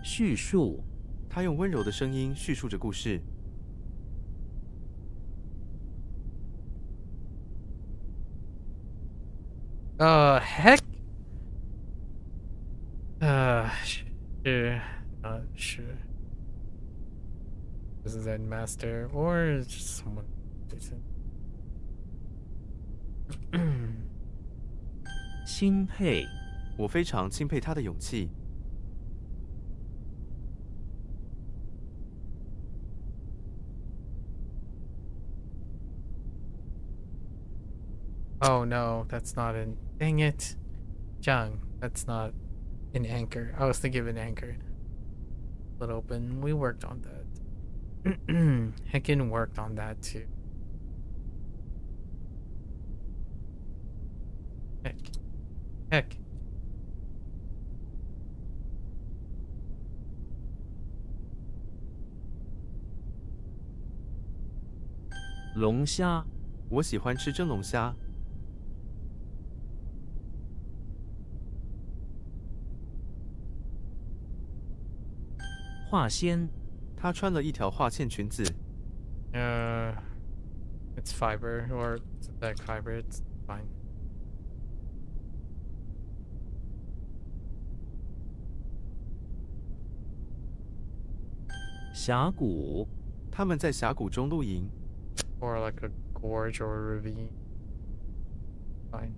叙述，他用温柔的声音叙述着故事。Heck. Sure. Not sure. This is Zen Master or just someone decent. 钦佩，我非常钦佩他的勇气。Oh no, that's not an. Dang it. Zhang, that's not an anchor. I was thinking of an anchor. Split open. We worked on that. Heckin worked on that too. Heck. 龙虾，我喜欢吃蒸龙虾。画仙，她穿了一条画线裙子。It's fiber or synthetic fiber. It's fine. 峡谷，他们在峡谷中露营。Or like a gorge or a ravine. Fine.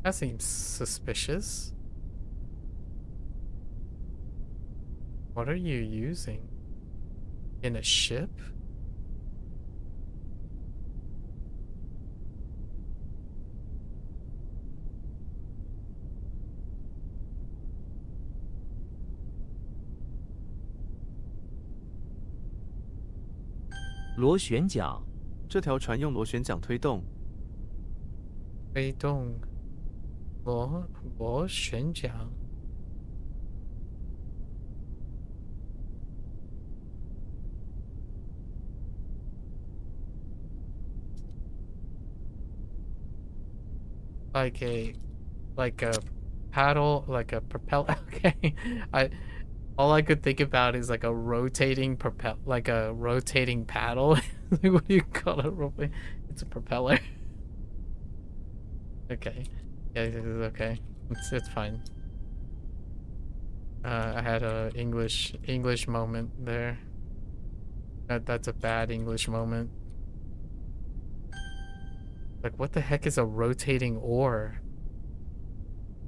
That seems suspicious. What are you using? In a ship? “螺旋桨”，这条船用螺旋桨推动。推动螺旋桨。like a paddle, like a propeller. Okay, all I could think about is like a rotating like a rotating paddle. Like, what do you call it? It's a propeller. Okay, yeah, this is okay. It's fine. I had a English moment there. That's a bad English moment. Like, what the heck is a rotating oar?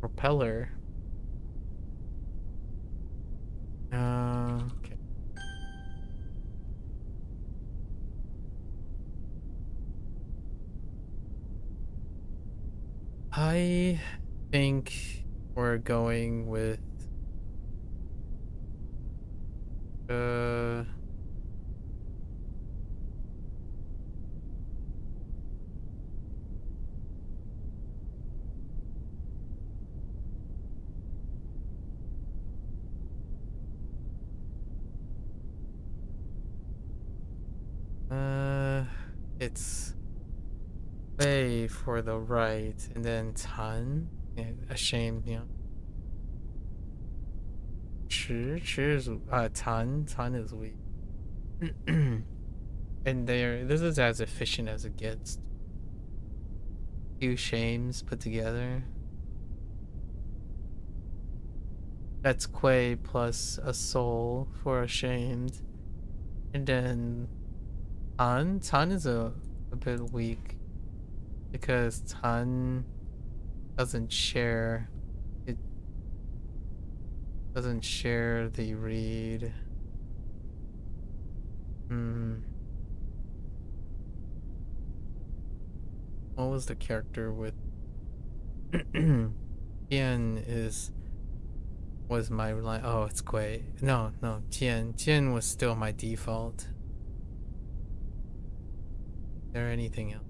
Propeller. Okay. I think we're going with it's Wei for the right, and then Tan, ashamed, you know. Chi is Tan is weak. And this is as efficient as it gets. Two shames put together. That's Quay plus a soul for ashamed. And then Tan is a bit weak because Tan doesn't share the read. What was the character with Tian was my line? Oh, it's Gui. No, Tian was still my default. Is there anything else?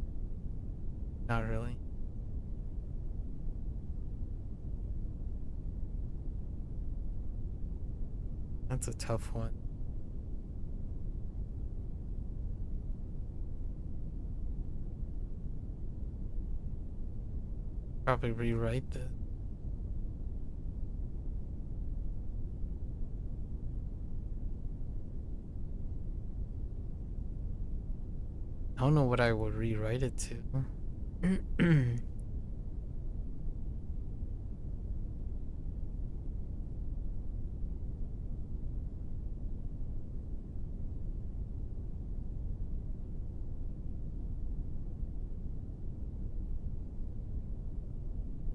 Not really. That's a tough one. Probably rewrite this. I don't know what I would rewrite it to.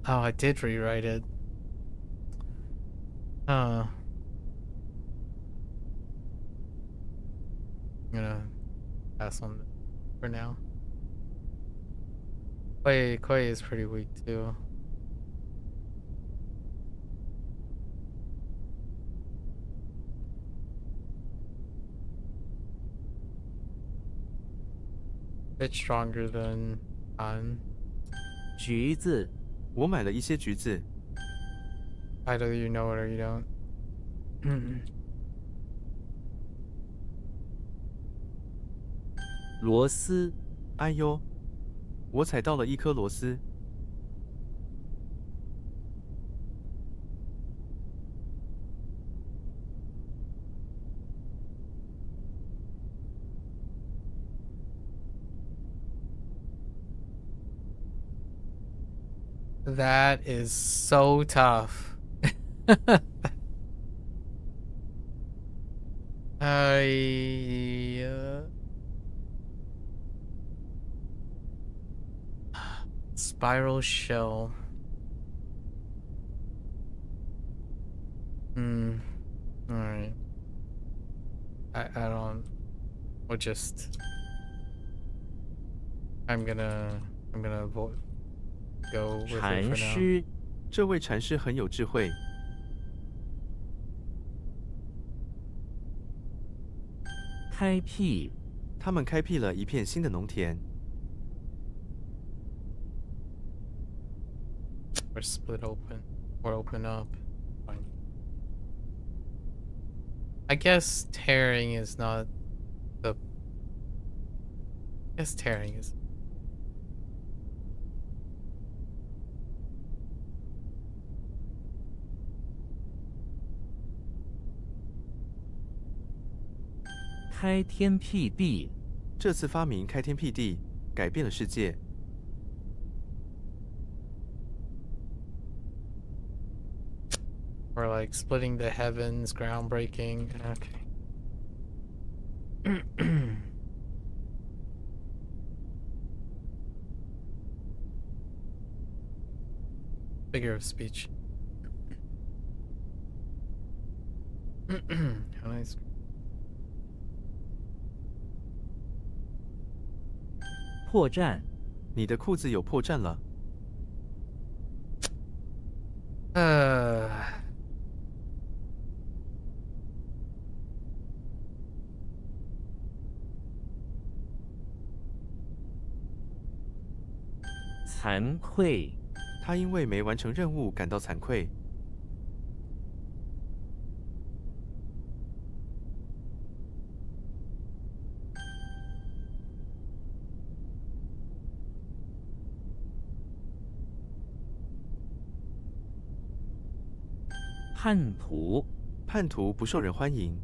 Oh, I did rewrite it. I'm gonna pass on it for now. Koi is pretty weak too. Bit stronger than An. 橘子，我买了一些橘子， Either you know it or you don't. 螺丝，哎呦，我踩到了一颗螺丝。 That is so tough. Spiral shell. Alright. I don't. We'll just. I'm gonna avoid. Go with it 禅 for now. 师，这位禅师很有智慧。 开辟，他们开辟了一片新的农田。 Or split open. Or open up. Fine. I guess tearing is not the... I guess tearing is... "开天辟地， 这次发明开天辟地，改变了世界。 Or like splitting the heavens, groundbreaking. Okay. Figure of speech. How nice. 破绽， 你的裤子有破绽了。 惭愧， 他因为没完成任务感到惭愧。 叛徒， 叛徒不受人欢迎。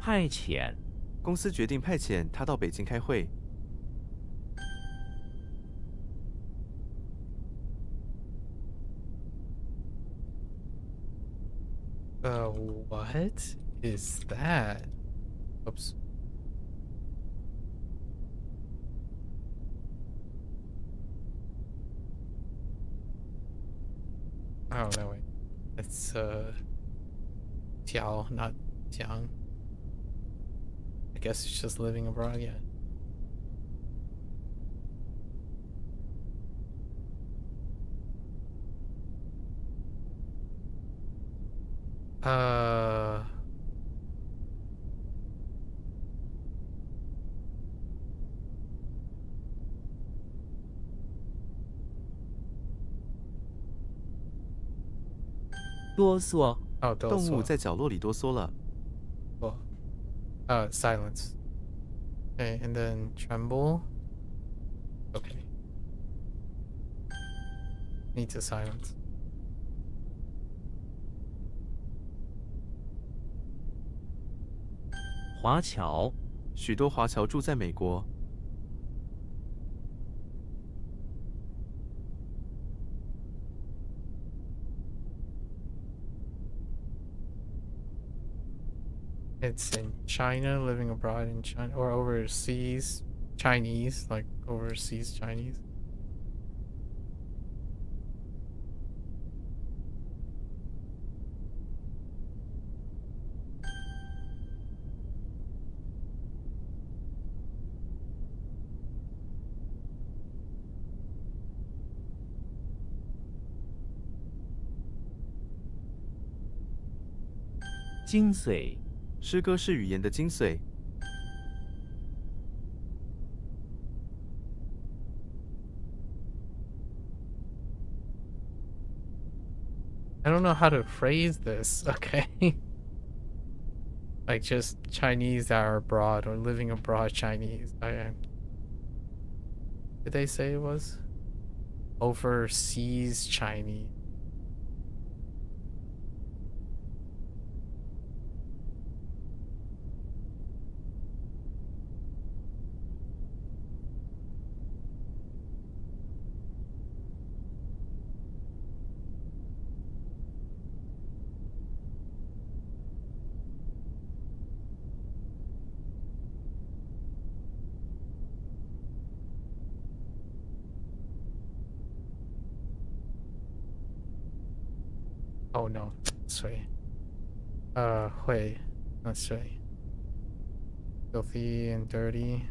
派遣， 公司决定派遣他到北京开会。What is that? Oops. Oh, no, wait. It's, Tiao, not Tiang. I guess it's just living abroad, yeah.哆嗦， Oh, 动物 Dosuo. 在角落里哆嗦了。 Silence. Okay, and then tremble. Okay. Need to silence. 华侨，许多华侨住在美国。 It's in China, living abroad in China, or overseas Chinese, like overseas Chinese. “精髓”，诗歌是语言的精髓。 I don't know how to phrase this, okay? Like just Chinese that are abroad or living abroad Chinese. Did they say it was? Overseas Chinese. Oh no, sorry. 会, not sorry. Filthy and dirty.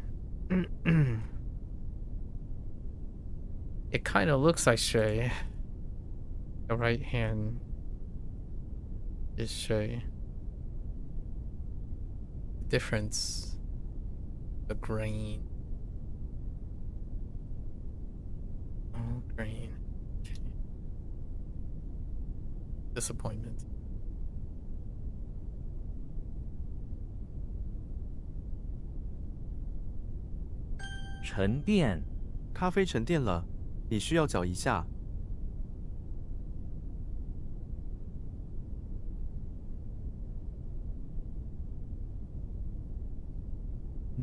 It kind of looks like shui. The right hand is shui. The difference, the grain. Oh, grain. Disappointment. 沉淀，咖啡沉淀了，你需要搅一下。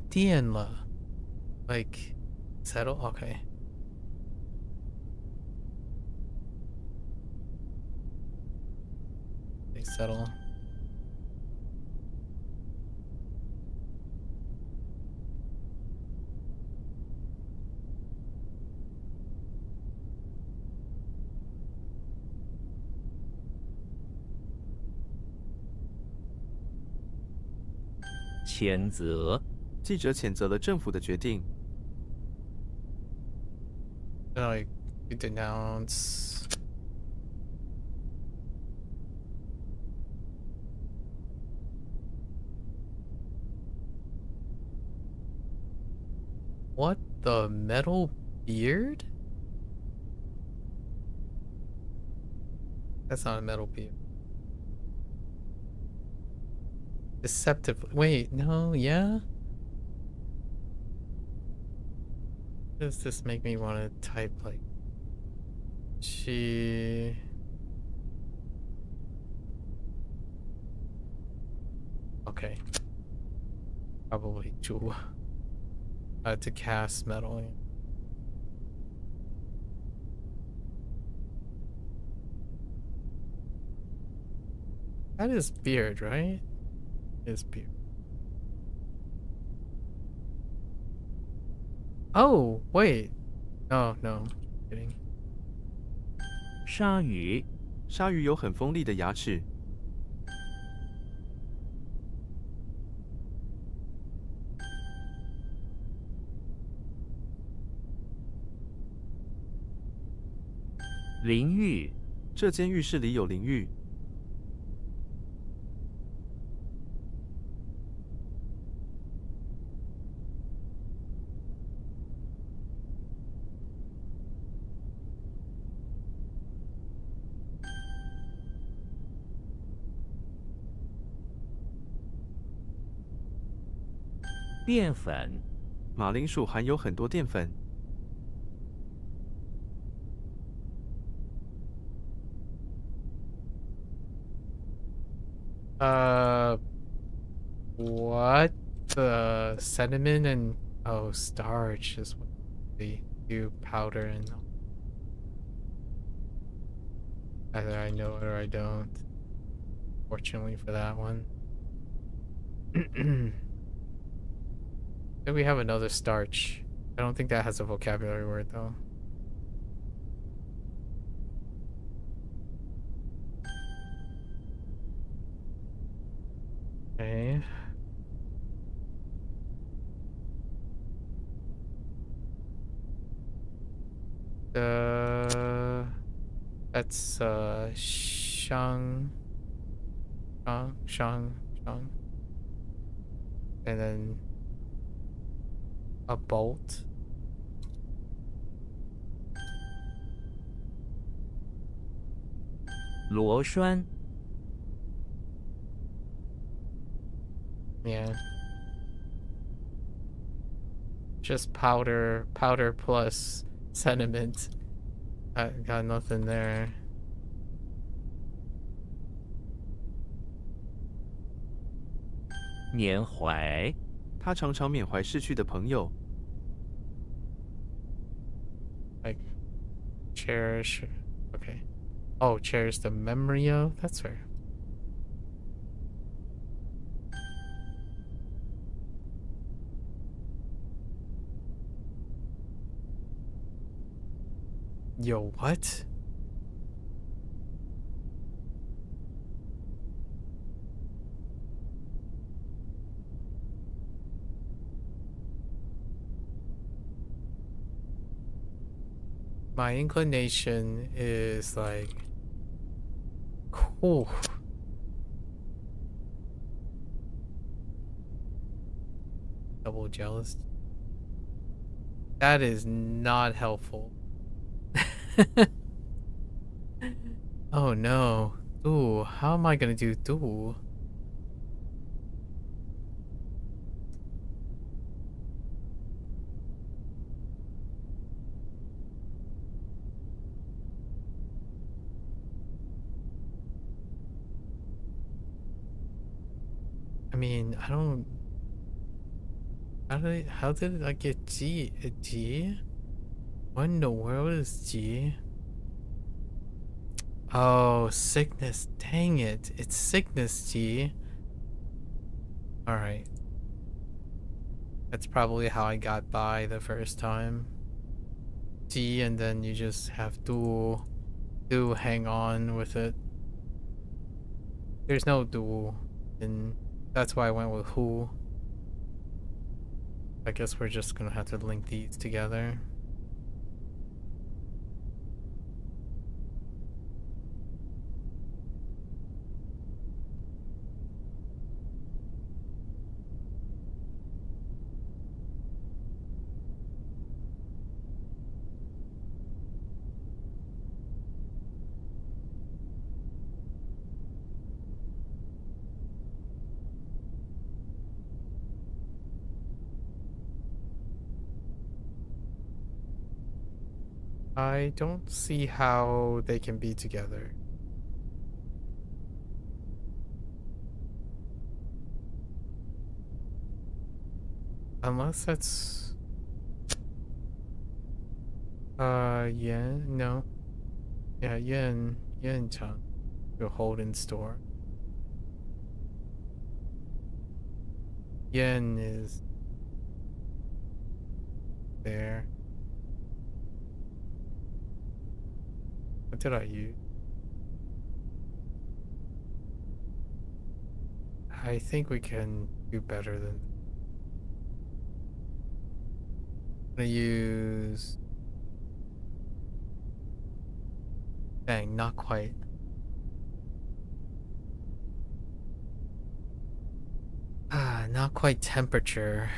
电了, like settle. Okay. They settle. “谴责”，记者谴责了政府的决定。 Like you denounce. What the metal beard? That's not a metal beard. Deceptively. Wait, no, yeah? Does this make me want to type like she? Okay. Probably Ju. To cast metal. That is beard, right? It is beard. Oh, wait. No, no. Kidding. 鲨鱼，鲨鱼有很锋利的牙齿。淋浴，这间浴室里有淋浴。淀粉，马铃薯含有很多淀粉。What the sediment and starch is what they do powder and either I know it or I don't. Fortunately for that one. Then we have another starch. I don't think that has a vocabulary word though. Okay. That's Shang. And then a bolt. Luoshuan. Yeah. Just powder plus sediment. I got nothing there. Nianhuai. 他常常缅怀逝去的朋友。Like cherish. Okay. Oh, cherish the memory of? That's fair. Yo, what? My inclination is like, cool. Double jealous. That is not helpful. Oh no. Ooh, how am I gonna do do? I mean, I don't. How did I get G? G? What in the world is G? Oh, sickness. Dang it. It's sickness, G. Alright. That's probably how I got by the first time. G, and then you just have to hang on with it. There's no dual, and that's why I went with who. I guess we're just gonna have to link these together. I don't see how they can be together. Unless that's... yen? No. Yeah, yen-chan. You hold in store. yen is there. What did I use? I think we can do better than. I'm gonna use. Dang, not quite. Not quite temperature.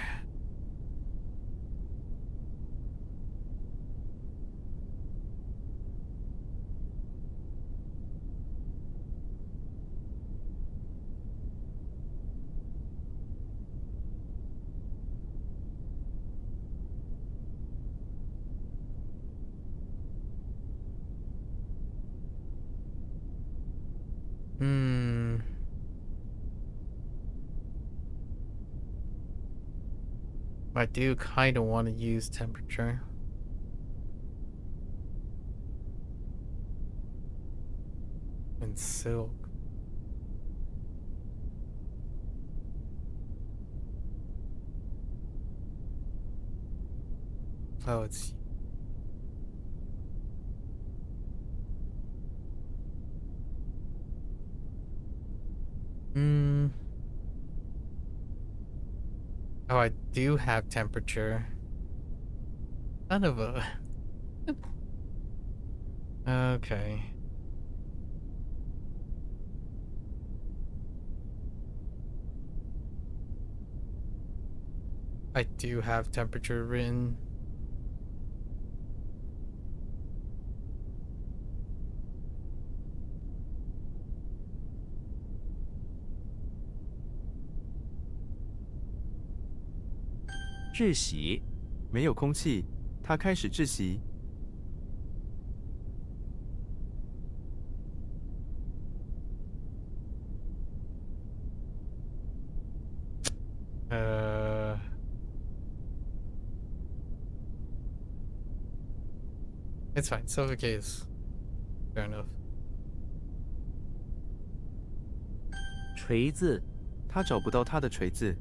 I do kind of want to use temperature. And silk. Oh, it's... Oh, I do have temperature. Kind of a... Okay. I do have temperature written.窒息，没有空气，他开始窒息。It's fine. Suffocate is fair enough. 锤子，他找不到他的锤子。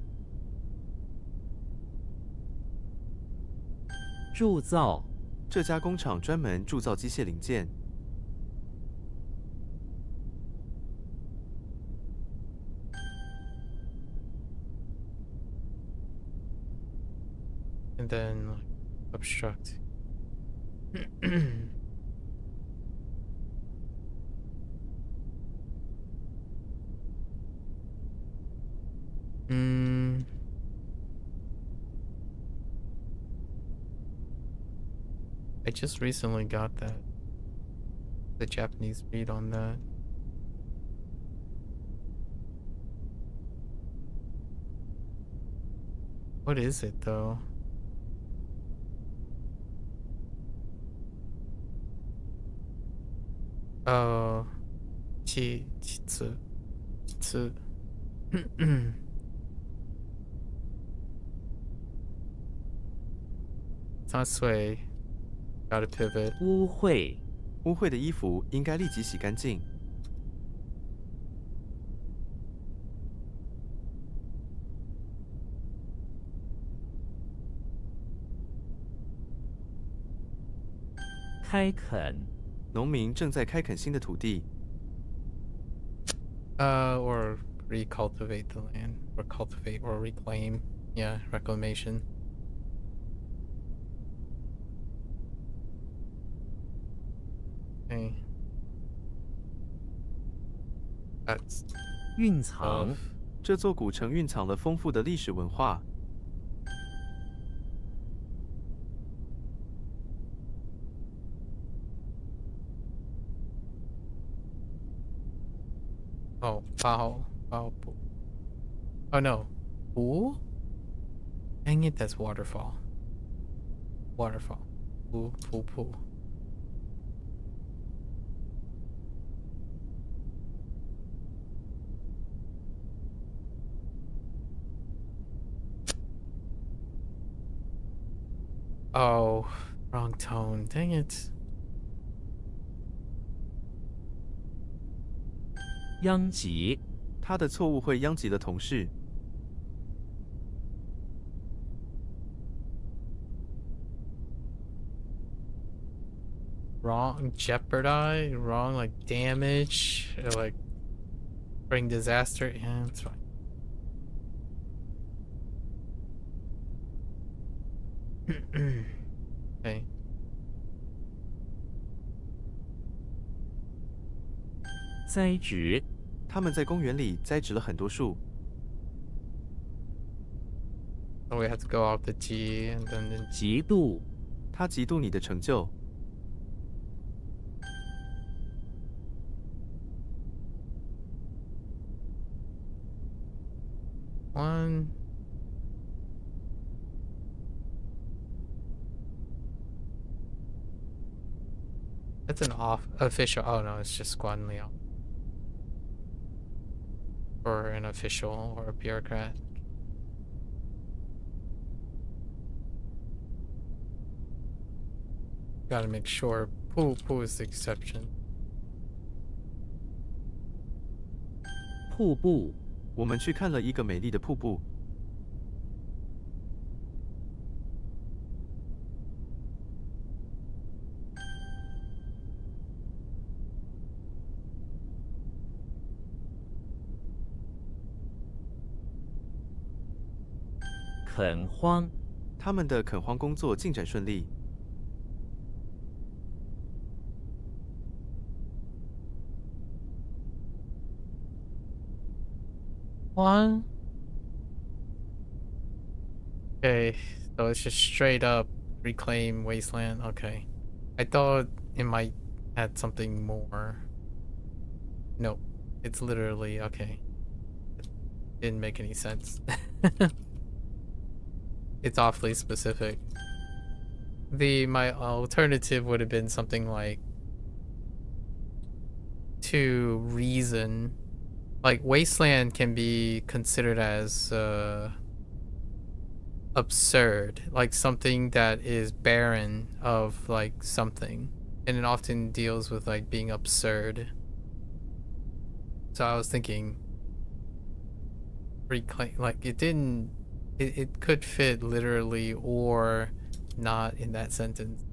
铸造，这家工厂专门铸造机械零件。And then obstruct. I just recently got that. The Japanese read on that. What is it though? Oh, 七次 It's not sway. Gotta pivot. 污秽，污秽的衣服应该立即洗干净。开垦，农民正在开垦新的土地。Or recultivate the land, or cultivate, or reclaim. Yeah, reclamation. Okay. That's 蕴藏，这座古城蕴藏了丰富的历史文化。Oh, wow. Oh no. Pool? Dang it, that's waterfall. Waterfall. Pool. Oh, wrong tone. Dang it. 殃及，他的错误会殃及了同事。wrong, jeopardize, wrong, like damage, or like bring disaster. Yeah, that's fine. Okay. 栽植他们在公园里栽植了很多树， So we have to go off the G and then the 嫉妒他嫉妒你的成就， one. That's an off official. Oh no, it's just Squad and Leo. Or an official or a bureaucrat. Gotta make sure Poo is the exception. 瀑布我们去看了一个美丽的瀑布， 垦荒他们的垦荒工作进展顺利。 One. Okay, so it's just straight up reclaim wasteland. Okay. I thought it might add something more. Nope. It's literally okay. Didn't make any sense. It's awfully specific. My alternative would have been something like to reason. Like wasteland can be considered as absurd, like something that is barren of like something, and it often deals with like being absurd. So I was thinking reclaim, like it could fit literally or not in that sentence.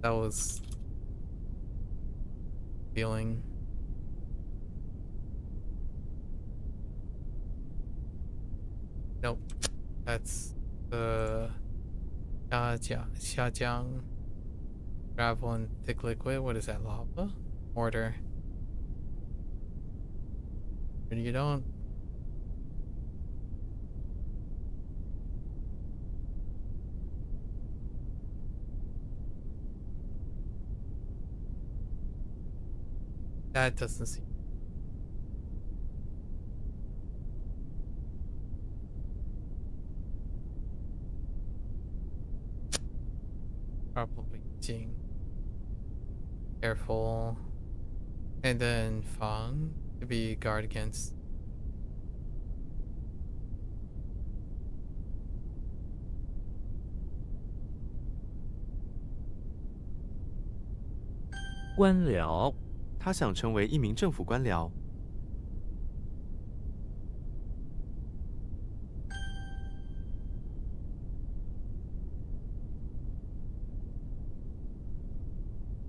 That was feeling. Nope. That's the 下降 gravel and thick liquid. What is that? Lava? Mortar. You don't. That doesn't seem. Probably Jing. Careful. And then Fang to be guard against.官僚他想成为一名政府官僚。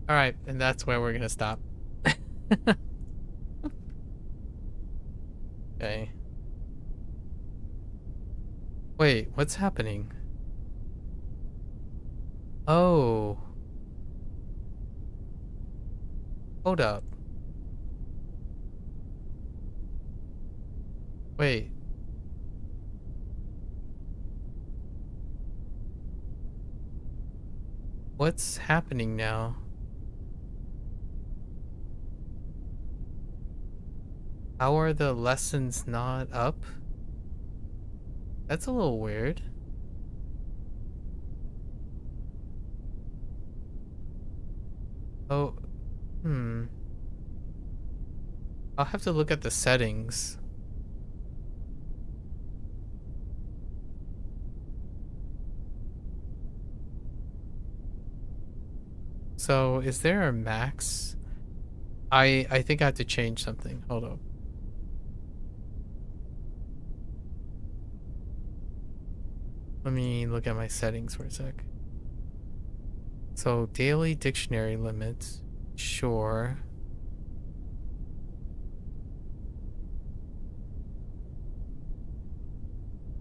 All right, and that's where we're gonna stop. Okay. Wait, what's happening? Oh. Hold up. Wait. What's happening now? How are the lessons not up? That's a little weird. Oh, I'll have to look at the settings. So, is there a max? I think I have to change something. Hold up. Let me look at my settings for a sec. So daily dictionary limits, sure.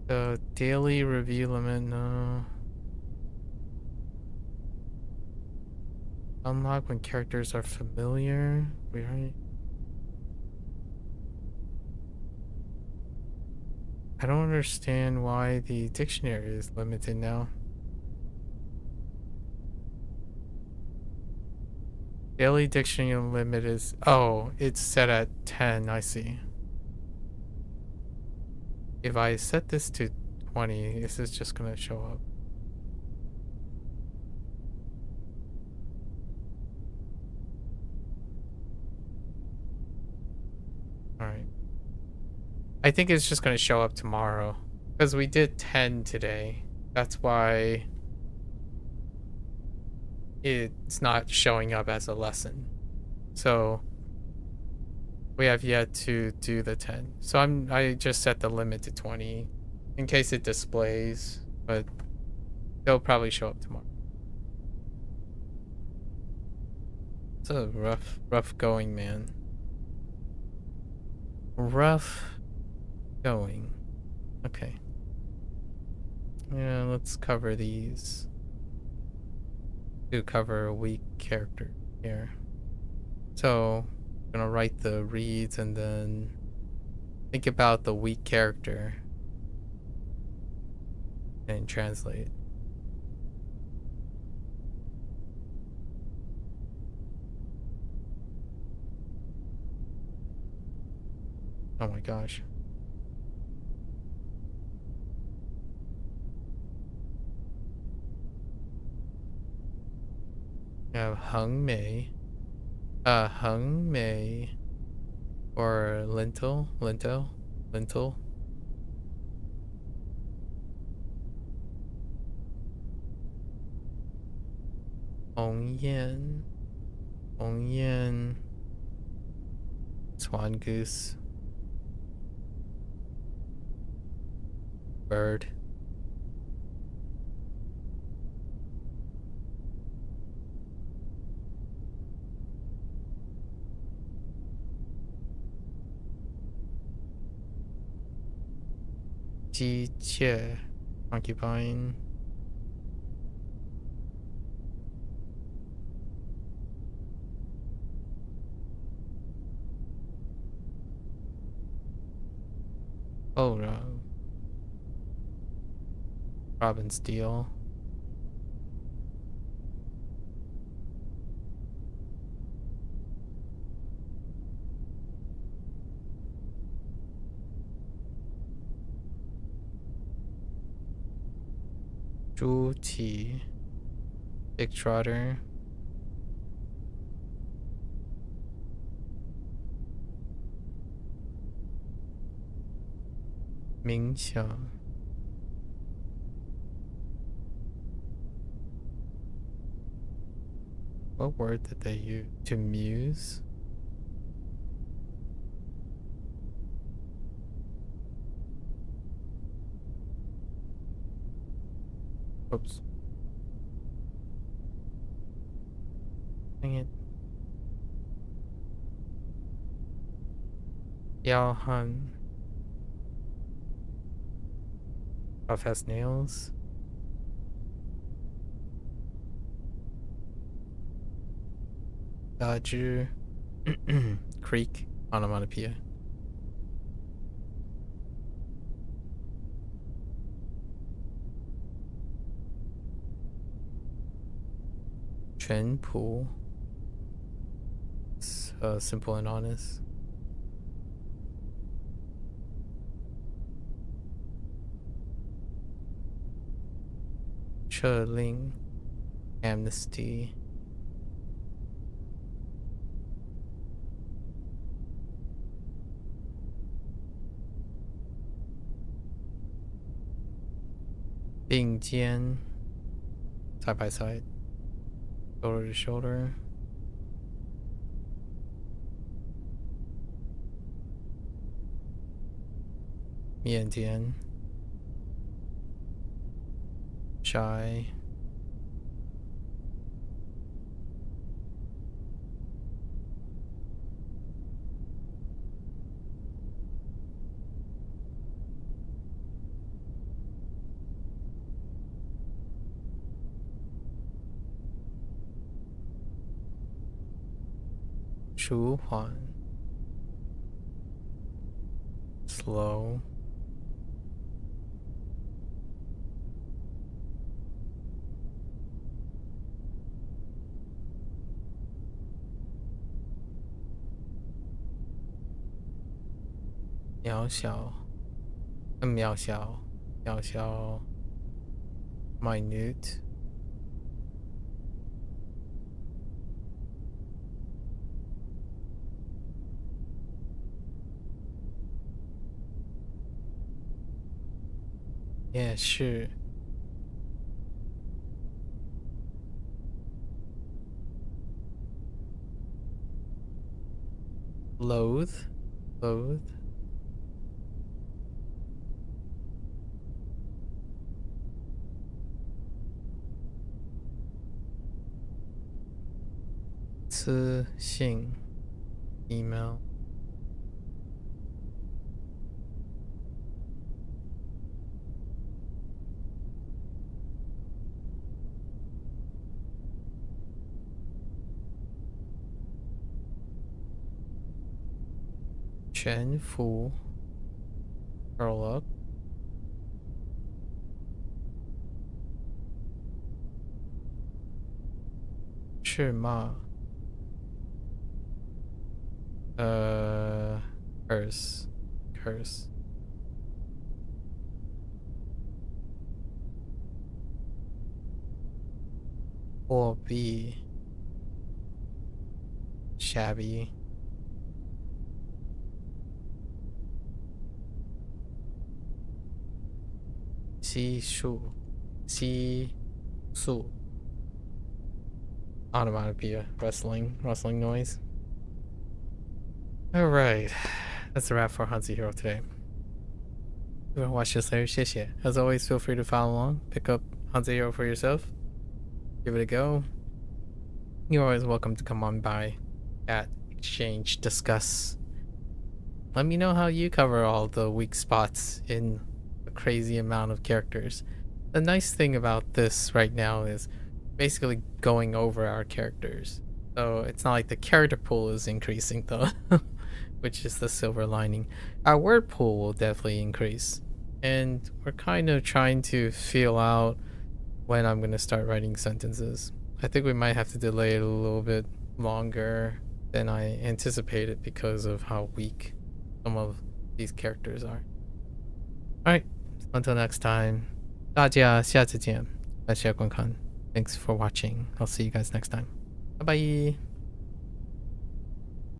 The daily review limit, no. Unlock when characters are familiar. We already... I don't understand why the dictionary is limited now. Daily dictionary limit is... Oh, it's set at 10, I see. If I set this to 20, this is just gonna show up. Alright. I think it's just gonna show up tomorrow. Because we did 10 today. That's why it's not showing up as a lesson. So we have yet to do the 10. So I just set the limit to 20 in case it displays, but they'll probably show up tomorrow. It's a rough going, man. Rough going. Okay. Yeah, let's cover these. Do cover a weak character here. So gonna write the reads and then think about the weak character and translate. Oh my gosh. We have Hung Mei. Hung Mei. Or Lentil. Hong Yan. Swan Goose. Bird. Jiqie, concubine. Oh no. Robin Steele. Zhu Qi. Big Trotter. Ming Xiang. What word did they use? To muse? Oops. Dang it. Yao Han. Puff has nails. Daju. Creek. Onomatopoeia. Chen Pu. Simple and honest. Che Ling. Amnesty. Bing Jian. Side by side. Shoulder to shoulder. Mian Dian. Shy. 舒缓 slow 渺小 渺小 minute 也是 loathe 私信 email 全服 curl up 斥骂curse 货币 shabby 激素 onomatopoeia rustling noise. Alright, that's a wrap for HanziHero today. If you want to watch this later, 谢谢. As always, feel free to follow along, pick up HanziHero for yourself, give it a go. You're always welcome to come on by, chat, exchange, discuss. Let me know how you cover all the weak spots in a crazy amount of characters. The nice thing about this right now is basically going over our characters. So it's not like the character pool is increasing though, which is the silver lining. Our word pool will definitely increase. And we're kind of trying to feel out when I'm going to start writing sentences. I think we might have to delay it a little bit longer than I anticipated because of how weak some of these characters are. Alright, until next time. 大家下次见. Thanks for watching. I'll see you guys next time. Bye bye.